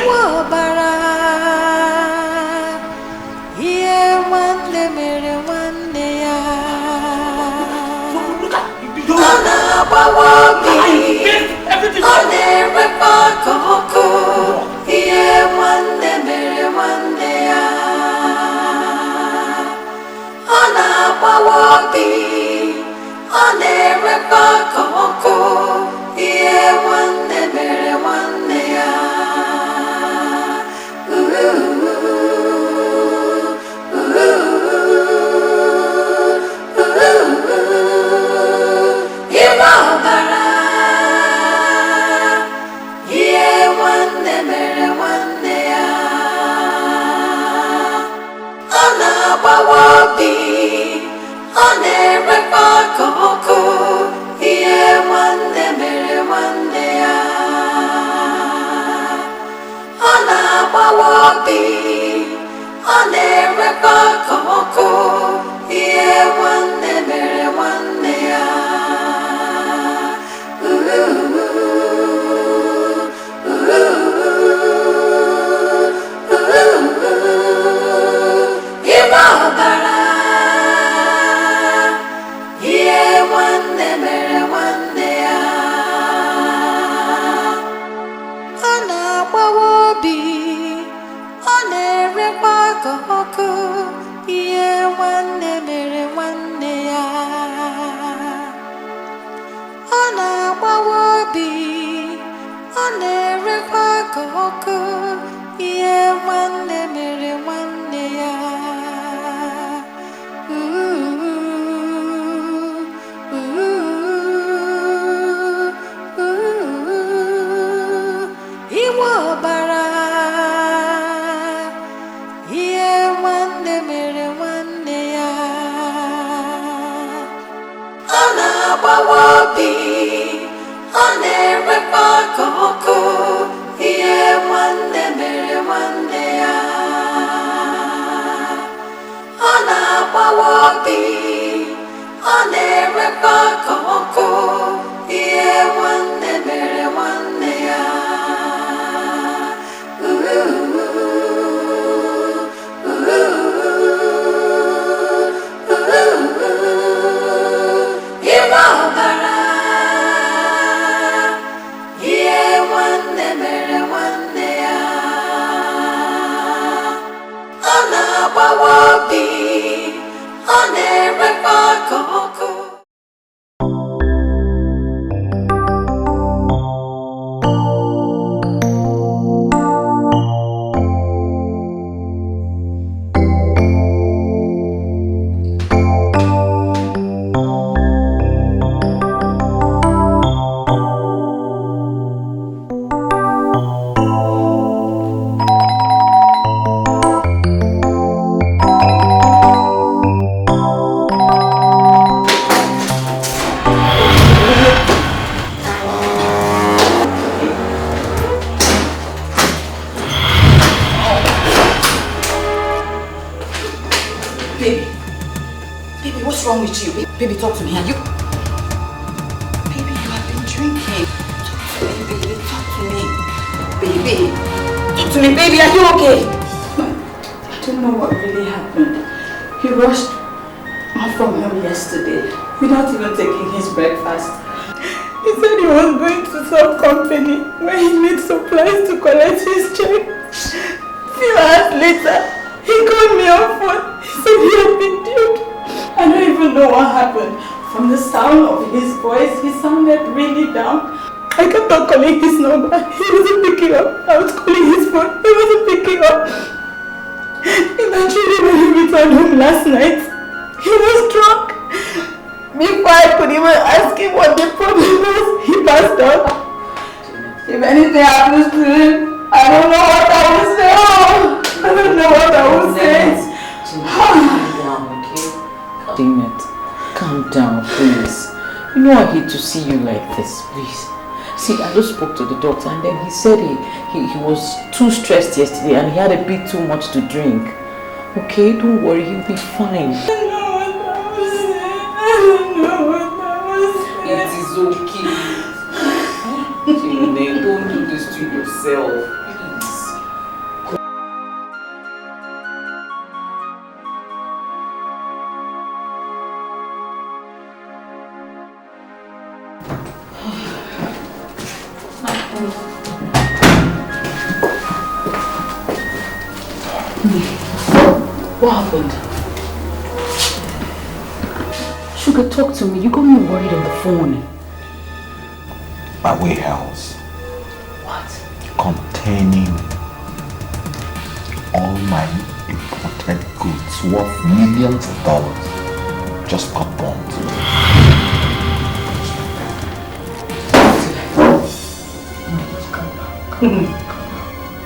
Baby, talk to me. Are you... Baby, you have been drinking. Talk to me, baby. Baby, talk to me, baby. Are you okay? I don't know what really happened. He rushed off from home yesterday without even taking his breakfast. He said he was going to some company where he needs supplies to collect his check. A few hours later, he called me on phone. He said he had been duped. I don't even know what happened. From the sound of his voice, he sounded really down. I kept on calling his number. He wasn't picking up. I was calling his phone. He wasn't picking up. Eventually, when he returned home last night, he was drunk. Before I could even ask him what the problem was, he passed on. If anything happens to him, I don't know what I will say. Oh, I don't know what I will say. Calm down, okay? Damn it. Calm down, please. You know I hate to see you like this, please. See, I just spoke to the doctor and then he said he was too stressed yesterday and he had a bit too much to drink. Okay, don't worry, he'll be fine. It is okay. Jane, don't do this to yourself, please. What happened? Sugar, talk to me. You got me worried on the phone. My warehouse. What? Containing all my imported goods worth millions of dollars just got bombed.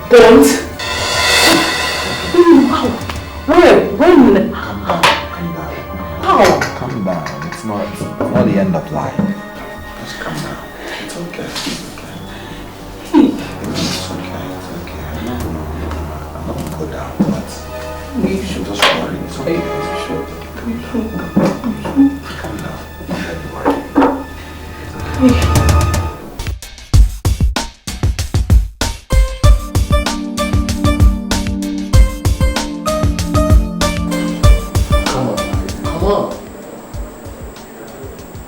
Don't. Wow. Where? When? How? Calm down. It's not the end of life. Just calm down. It's okay. It's okay. It's okay. I'm not gonna go down, but you should just worry. It's okay. You should. Calm down. Don't worry.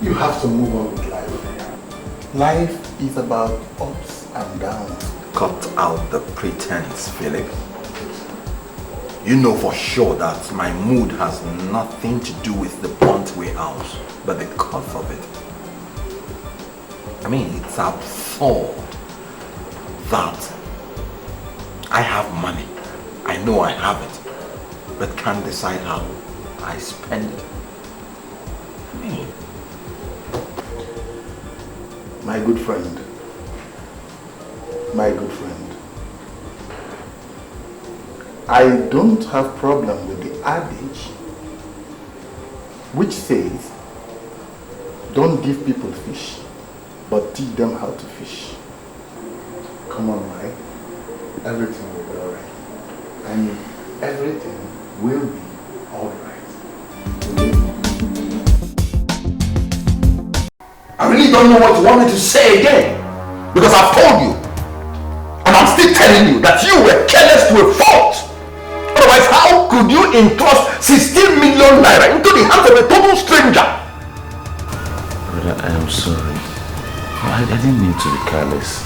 You have to move on with life. Life is about ups and downs. Cut out the pretense, Philip. You know for sure that my mood has nothing to do with the burnt warehouse, but the cause of it. I mean, it's absurd that I have money. I know I have it, but can't decide how I spend it. I mean, my good friend, I don't have problem with the adage which says, don't give people fish, but teach them how to fish. Come on, Mike. Everything will be alright. And everything will be alright. I really don't know what you want me to say again, because I've told you, and I'm still telling you that you were careless to a fault. Otherwise, how could you entrust 16 million naira into the hands of a total stranger? Brother, I am sorry. I didn't mean to be careless.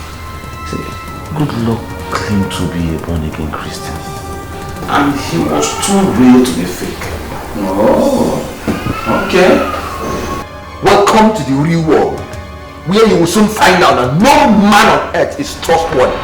See, good luck claimed to be a born-again Christian, and he was too real to be fake. Oh, okay. Welcome to the real world, where you will soon find out that no man on earth is trustworthy.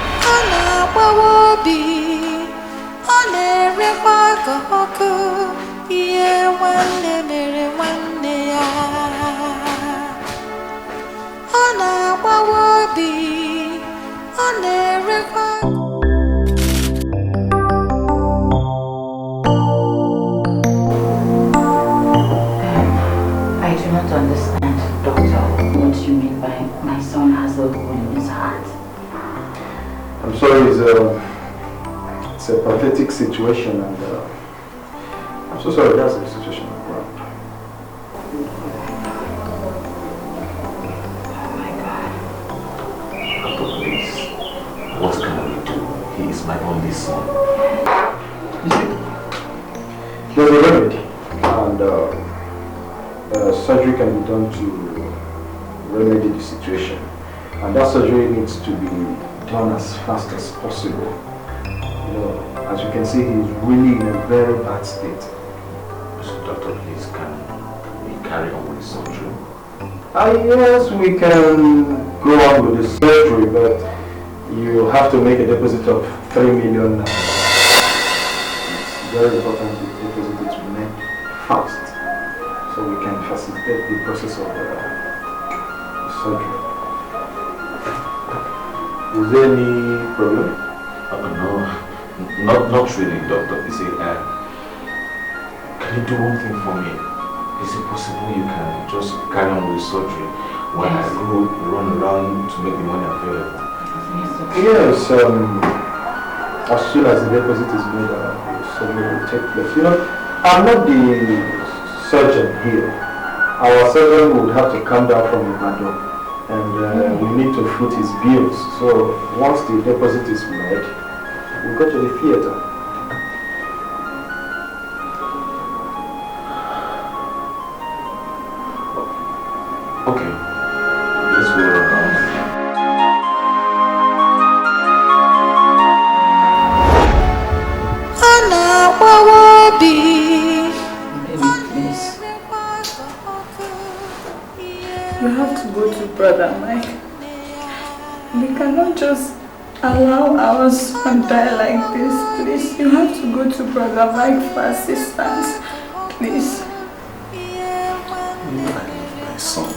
I do not understand, Doctor, what you mean by my son has a hole in his heart. I'm sorry, it's a pathetic situation, and I'm so sorry that's the situation. What can we do? He is my only son. You see, there's a remedy, and surgery can be done to remedy the situation. And that surgery needs to be done as fast as possible. You know, as you can see, he's really in a very bad state. So, doctor, please, can we carry on with the surgery? Yes, we can go on with the surgery, but you have to make a deposit of 3 million. It's very important the deposit is made fast. so we can facilitate the process of surgery. Is there any problem? No, not really, doctor. You see, can you do one thing for me? Is it possible you can just carry on with surgery while I go run around to make the money available? Yes, as soon as the deposit is made, the surgery will take place. You know, I'm not the surgeon here. Our surgeon would have to come down from Ibadan, and we need to foot his bills. So once the deposit is made, we'll go to the theater. Okay, let's go around. Baby, please. You have to go to Brother Mike. We cannot just allow our son die like this, please. You have to go to Brother Mike for assistance, please. I love my son.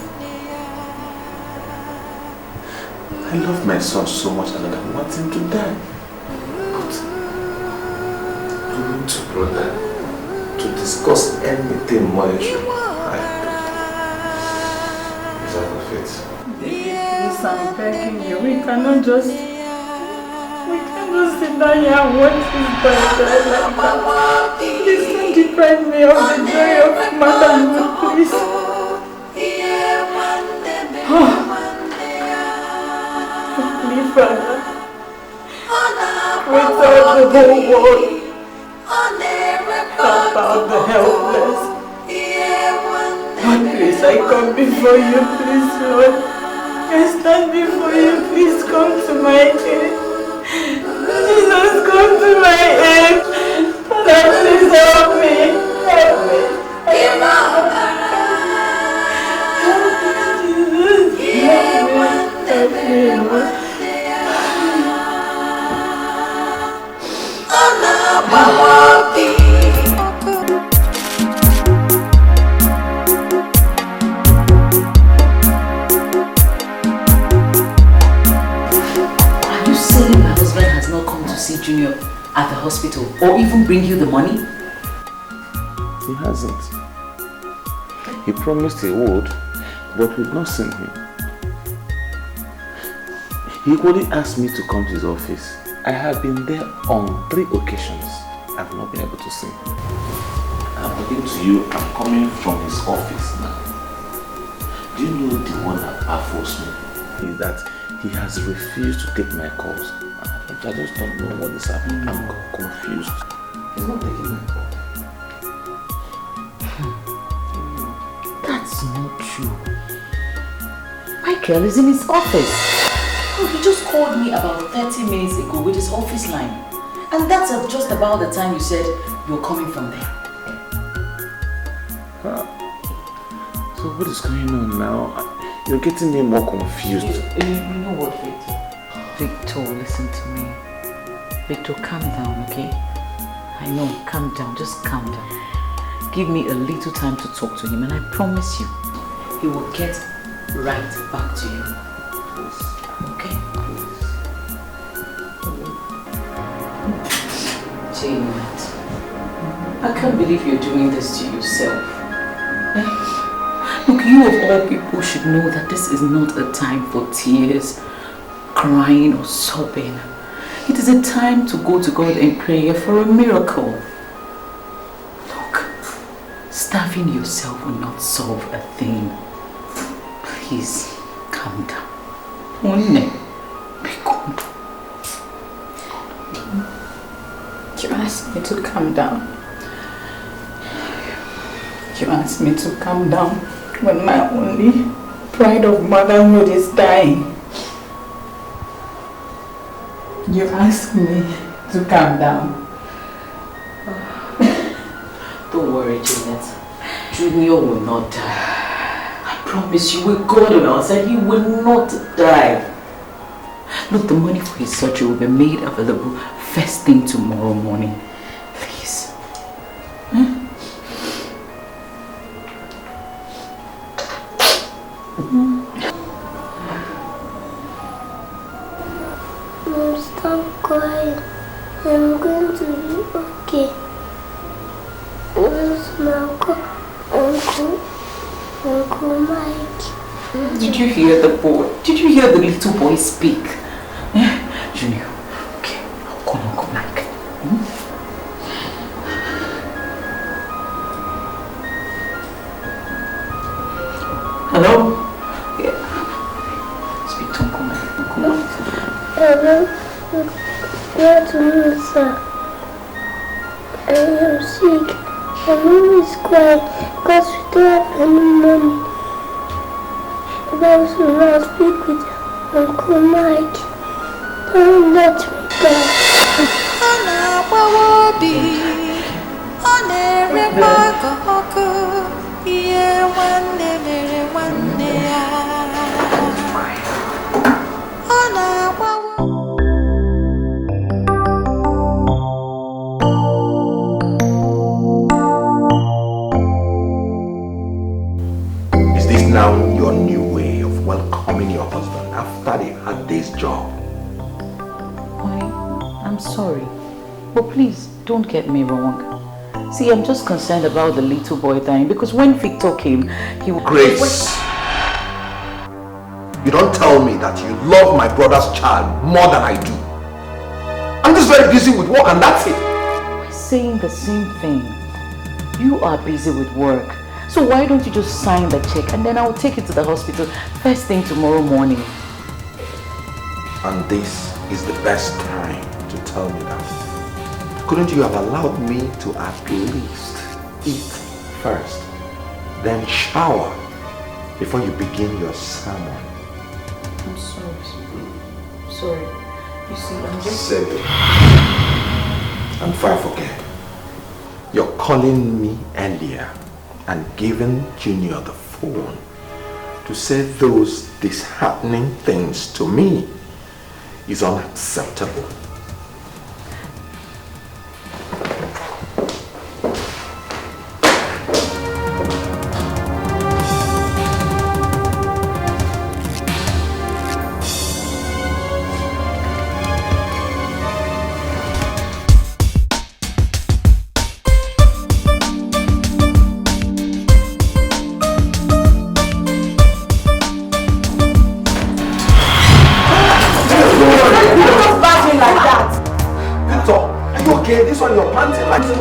I love my son so much and I don't want him to die. But going to brother to discuss anything more issue, is out of it. Please, I'm begging you. We can't just sit down here and watch this boy die like that. Please don't deprive me of the joy of motherhood, please. Please, Father. Wait out the whole world. Help out the helpless. Lord, please, I come before you, please, Lord. I stand before you, please come to my aid. Jesus, come to my aid. Lord, please help me. Help me. Help me, Lord. Are you saying my husband has not come to see Junior at the hospital or even bring you the money? He hasn't. He promised he would, but we've not seen him. He equally asked me to come to his office. I have been there on 3 occasions. I've not been able to see him. I'm talking to you, I'm coming from his office now. Do you know the one that baffles me? Is that he has refused to take my calls. I just don't know what is happening. I'm confused. He's not taking my call. That's not true. Michael is in his office. Oh, he just called me about 30 minutes ago with his office line. And that's just about the time you said you're coming from there. So what is going on now? You're getting me more confused. You know what, Victor? Victor, listen to me. Victor, calm down, okay? I know, calm down, just calm down. Give me a little time to talk to him and I promise you, he will get right back to you. Okay? Janet, I can't believe you're doing this to yourself. Look, you of all people should know that this is not a time for tears, crying or sobbing. It is a time to go to God in prayer for a miracle. Look, starving yourself will not solve a thing. Please, calm down. Onny, be calm. You asked me to calm down. You asked me to calm down when my only pride of motherhood is dying. You asked me to calm down. Don't worry, Janet. Junior will not die. I promise you, with God on our side, he will not die. Look, the money for his surgery will be made available first thing tomorrow morning. Please. Where's Uncle Mike? Did you hear the boy? Did you hear the little boy speak? Junior, okay, I'll call Uncle Mike. Hello? Yeah. Speak to Uncle Mike. Uncle Mike. Hello? Where to me, sir? I am sick. My mom is crying because we don't have any money. But we will speak with Uncle Mike. Don't let me Is this now your new way of welcoming your husband after they had this job? I'm sorry, but please don't get me wrong. See, I'm just concerned about the little boy dying because when Victor came, he was... Grace! You don't tell me that you love my brother's child more than I do. I'm just very busy with work and that's it. We're saying the same thing. You are busy with work. So why don't you just sign the check and then I'll take it to the hospital first thing tomorrow morning. And this is the best time to tell me that. Couldn't you have allowed me to at least eat first, then shower before you begin your sermon? I'm sorry. Sorry. You see, I'm just... Silly. And far forget. You're calling me earlier and giving Junior the phone to say those disheartening things to me is unacceptable.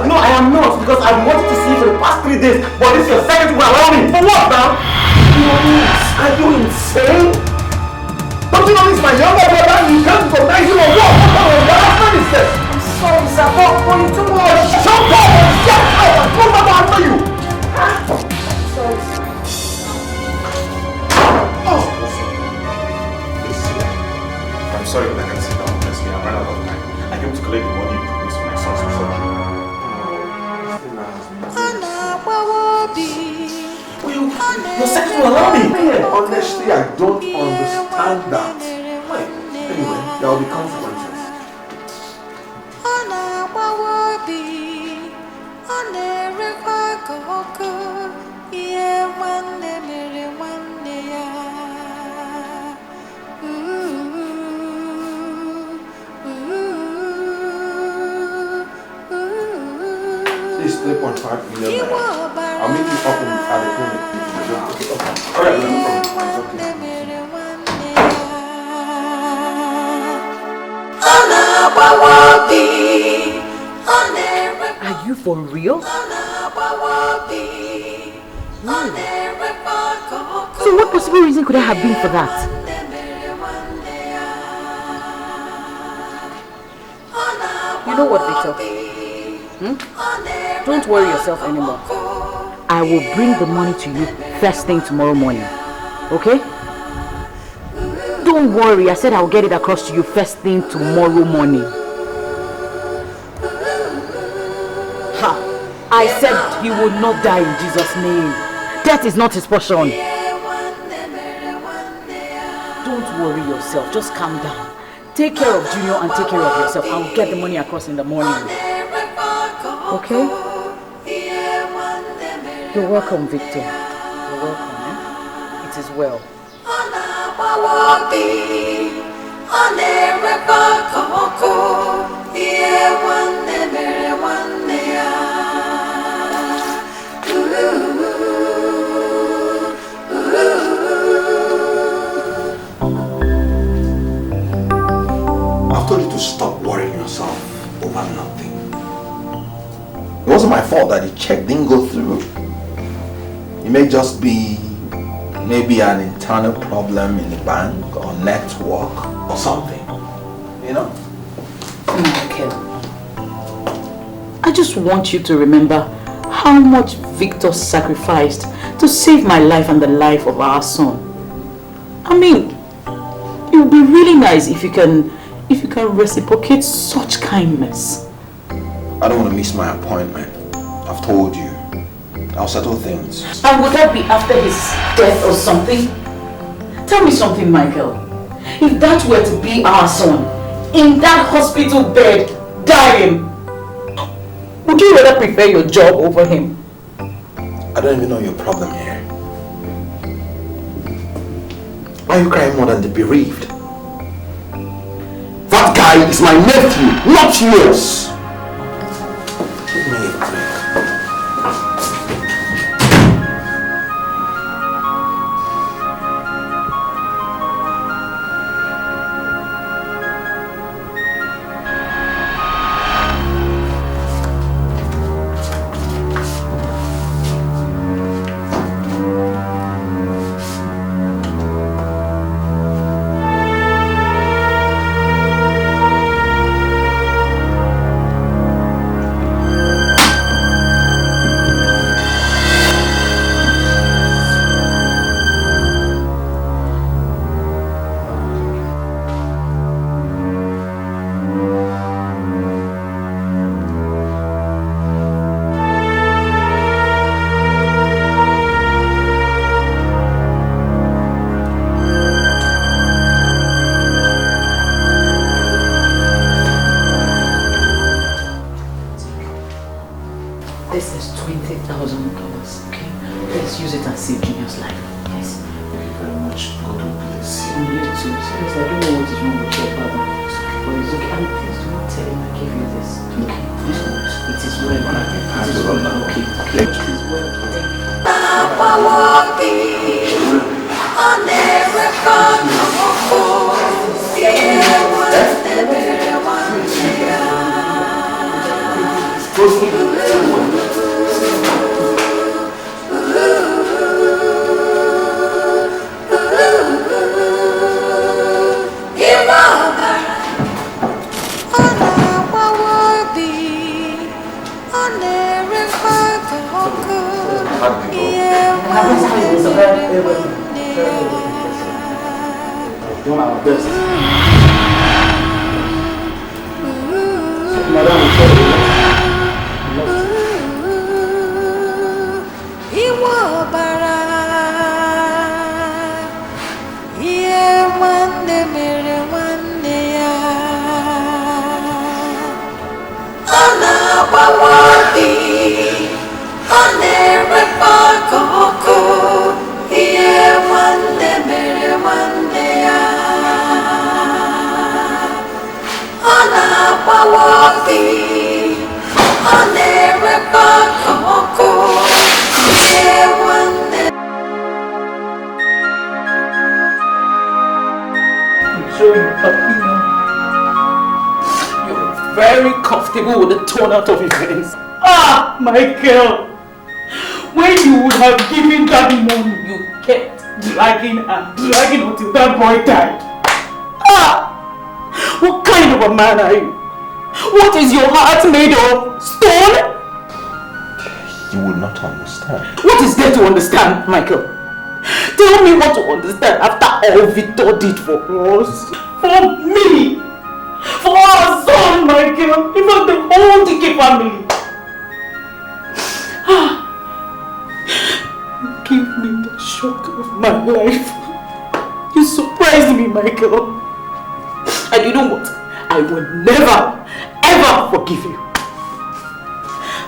No, I am not because I wanted to see you for the past 3 days. But this is your second one. Allow me. For what now? Are you insane? Don't you know this is my younger brother? You can't recognize him or what? What happened is this? I'm sorry, sir. But you too much. Shut up and get out. I'm not going to answer you. Sorry, sir. Oh, listen. I'm sorry, but I can sit down. Honestly, I'm running out of time. I came to collect the money you promised for my son's surgery. Your second will allow me. Honestly, I don't understand that. Anyway, there will be consequences. This is 3.5 million naira. I'll meet you up at the clinic. Alright, no problem. Are you for real? So what possible reason could I have been for that? You know what, Victor? Don't worry yourself anymore. I will bring the money to you first thing tomorrow morning. Okay? Don't worry, I said I'll get it across to you first thing tomorrow morning. Ha! I said he will not die in Jesus' name. Death is not his portion. Don't worry yourself, just calm down. Take care of Junior and take care of yourself. I'll get the money across in the morning. Okay? You're welcome, Victor. You're welcome, eh? It is well. possible that the check didn't go through. It may just be maybe an internal problem in the bank or network or something, you know? Michael, I just want you to remember how much Victor sacrificed to save my life and the life of our son. I mean, it would be really nice if you can reciprocate such kindness. I don't want to miss my appointment. I've told you. I'll settle things. And would that be after his death or something? Tell me something, Michael. If that were to be our son, in that hospital bed, dying, would you rather prefer your job over him? I don't even know your problem here. Why are you crying more than the bereaved? That guy is my nephew, not yours. Give me a break. With the tone out of events. Ah, Michael! When you would have given that money, you kept dragging and dragging until that boy died. Ah! What kind of a man are you? What is your heart made of? Stone? You would not understand. What is there to understand, Michael? Tell me what to understand after all Victor did for us. For me! For our son, Michael, even the whole Dike family. You gave me the shock of my life. You surprised me, Michael. And you know what? I will never, ever forgive you.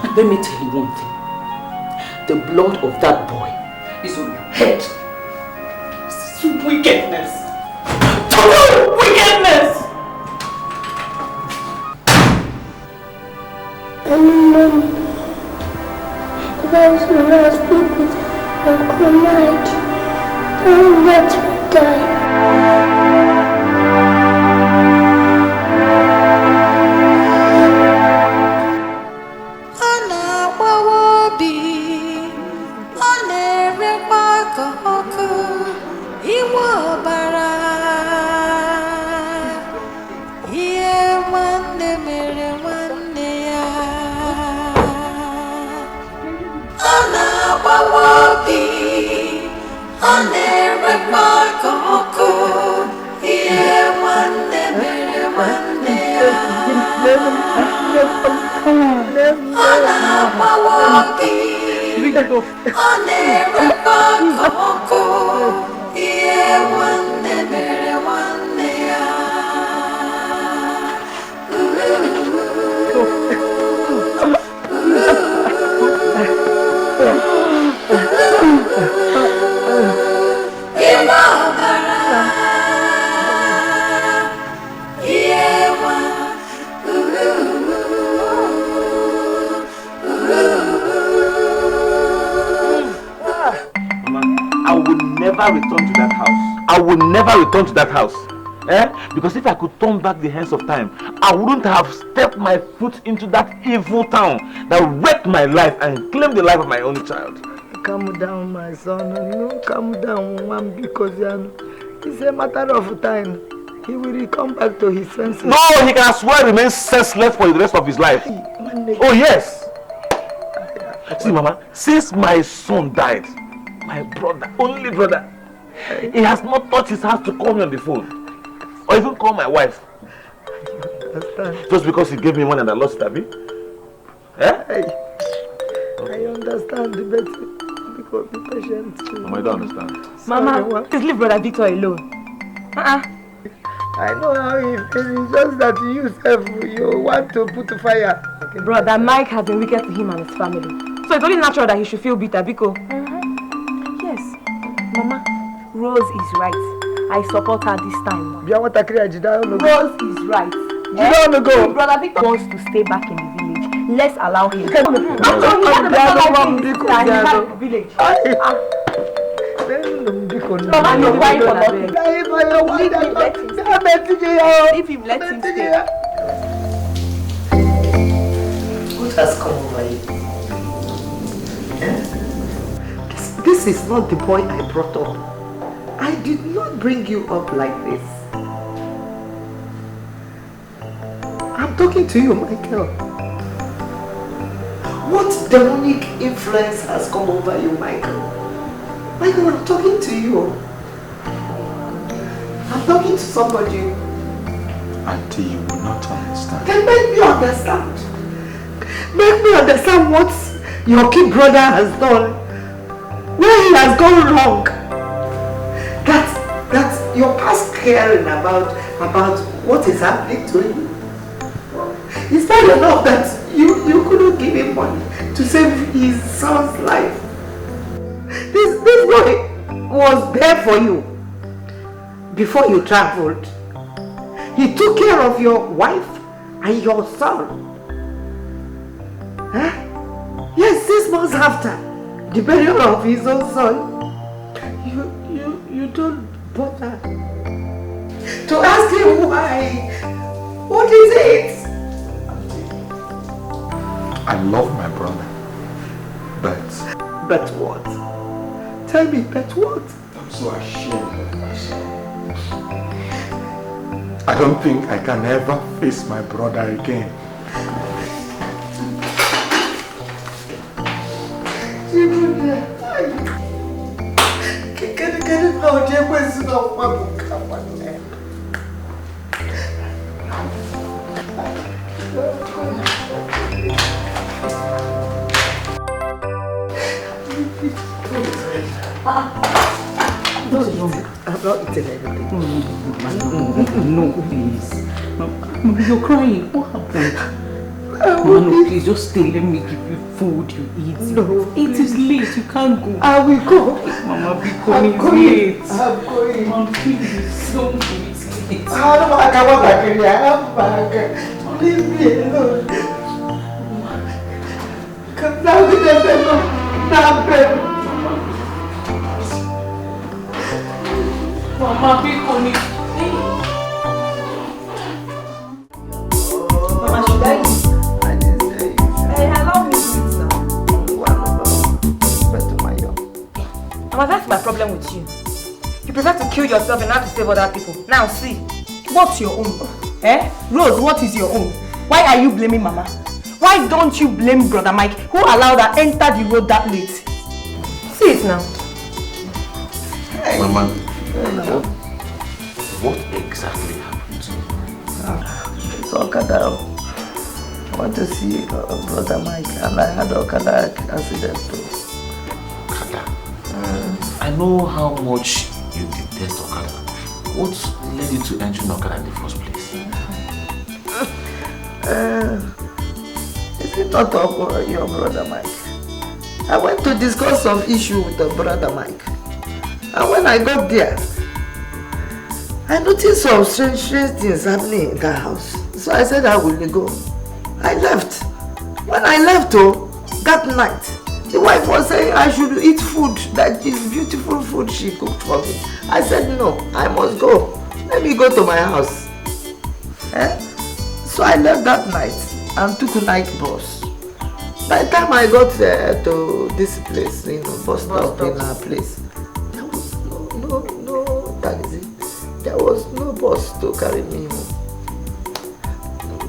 And let me tell you one thing. The blood of that boy is on your head. This is wickedness. Total wickedness. Mom, if I was going to speak with Uncle Mike, I would let me die. Anna, Return to that house. I will never return to that house. Because if I could turn back the hands of time, I wouldn't have stepped my foot into that evil town that wrecked my life and claimed the life of my only child. Calm down, my son. No, calm down, one, because it's a matter of time. He will come back to his senses. No, he can as well remain senseless for the rest of his life. Oh yes. See, Mama, since my son died, my brother, only brother, he has not touched his heart to call me on the phone or even call my wife. Understand? Just because he gave me money and I lost it, Abi? I understand, but because be patient. Mama, I don't understand. Mama, please leave Brother Victor alone. I know how he feels. It's just that you want to put fire. Brother Mike has been wicked to him and his family. So it's only natural that he should feel bitter, because yes, Mama, Rose is right. I support her this time. Rose is right. If Brother Victor wants to stay back in the village, let's allow him. After he had a better life in the village. Mama, you're right for nothing. Leave him, let him stay. What has come over you? This is not the boy I brought up. I did not bring you up like this. I'm talking to you, Michael. What demonic influence has come over you, Michael? Michael, I'm talking to you. I'm talking to somebody. Auntie, you will not understand. Then make me understand. Make me understand what your kid brother has done. Where he has gone wrong. That you're past caring about what is happening to him. It's not enough that you couldn't give him money to save his son's life. This boy was there for you before you traveled. He took care of your wife and your son. Huh? Yes, 6 months after the burial of his own son, you don't bother to ask him why. What is it? I love my brother, but what? Tell me, but what? I'm so ashamed of myself. I don't think I can ever face my brother again. I've not eaten anything. No, please. Mama, you're crying. What happened? Mama, no, please, just stay. Let me give you food you eat. No, it is late. You can't go. I will go. Mama, because it's late. I'm going. Mama, please, don't do it. I can't back here. I'm back. Leave me alone. Come down with the baby. Now, baby. Mama, because it's Mama, should I eat? Hey, allow me to eat now. Mama, that's my problem with you. You prefer to kill yourself and not to save other people. Now see, what's your own? Rose, what is your own? Why are you blaming Mama? Why don't you blame Brother Mike, who allowed her enter the road that late? See it now. Hey. Mama, what exactly happened to you? It's all cut out. I want to see Brother Mike, and I had Okada accident too. Okada? I know how much you detest Okada. What led you to enter Okada in the first place? Is it not your Brother Mike? I went to discuss some issue with the Brother Mike. And when I got there, I noticed some strange things happening in that house. So I said I will go. I left. When I left, that night, the wife was saying I should eat food, that is beautiful food she cooked for me. I said no, I must go. Let me go to my house. So I left that night and took a night bus. By the time I got there to this place, bus stop in our place, there was no taxi. There was no bus to carry me home.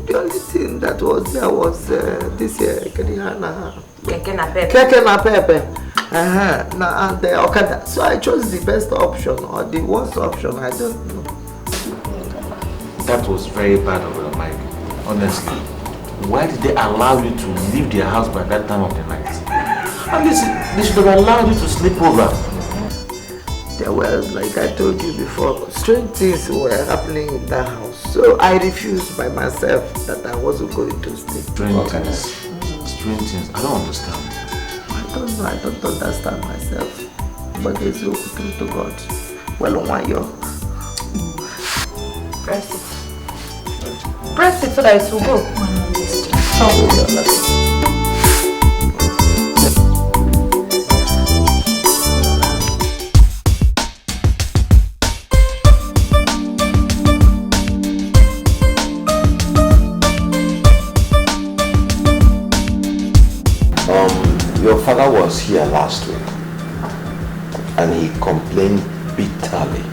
The only thing that was there was this Keke na Pepe. And the Okada. So I chose the best option or the worst option, I don't know. That was very bad of them, Mike. Honestly. Why did they allow you to leave their house by that time of the night? At least they should have allowed you to sleep over. There were, like I told you before, strange things were happening in that house. So I refused by myself that I wasn't going to stay. Strange things. Strange things. I don't understand. I don't understand myself. But there's no truth to God. Well, why you? Press it. Press it so that it will go. Your father was here last week and he complained bitterly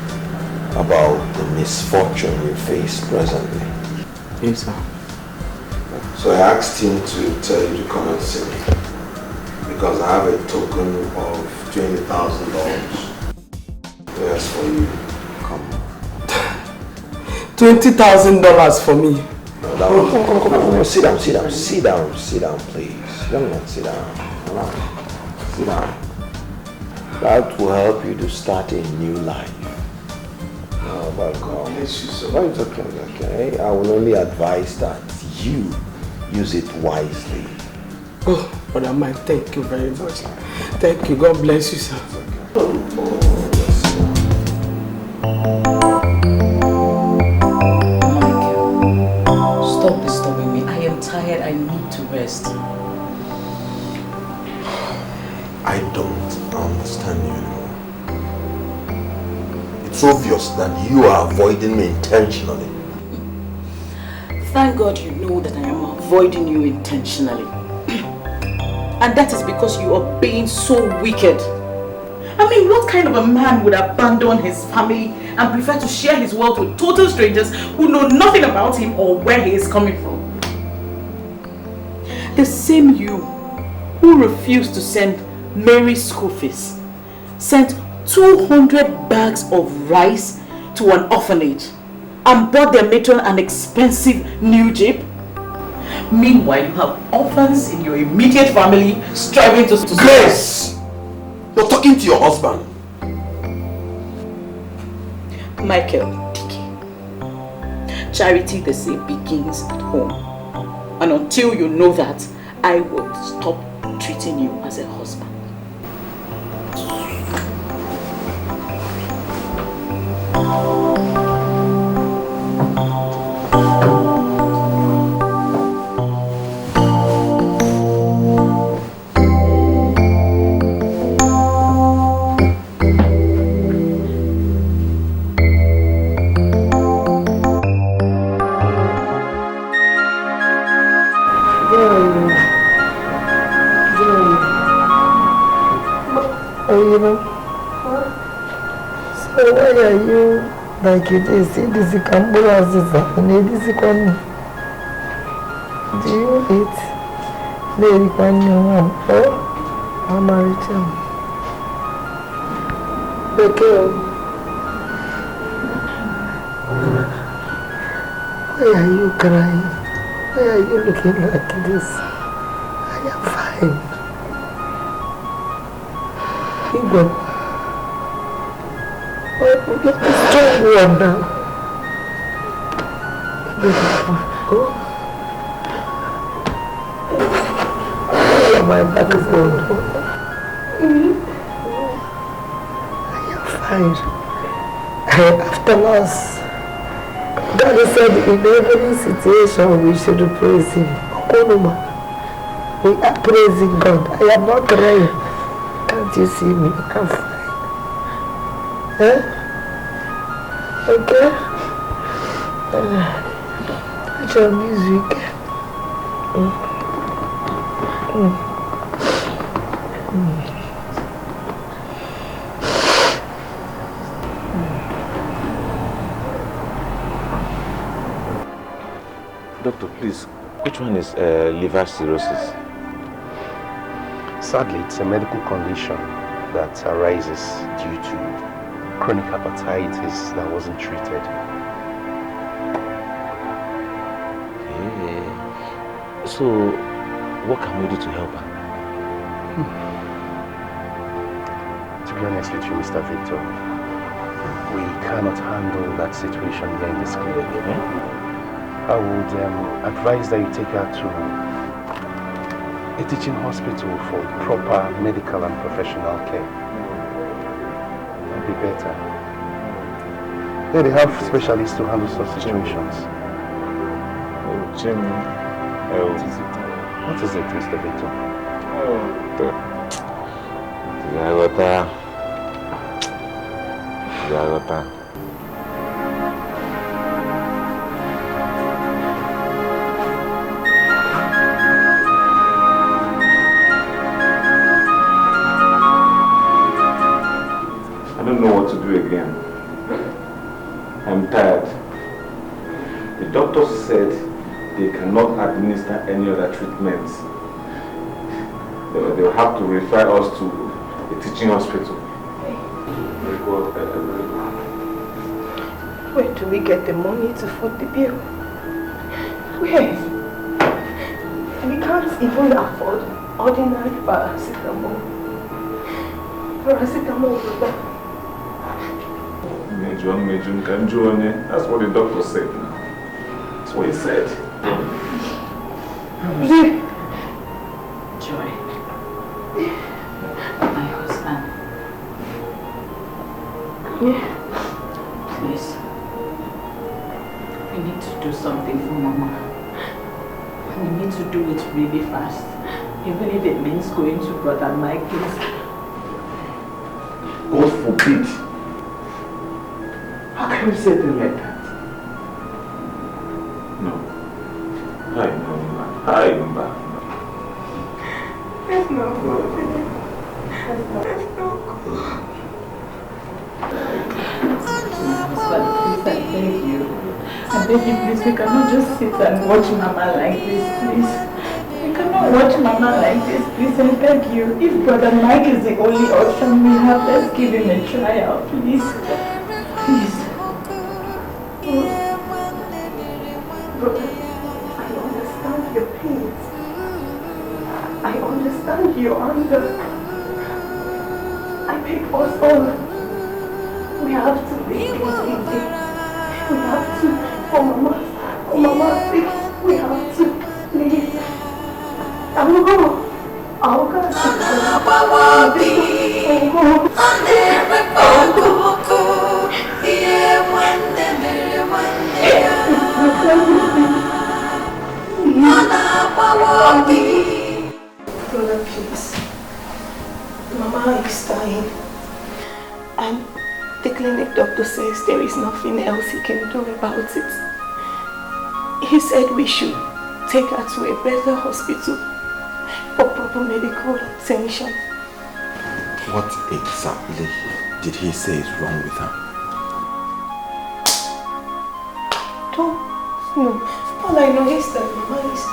about the misfortune you face presently. Yes, sir. So I asked him to tell you to come and see me because I have a token of $20,000. Yes, for you. Come. $20,000 for me. No, come. Sit down, please. Young man, sit down. Sit down. That will help you to start a new life. No, but no, it's okay. I will only advise that you use it wisely. Oh, Brother Mike, thank you very much. Thank you. God bless you, sir. Stop disturbing me. I am tired. I need to rest. I don't understand you anymore. It's obvious that you are avoiding me intentionally. Thank God you know that I am avoiding you intentionally. And that is because you are being so wicked. I mean, what kind of a man would abandon his family and prefer to share his wealth with total strangers who know nothing about him or where he is coming from? The same you who refused to send Mary's school fees sent 200 bags of rice to an orphanage and bought their matron an expensive new jeep. Meanwhile, you have orphans in your immediate family striving to... Grace! You're talking to your husband. Michael, charity, they say, begins at home. And until you know that, I will stop treating you as a husband. So why are you like it is? This is do you eat? Lady Kwanyo I'm married him. Why are you crying? Why are you looking like this? I am fine. Igwe, get the strong one now. Go. My back is going. I am fine. After loss, Daddy said in every situation we should praise him. Okonoma, we are praising God. I am not crying. Can't you see me? I'm fine. Okay? It's your music. Doctor, please, which one is liver cirrhosis? Sadly, it's a medical condition that arises due to chronic hepatitis that wasn't treated. Okay. So, what can we do to help her? To be honest with you, Mr. Victor, we cannot handle that situation here in this clinic. I would advise that you take her to a teaching hospital for proper medical and professional care. It would be better. Yeah, they have specialists to handle such situations. Oh, Jimmy. What is it, Mr. Victor? Jagota. I don't know what to do again. I'm tired. The doctors said they cannot administer any other treatments. They'll have to refer us to a teaching hospital. Very good. Where do we get the money to foot the bill? Where? We can't even afford ordinary paracetamol. That's what the doctor said now. That's what he said. Joy. My husband. Please. We need to do something for Mama. We need to do it really fast. Even if it means going to Brother Mike's. God forbid. How can you say things like that? No. I know. There's no good. There's no good. Husband, please, I beg you. I beg you, please, we cannot just sit and watch Mama like this, please. We cannot watch Mama like this, please, I beg you. If Brother Mike is the only option we have, let's give him a trial, please. Please. Brother, I understand your pains. I understand your anger. I beg us all. We have to make it easy. We have to, for Mama's sake, we have to, please. I'll go. Brother, please. Mama is dying. And the clinic doctor says there is nothing else he can do about it. He said we should take her to a better hospital for proper medical attention. What exactly did he say is wrong with her? Don't know. All I know is that Mama is...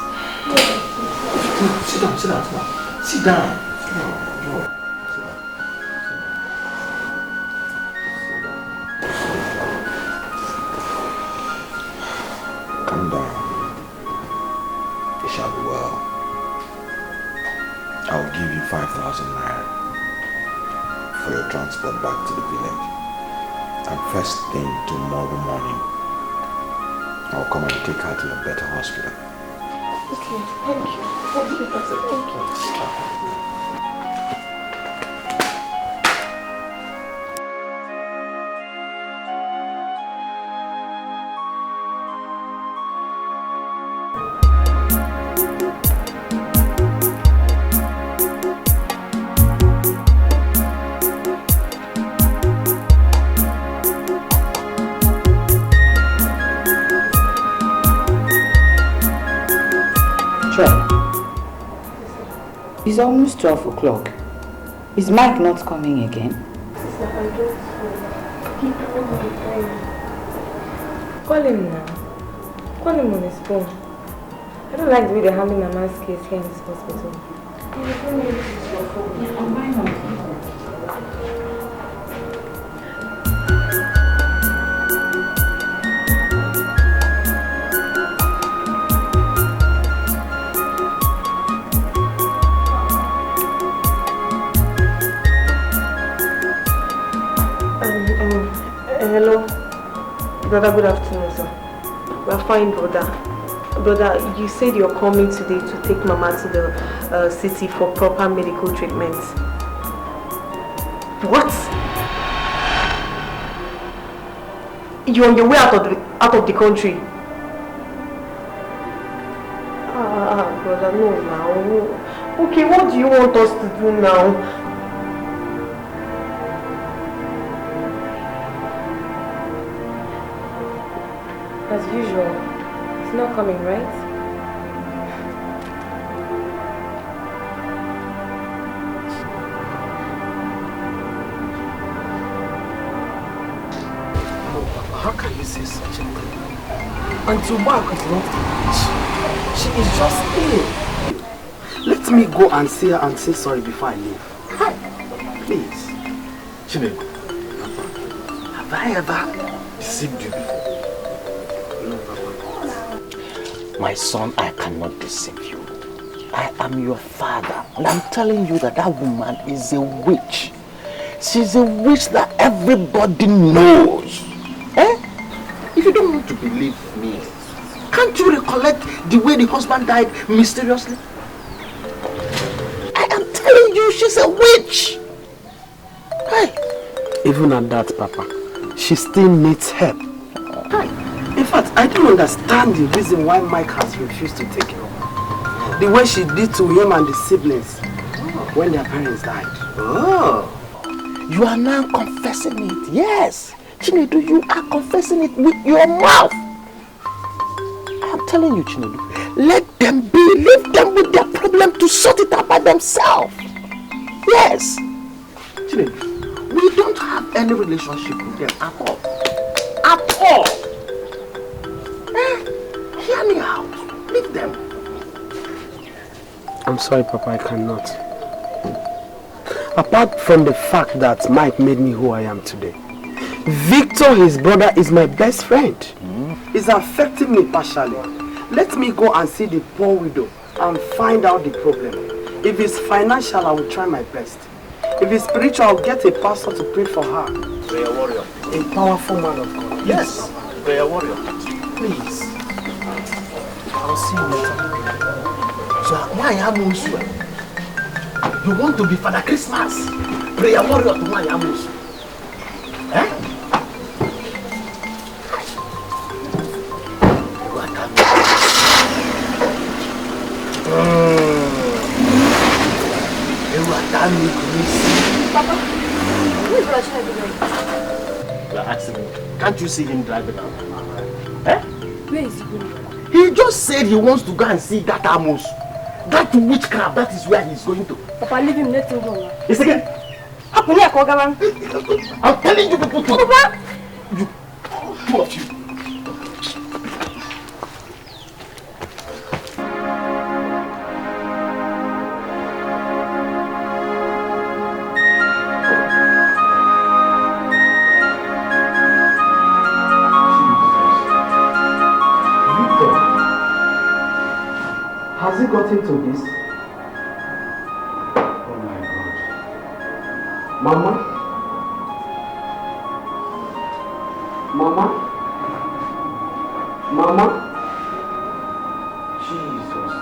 Sit down. Sit down. Calm down. 5,000 naira for your transport back to the village. And first thing tomorrow morning, I'll come and take her to a better hospital. Okay, thank you. Thank you, Pastor. Thank you. It's almost 12 o'clock. Is Mike not coming again? Sister, I don't know. He told me before. Call him now. Call him on his phone. I don't like the way they're handling my man's case here in this hospital. I'm buying on Hello, brother. Good afternoon, sir. We're fine, brother. Brother, you said you're coming today to take Mama to the city for proper medical treatment. What? You're on your way out of the country? Brother, no now. Okay, what do you want us to do now? As usual, he's not coming, right? How can you say such a thing? Until Mark is not rich, she is just ill. Let me go and see her and say sorry before I leave. Please. Chineke, have I ever deceived you before? My son, I cannot deceive you. I am your father, and I'm telling you that that woman is a witch. She's a witch that everybody knows. Eh? If you don't want to believe me, can't you recollect the way the husband died mysteriously? I am telling you, she's a witch. Hey. Even at that, Papa, she still needs help. In fact, I don't understand the reason why Mike has refused to take her. The way she did to him and the siblings when their parents died. Oh. You are now confessing it. Yes. Chinedu, you are confessing it with your mouth. I am telling you, Chinedu, let them be. Leave them with their problem to sort it out by themselves. Yes. Chinedu, we don't have any relationship with them at all. At all. Hear me out. Leave them. I'm sorry, Papa, I cannot. Apart from the fact that Mike made me who I am today, Victor, his brother, is my best friend. It's affecting me partially. Let me go and see the poor widow and find out the problem. If it's financial, I will try my best. If it's spiritual, I'll get a pastor to pray for her. Prayer warrior. A powerful man of God. Yes. Prayer warrior. Please. I'll see you later. So why am you want to be Father Christmas? Prayer warrior to my Amos. Eh? Papa, who is Alichi going? You are asking me. Can't you see him driving out? Eh? Where is he going? He just said he wants to go and see that Amos. That witchcraft, that is where he's going to. Papa, leave him, let him go. It's again. I'm telling you people to. Papa! You, two of you. Has he got into this? Oh no. Mama? Mama? Mama? Jesus.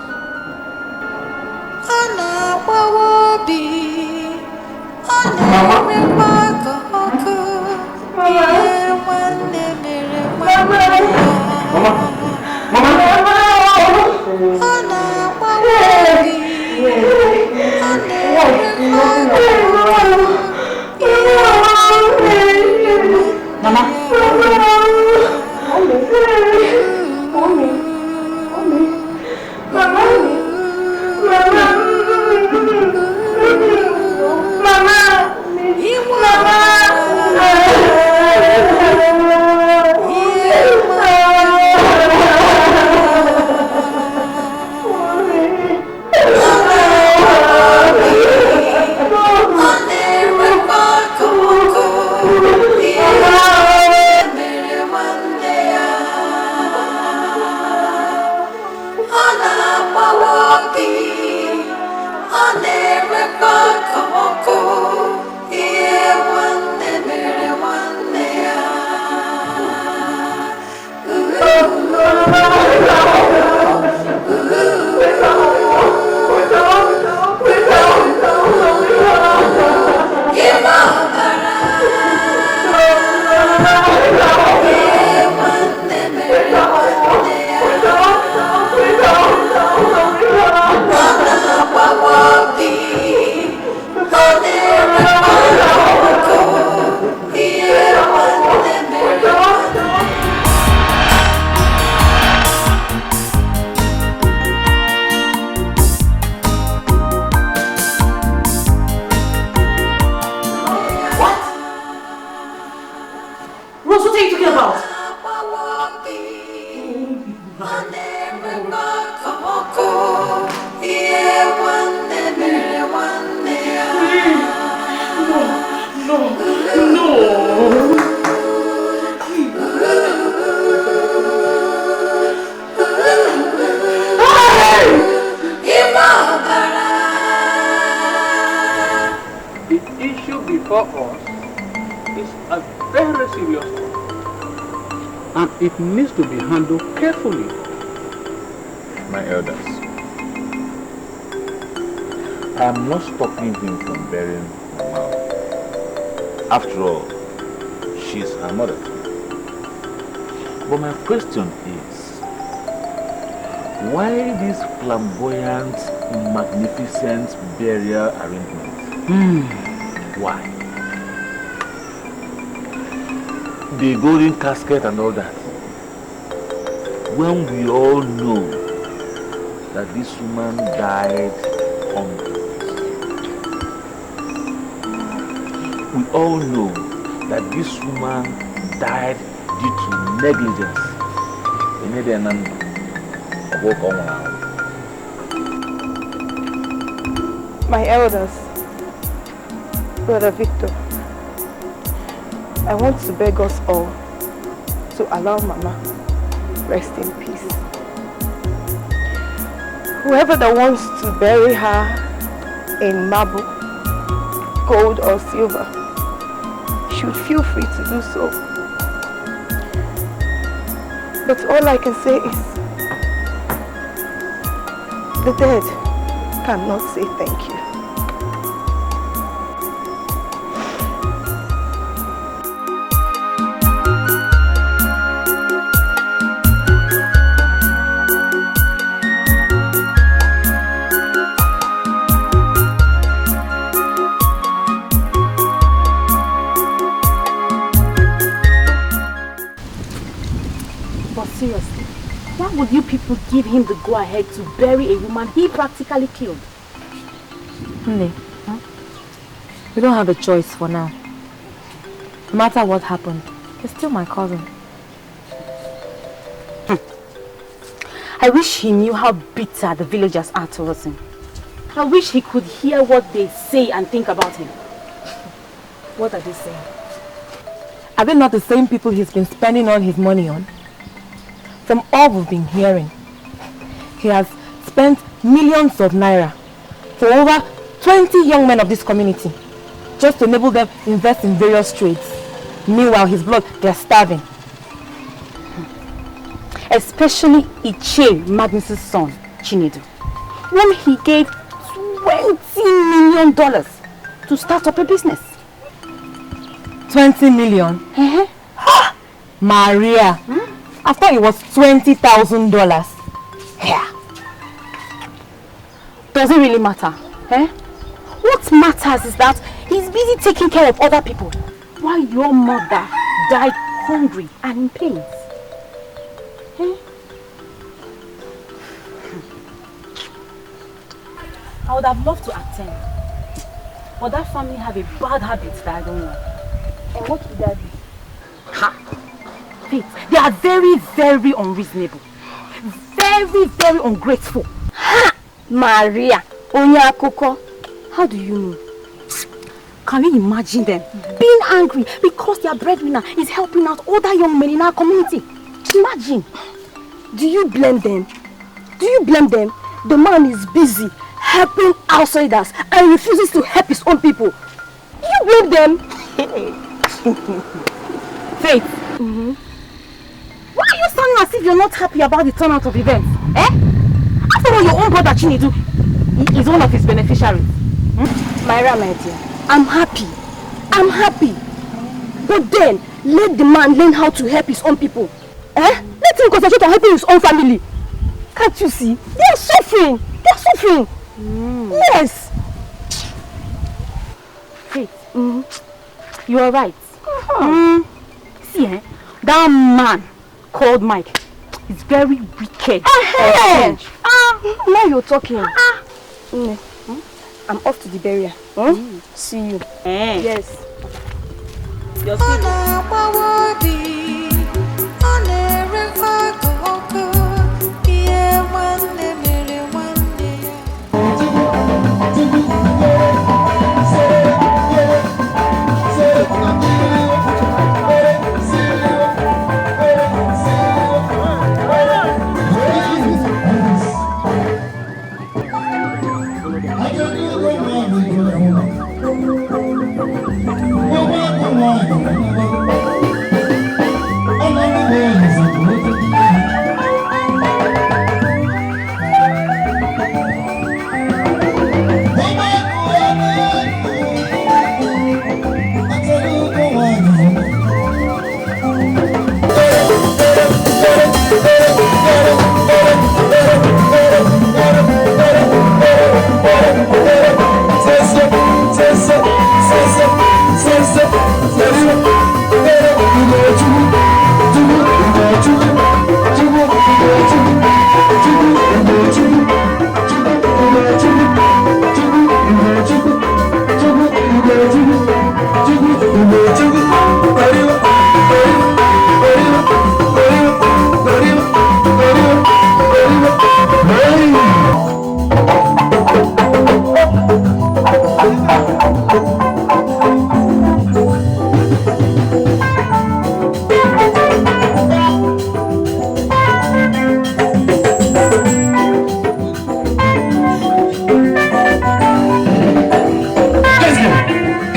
It needs to be handled carefully. My elders, I am not stopping him from burying my mom. After all, she is her mother. But my question is, why this flamboyant, magnificent burial arrangement? Why? The golden casket and all that. When we all know that this woman died hungry. We all know that this woman died due to negligence. My elders, Brother Victor, I want to beg us all to allow Mama rest in peace. Whoever that wants to bury her in marble, gold or silver should feel free to do so. But all I can say is the dead cannot say thank you. Seriously, why would you people give him the go-ahead to bury a woman he practically killed? Onny, we don't have a choice for now. No matter what happened, he's still my cousin. I wish he knew how bitter the villagers are towards him. I wish he could hear what they say and think about him. What are they saying? Are they not the same people he's been spending all his money on? From all we've been hearing, he has spent millions of naira for over 20 young men of this community. just to enable them invest in various trades. Meanwhile, his blood, they're starving. Especially Iche Magnus' son, Chinedu, whom he gave $20 million to start up a business. 20 million? Maria, I thought it was $20,000. Yeah. Does it really matter? What matters is that he's busy taking care of other people while your mother died hungry and in pain. I would have loved to attend, but that family have a bad habit that I don't like. And what would that be? Faith, they are very, very unreasonable. Very, very ungrateful. Maria, Onyakoko, how do you know? Can you imagine them being angry because their breadwinner is helping out other young men in our community? Imagine. Do you blame them? Do you blame them? The man is busy helping outsiders and refuses to help his own people. Do you blame them? Faith, why are you sounding as if you're not happy about the turnout of events? After all, your own brother Chinedu is one of his beneficiaries. Myra, my dear, I'm happy. I'm happy. But then, let the man learn how to help his own people. Let him concentrate on helping his own family. Can't you see? They are suffering. They are suffering. Yes. Faith, you are right. See, that man called Mike is very wicked. Now you're talking. I'm off to the burial. See you. Yes. You're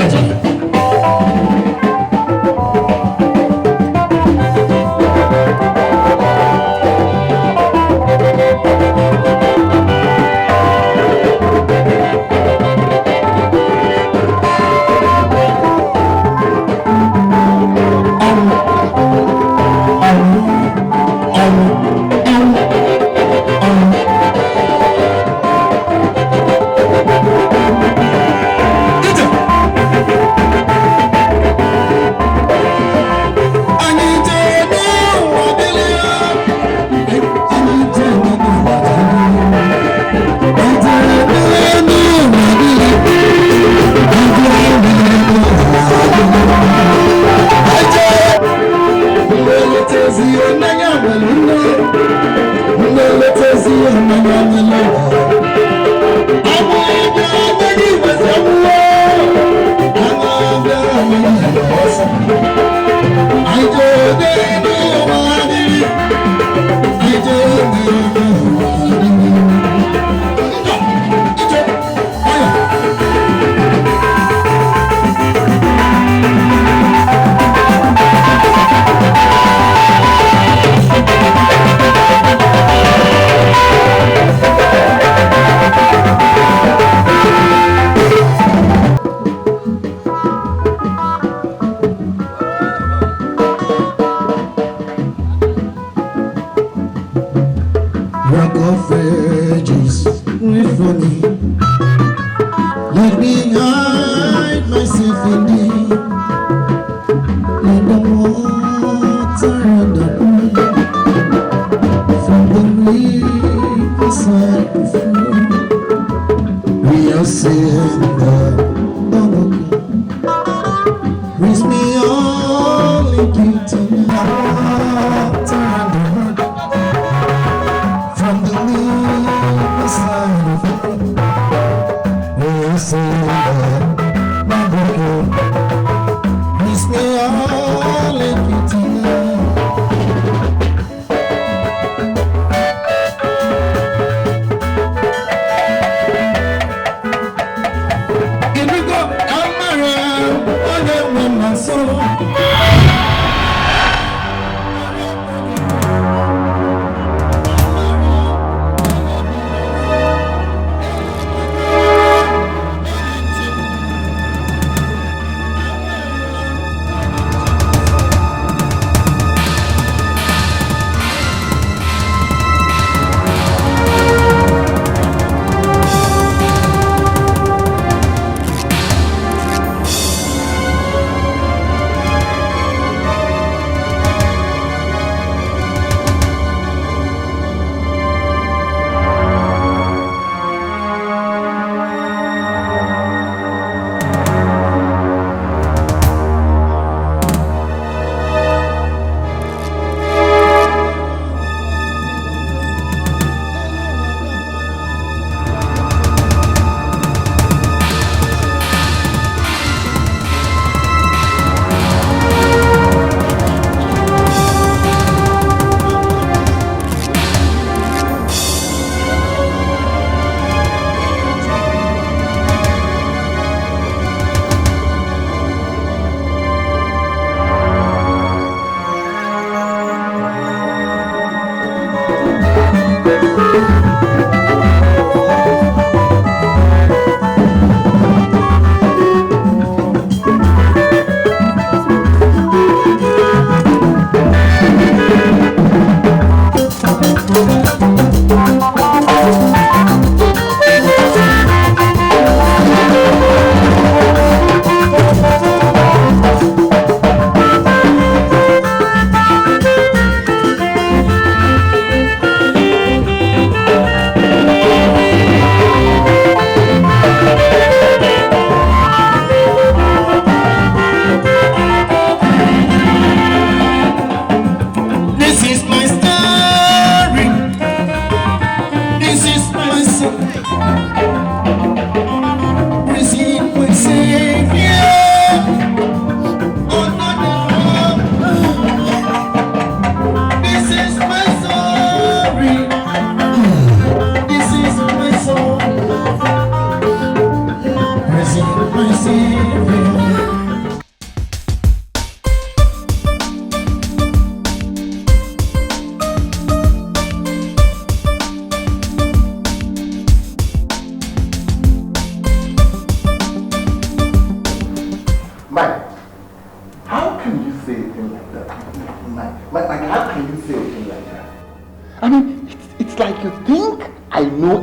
Let's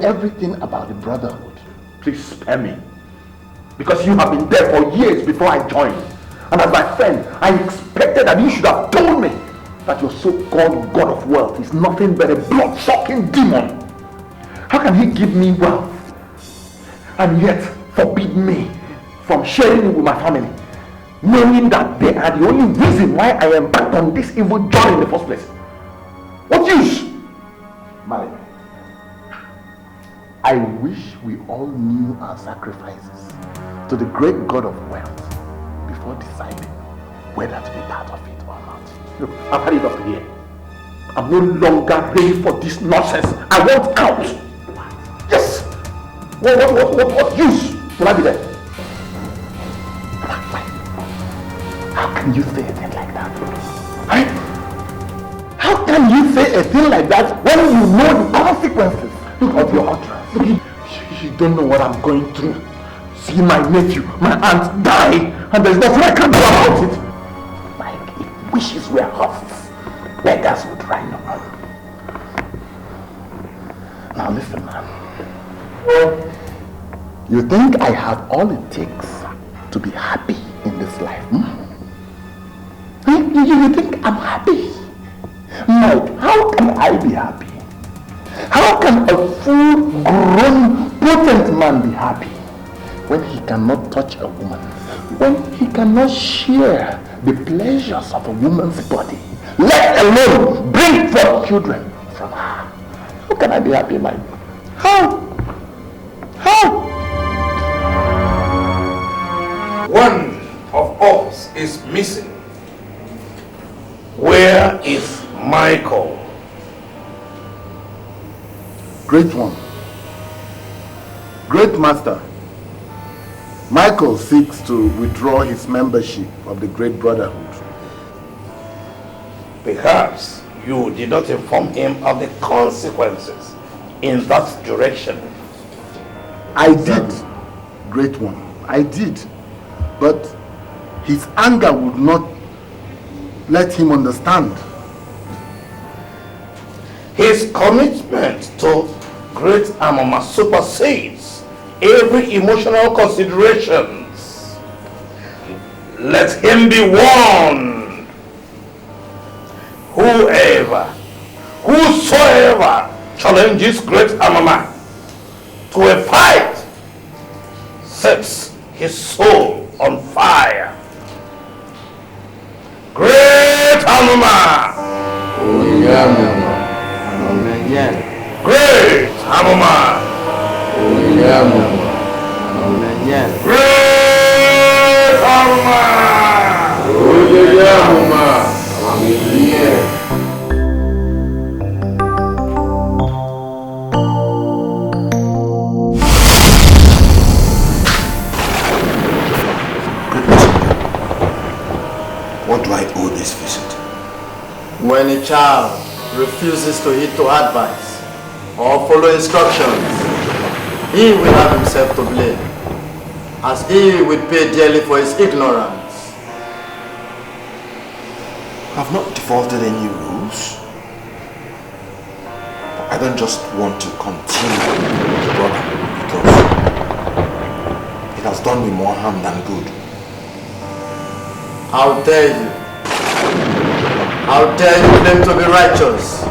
Everything about the brotherhood. Please spare me. Because you have been there for years before I joined. And as my friend, I expected that you should have told me that your so-called God of wealth is nothing but a blood-sucking demon. How can he give me wealth and yet forbid me from sharing it with my family, knowing that they are the only reason why I embarked on this evil journey in the first place? What use? Marry me. I wish we all knew our sacrifices to the great God of wealth before deciding whether to be part of it or not. Look, I've had it up here. I'm no longer ready for this nonsense. I want out. What? Yes. What use will I be there? How can you say a thing like that? How can you say a thing like that when you know the consequences of your utterance? Look, you don't know what I'm going through. See my nephew, my aunt die, and there's nothing I can do about it. Like, if wishes were horses, beggars would ride on. Now listen, man. You think I have all it takes to be happy in this life? You think I'm happy? Mike, how can I be happy? How can a full-grown, potent man be happy when he cannot touch a woman, when he cannot share the pleasures of a woman's body, let alone bring forth children from her? How can I be happy, Mike? How? One of us is missing. Where is Michael? Great one. Great master. Michael seeks to withdraw his membership of the Great Brotherhood. Perhaps you did not inform him of the consequences in that direction. I did, Great One. I did. But his anger would not let him understand. His commitment to Great Amama supersedes every emotional considerations. Let him be warned. Whosoever challenges Great Amama to a fight sets his soul on fire. Great Amama! Great Amama! Great Amama! What do I owe this visit? When a child refuses to heed to advice or follow instructions, he will have himself to blame, as he will pay dearly for his ignorance. I've not defaulted any rules. I don't just want to continue with the brother because it has done me more harm than good. How dare you? How dare you claim to be righteous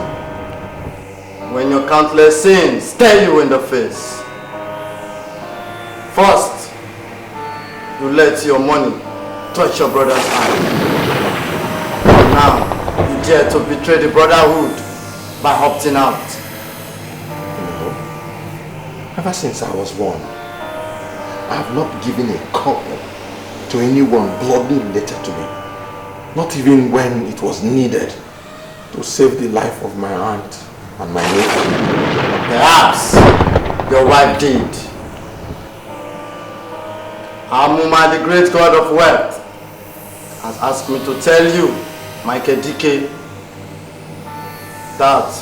when your countless sins stare you in the face? First, you let your money touch your brother's hand. And now, you dare to betray the brotherhood by opting out. Ever since I was born, I have not given a copper to anyone bloodly related to me. Not even when it was needed to save the life of my aunt and my nephew. Perhaps your wife did. Amuma, the great god of wealth, has asked me to tell you, my Edike, that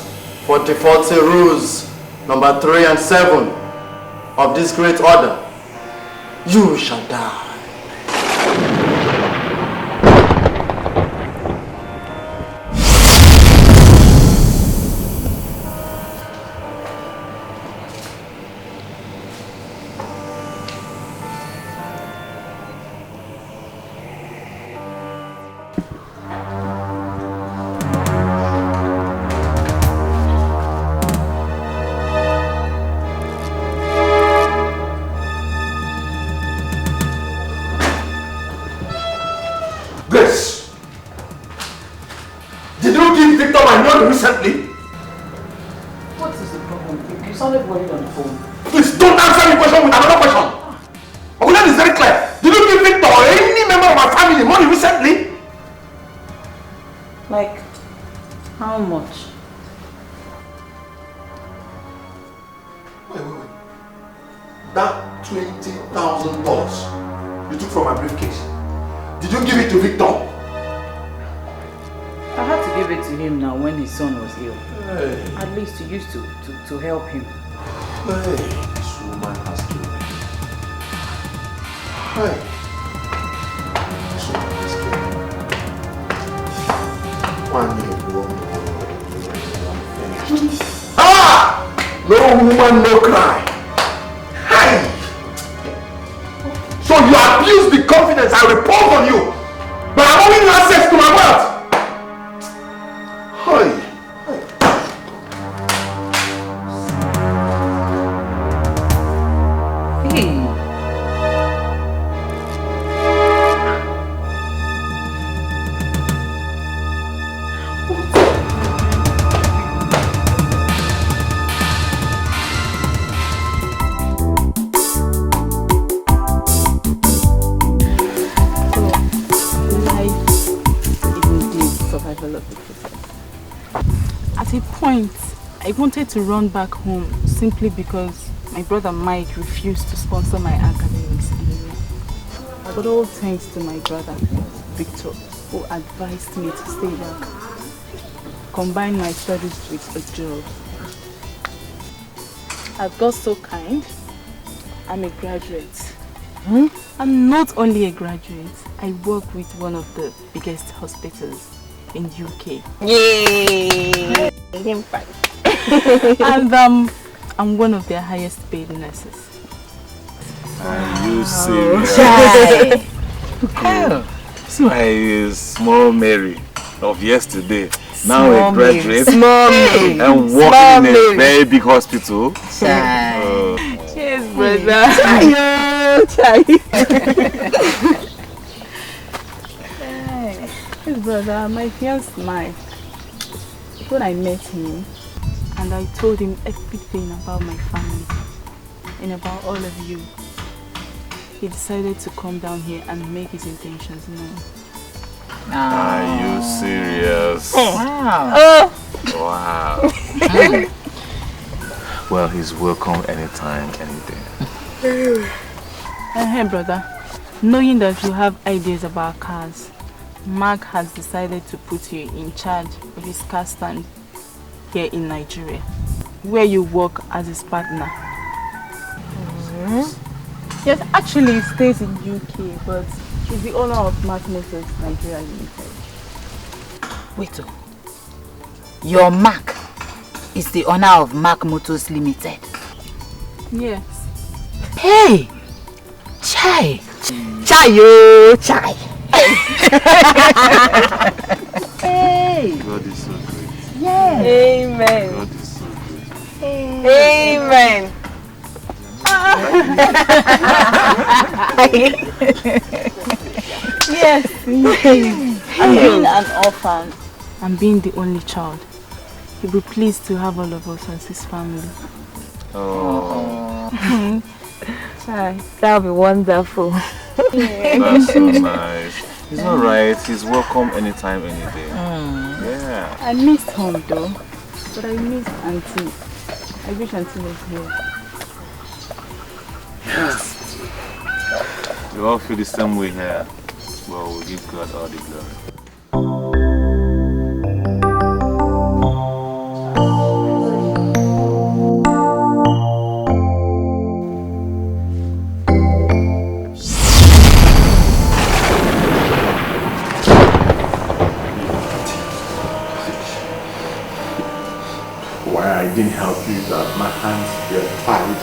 for defaulting rules number 3 and 7 of this great order, you shall die. Recently? What is the problem? You sounded worried on the phone. Please don't answer the question with another question. Ogulen is very clear. Did you give Victor or any member of my family money recently? Like, how much? Wait. That $20,000 you took from my briefcase, did you give it to Victor? I had to give it to him now when his son was ill. Hey. At least to use to help him. Hey, this woman has killed me. Hey. This woman has killed me. Ah! No woman, no cry. Hey! So you abuse the confidence I repose on you by allowing you access to my wealth. Hey. I wanted to run back home simply because my brother Mike refused to sponsor my academics anymore. But all thanks to my brother, Victor, who advised me to stay back, combine my studies with a job. I've got so kind. I'm a graduate. I'm not only a graduate, I work with one of the biggest hospitals in UK. Yay! And I'm one of their highest paid nurses. Are you serious? See my small Mary of yesterday. Now a graduate. Small Mary. And working in a very big hospital. Cheers, brother. Chai. Yes, brother, my fiancé Mike. When I met him and I told him everything about my family and about all of you, he decided to come down here and make his intentions known. Are you serious? Wow. Wow. Well, he's welcome anytime, any day. Hey, brother, knowing that you have ideas about cars, Mark has decided to put you in charge of his car stand here in Nigeria, where you work as his partner. Yes, actually he stays in UK, but he's the owner of Mark Motors Nigeria Limited. Wait, your Mark is the owner of Mark Motors Limited? Yes. Hey! Chai! Chai yo! Chai! Hey! God is so great. Yeah! Amen. God is so great. Amen. Yes. I'm being an orphan and being the only child, he'll be pleased to have all of us as his family. Oh. That'll be wonderful. That's so nice. It's alright. He's welcome anytime, any day. Yeah. I missed home though, but I missed Auntie. I wish Auntie was here. We all feel the same way here. Well, we give God all the glory. Why I didn't help you that my hands were tied.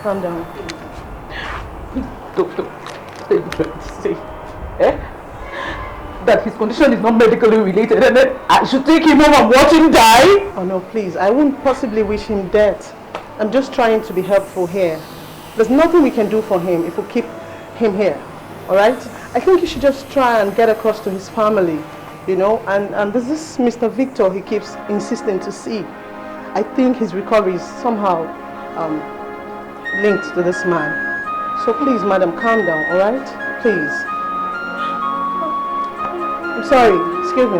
Calm down. Doctor, what are you trying to say? That his condition is not medically related and then I should take him home and watch him die? Oh no, please. I wouldn't possibly wish him death. I'm just trying to be helpful here. There's nothing we can do for him if we keep him here. Alright? I think you should just try and get across to his family. You know, and there's this Mr. Victor he keeps insisting to see. I think his recovery is somehow linked to this man. So please, madam, calm down, all right? Please. I'm sorry, excuse me.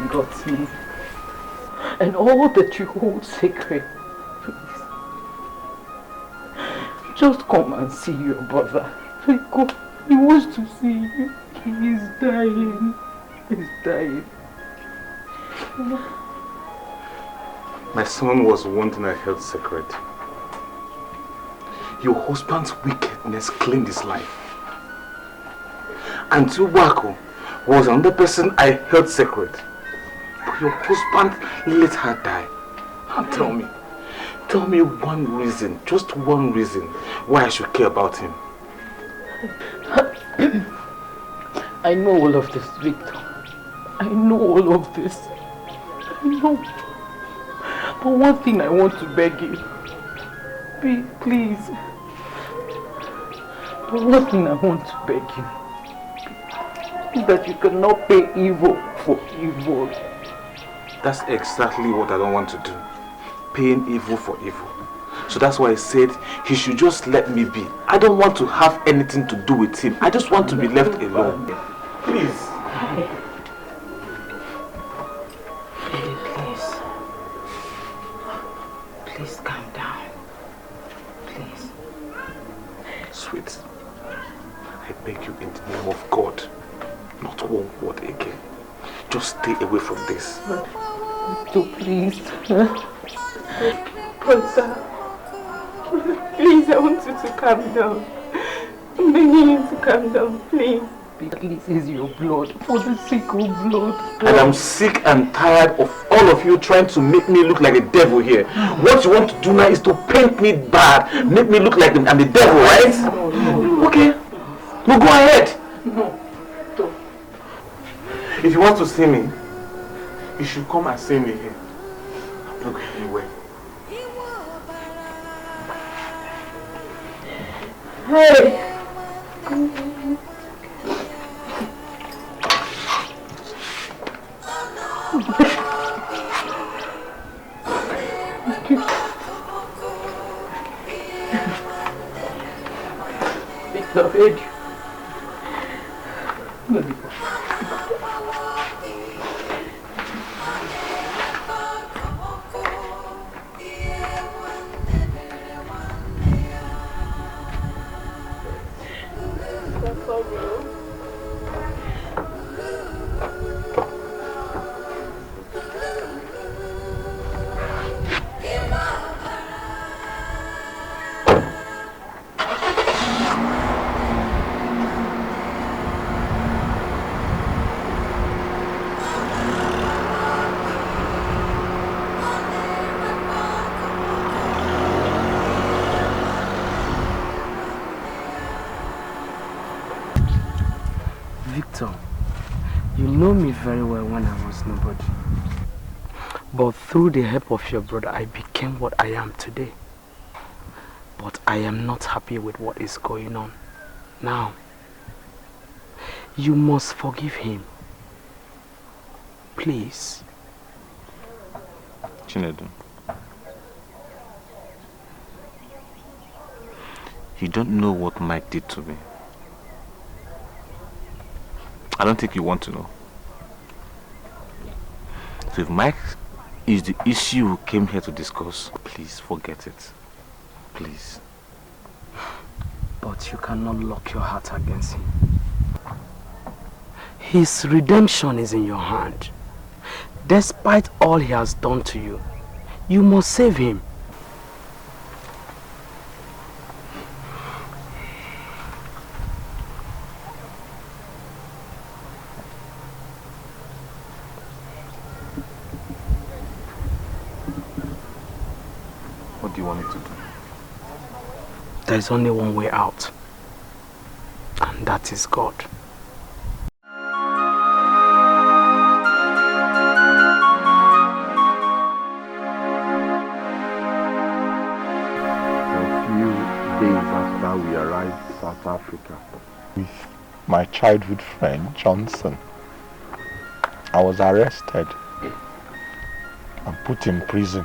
God's name, and all that you hold sacred, please, just come and see your brother. He wants to see you. He's dying. He's dying. My son was one thing I held sacred. Your husband's wickedness claimed his life. And Tubako was another person I held sacred. But your husband let her die. Now tell me, Tell me one reason, just one reason, why I should care about him. I know all of this, Victor. I know all of this. I know. But one thing I want to beg you. Please. But one thing I want to beg you is that you cannot pay evil for evil. That's exactly what I don't want to do. Paying evil for evil. So that's why I said he should just let me be. I don't want to have anything to do with him. I just want to be left alone. Please. Please calm down. Please. Sweet, I beg you in the name of God, not one word again. Just stay away from this. So please. Brother, please, I want you to calm down. I'm begging you to calm down, please. This is your blood, for the sake of blood. And I'm sick and tired of all of you trying to make me look like a devil here. What you want to do now is to paint me bad, make me look like I'm the devil, right? No. Okay, no, go ahead. No. If you want to see me, you should come and see me here. I'm not going anywhere. Hey! Victor, Eddie. You know me very well when I was nobody. But through the help of your brother, I became what I am today. But I am not happy with what is going on now. You must forgive him. Please. Chinedu, you don't know what Mike did to me. I don't think you want to know. So if Mike is the issue we came here to discuss, please forget it. Please. But you cannot lock your heart against him. His redemption is in your hand. Despite all he has done to you, you must save him. What do you want me to do? There is only one way out, and that is God. Days after we arrived in South Africa with my childhood friend Johnson, I was arrested and put in prison.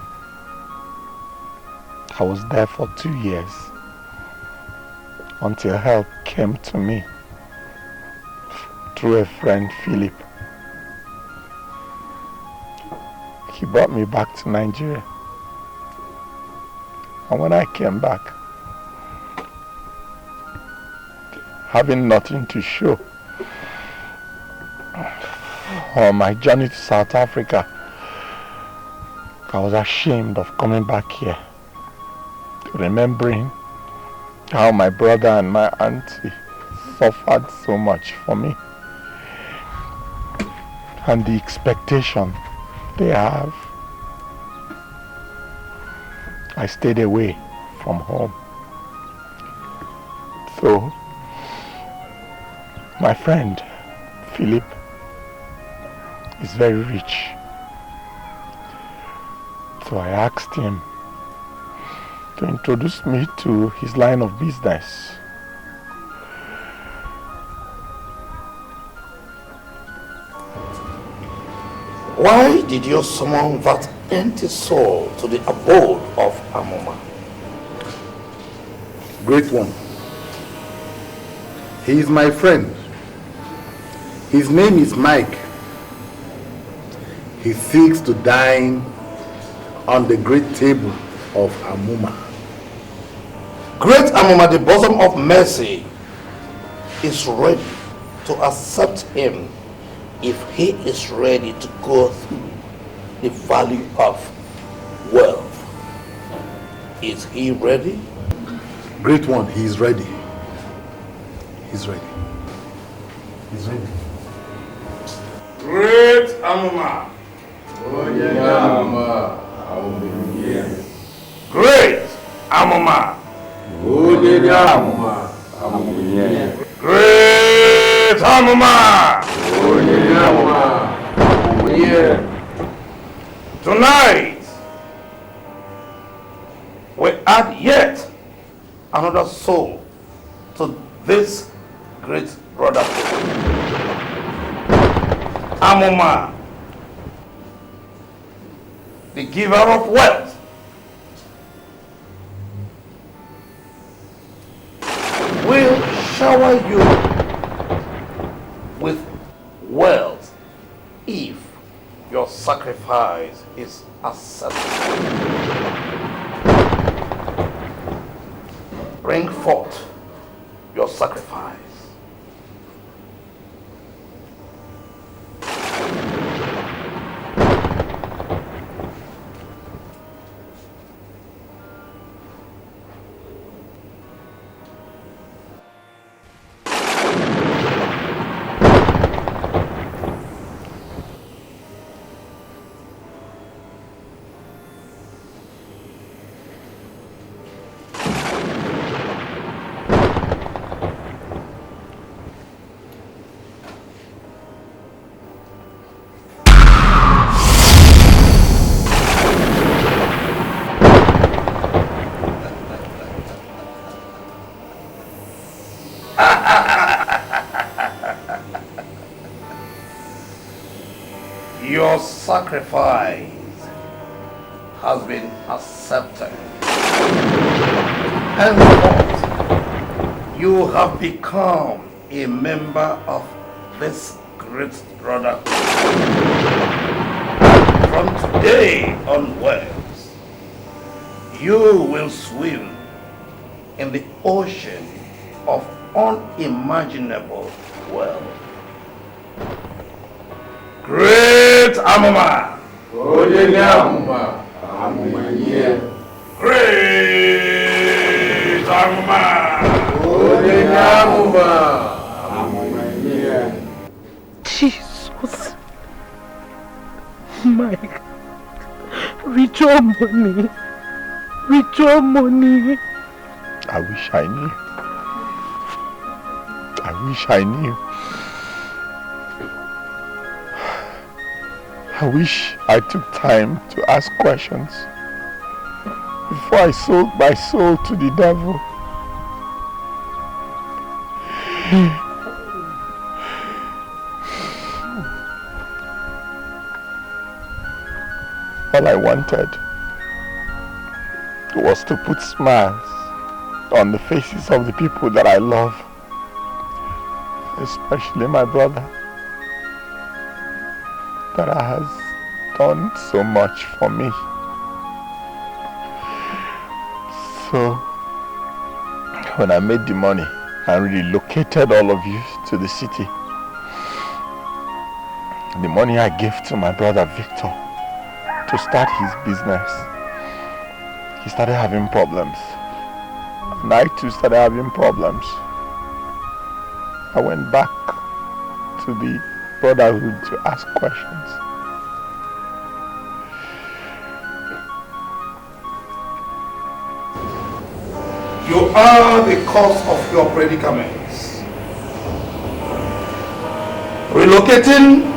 I was there for 2 years until help came to me through a friend, Philip. He brought me back to Nigeria, and when I came back, having nothing to show on my journey to South Africa, I was ashamed of coming back here, remembering how my brother and my auntie suffered so much for me, and the expectation they have. I stayed away from home. So, my friend, Philip, is very rich. So I asked him to introduce me to his line of business. Why did you summon that empty soul to the abode of Amoma? Great one. He is my friend. His name is Mike. He seeks to dine on the great table of Amoma. Great Amoma, the bosom of mercy, is ready to accept him if he is ready to go through the value of wealth. Is he ready? Great one, he is ready. He's ready. He's ready. Great Amoma. Great Amoma. Great Amoma. Tonight, we add yet another soul to this great brother. Amoma, the giver of wealth, will shower you with wealth if your sacrifice is accepted. Bring forth your sacrifice. Your sacrifice has been accepted. Henceforth, you have become a member of this great brotherhood. And from today onwards, you will swim in the ocean of unimaginable wealth. Great Amoma! Great Amoma! Jesus. Mike. Withdraw money. Withdraw money. I wish I knew. I wish I knew. I wish I took time to ask questions before I sold my soul to the devil. All I wanted was to put smiles on the faces of the people that I love, especially my brother, that has done so much for me. So, when I made the money and relocated all of you to the city, the money I gave to my brother Victor to start his business, he started having problems. And I too started having problems. I went back to the brotherhood to ask questions. You are the cause of your predicaments. Relocating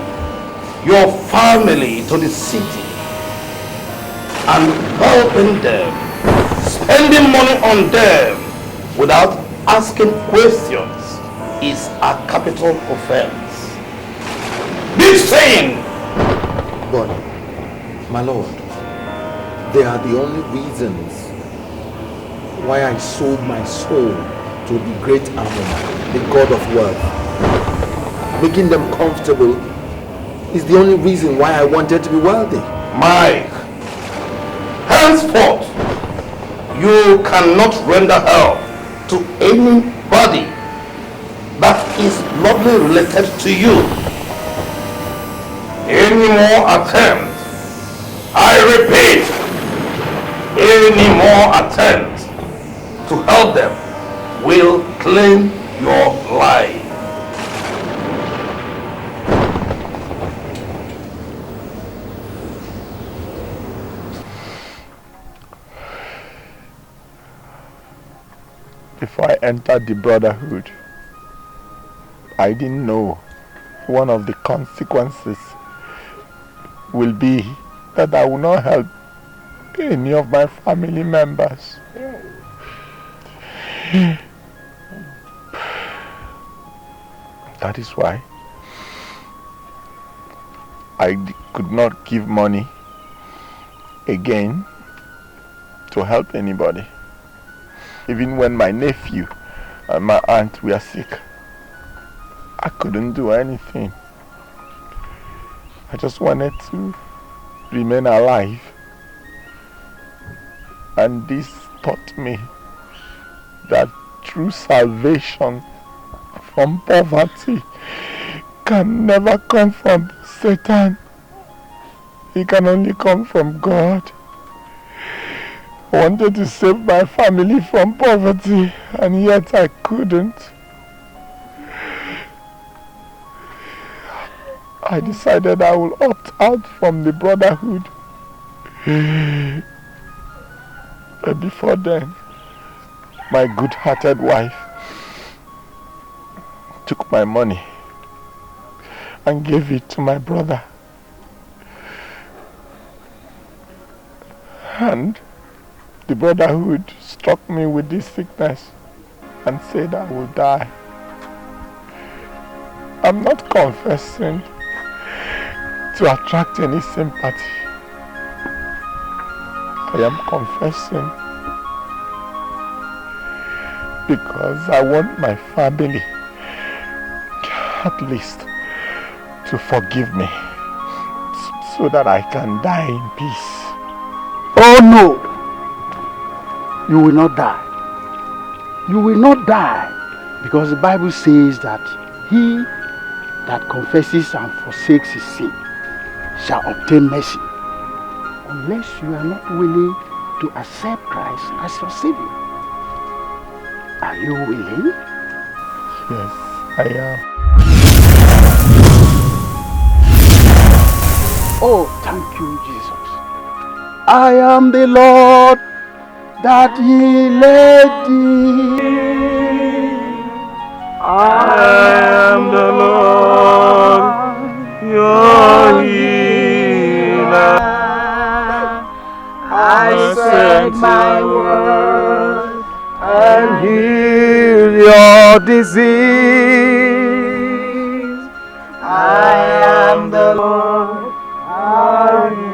your family to the city and helping them, spending money on them without asking questions is a capital offense. Be sane! But, my lord, they are the only reasons why I sold my soul to the great Amon, the god of wealth. Making them comfortable is the only reason why I wanted to be wealthy. Mike, henceforth, you cannot render help to anybody that is lovely related to you. Any more attempt, I repeat, any more attempt to help them will claim your life. Before I entered the brotherhood, I didn't know one of the consequences will be that I will not help any of my family members. That is why I could not give money again to help anybody. Even when my nephew and my aunt were sick, I couldn't do anything. I just wanted to remain alive. And this taught me that true salvation from poverty can never come from Satan. It can only come from God. I wanted to save my family from poverty, and yet I couldn't. I decided I will opt out from the brotherhood. But before then, my good-hearted wife took my money and gave it to my brother. And the brotherhood struck me with this sickness and said I will die. I'm not confessing to attract any sympathy. I am confessing because I want my family at least to forgive me so that I can die in peace. Oh no! You will not die. You will not die, because the Bible says that he that confesses and forsakes his sin shall obtain mercy, unless you are not willing to accept Christ as your Savior. Are you willing? Yes, I am. Oh, thank you, Jesus. I am the Lord that he led thee. I am the Lord, your healer. I send my word and heal your disease. I am the Lord, our healer.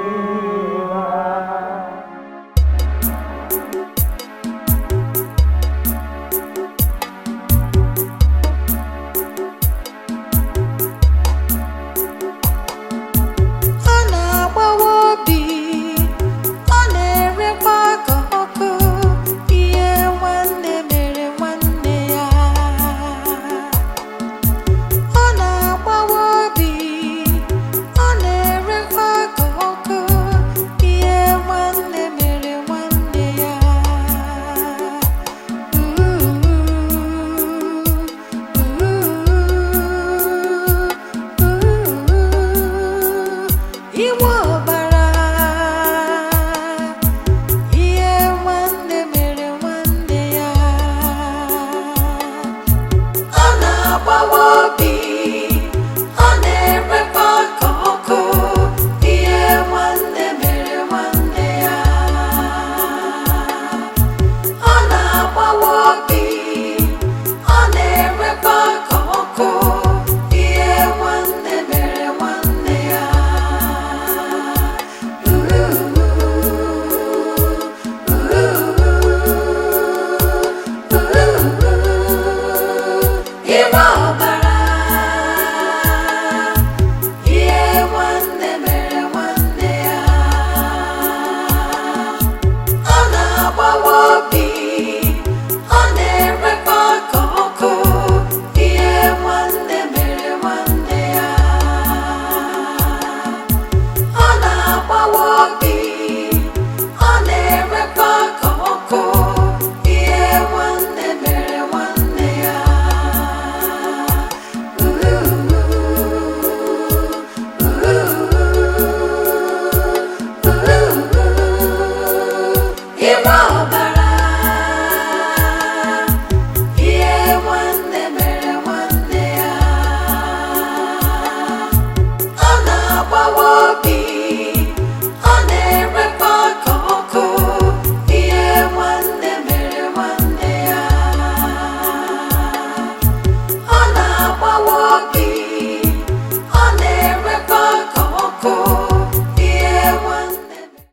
Power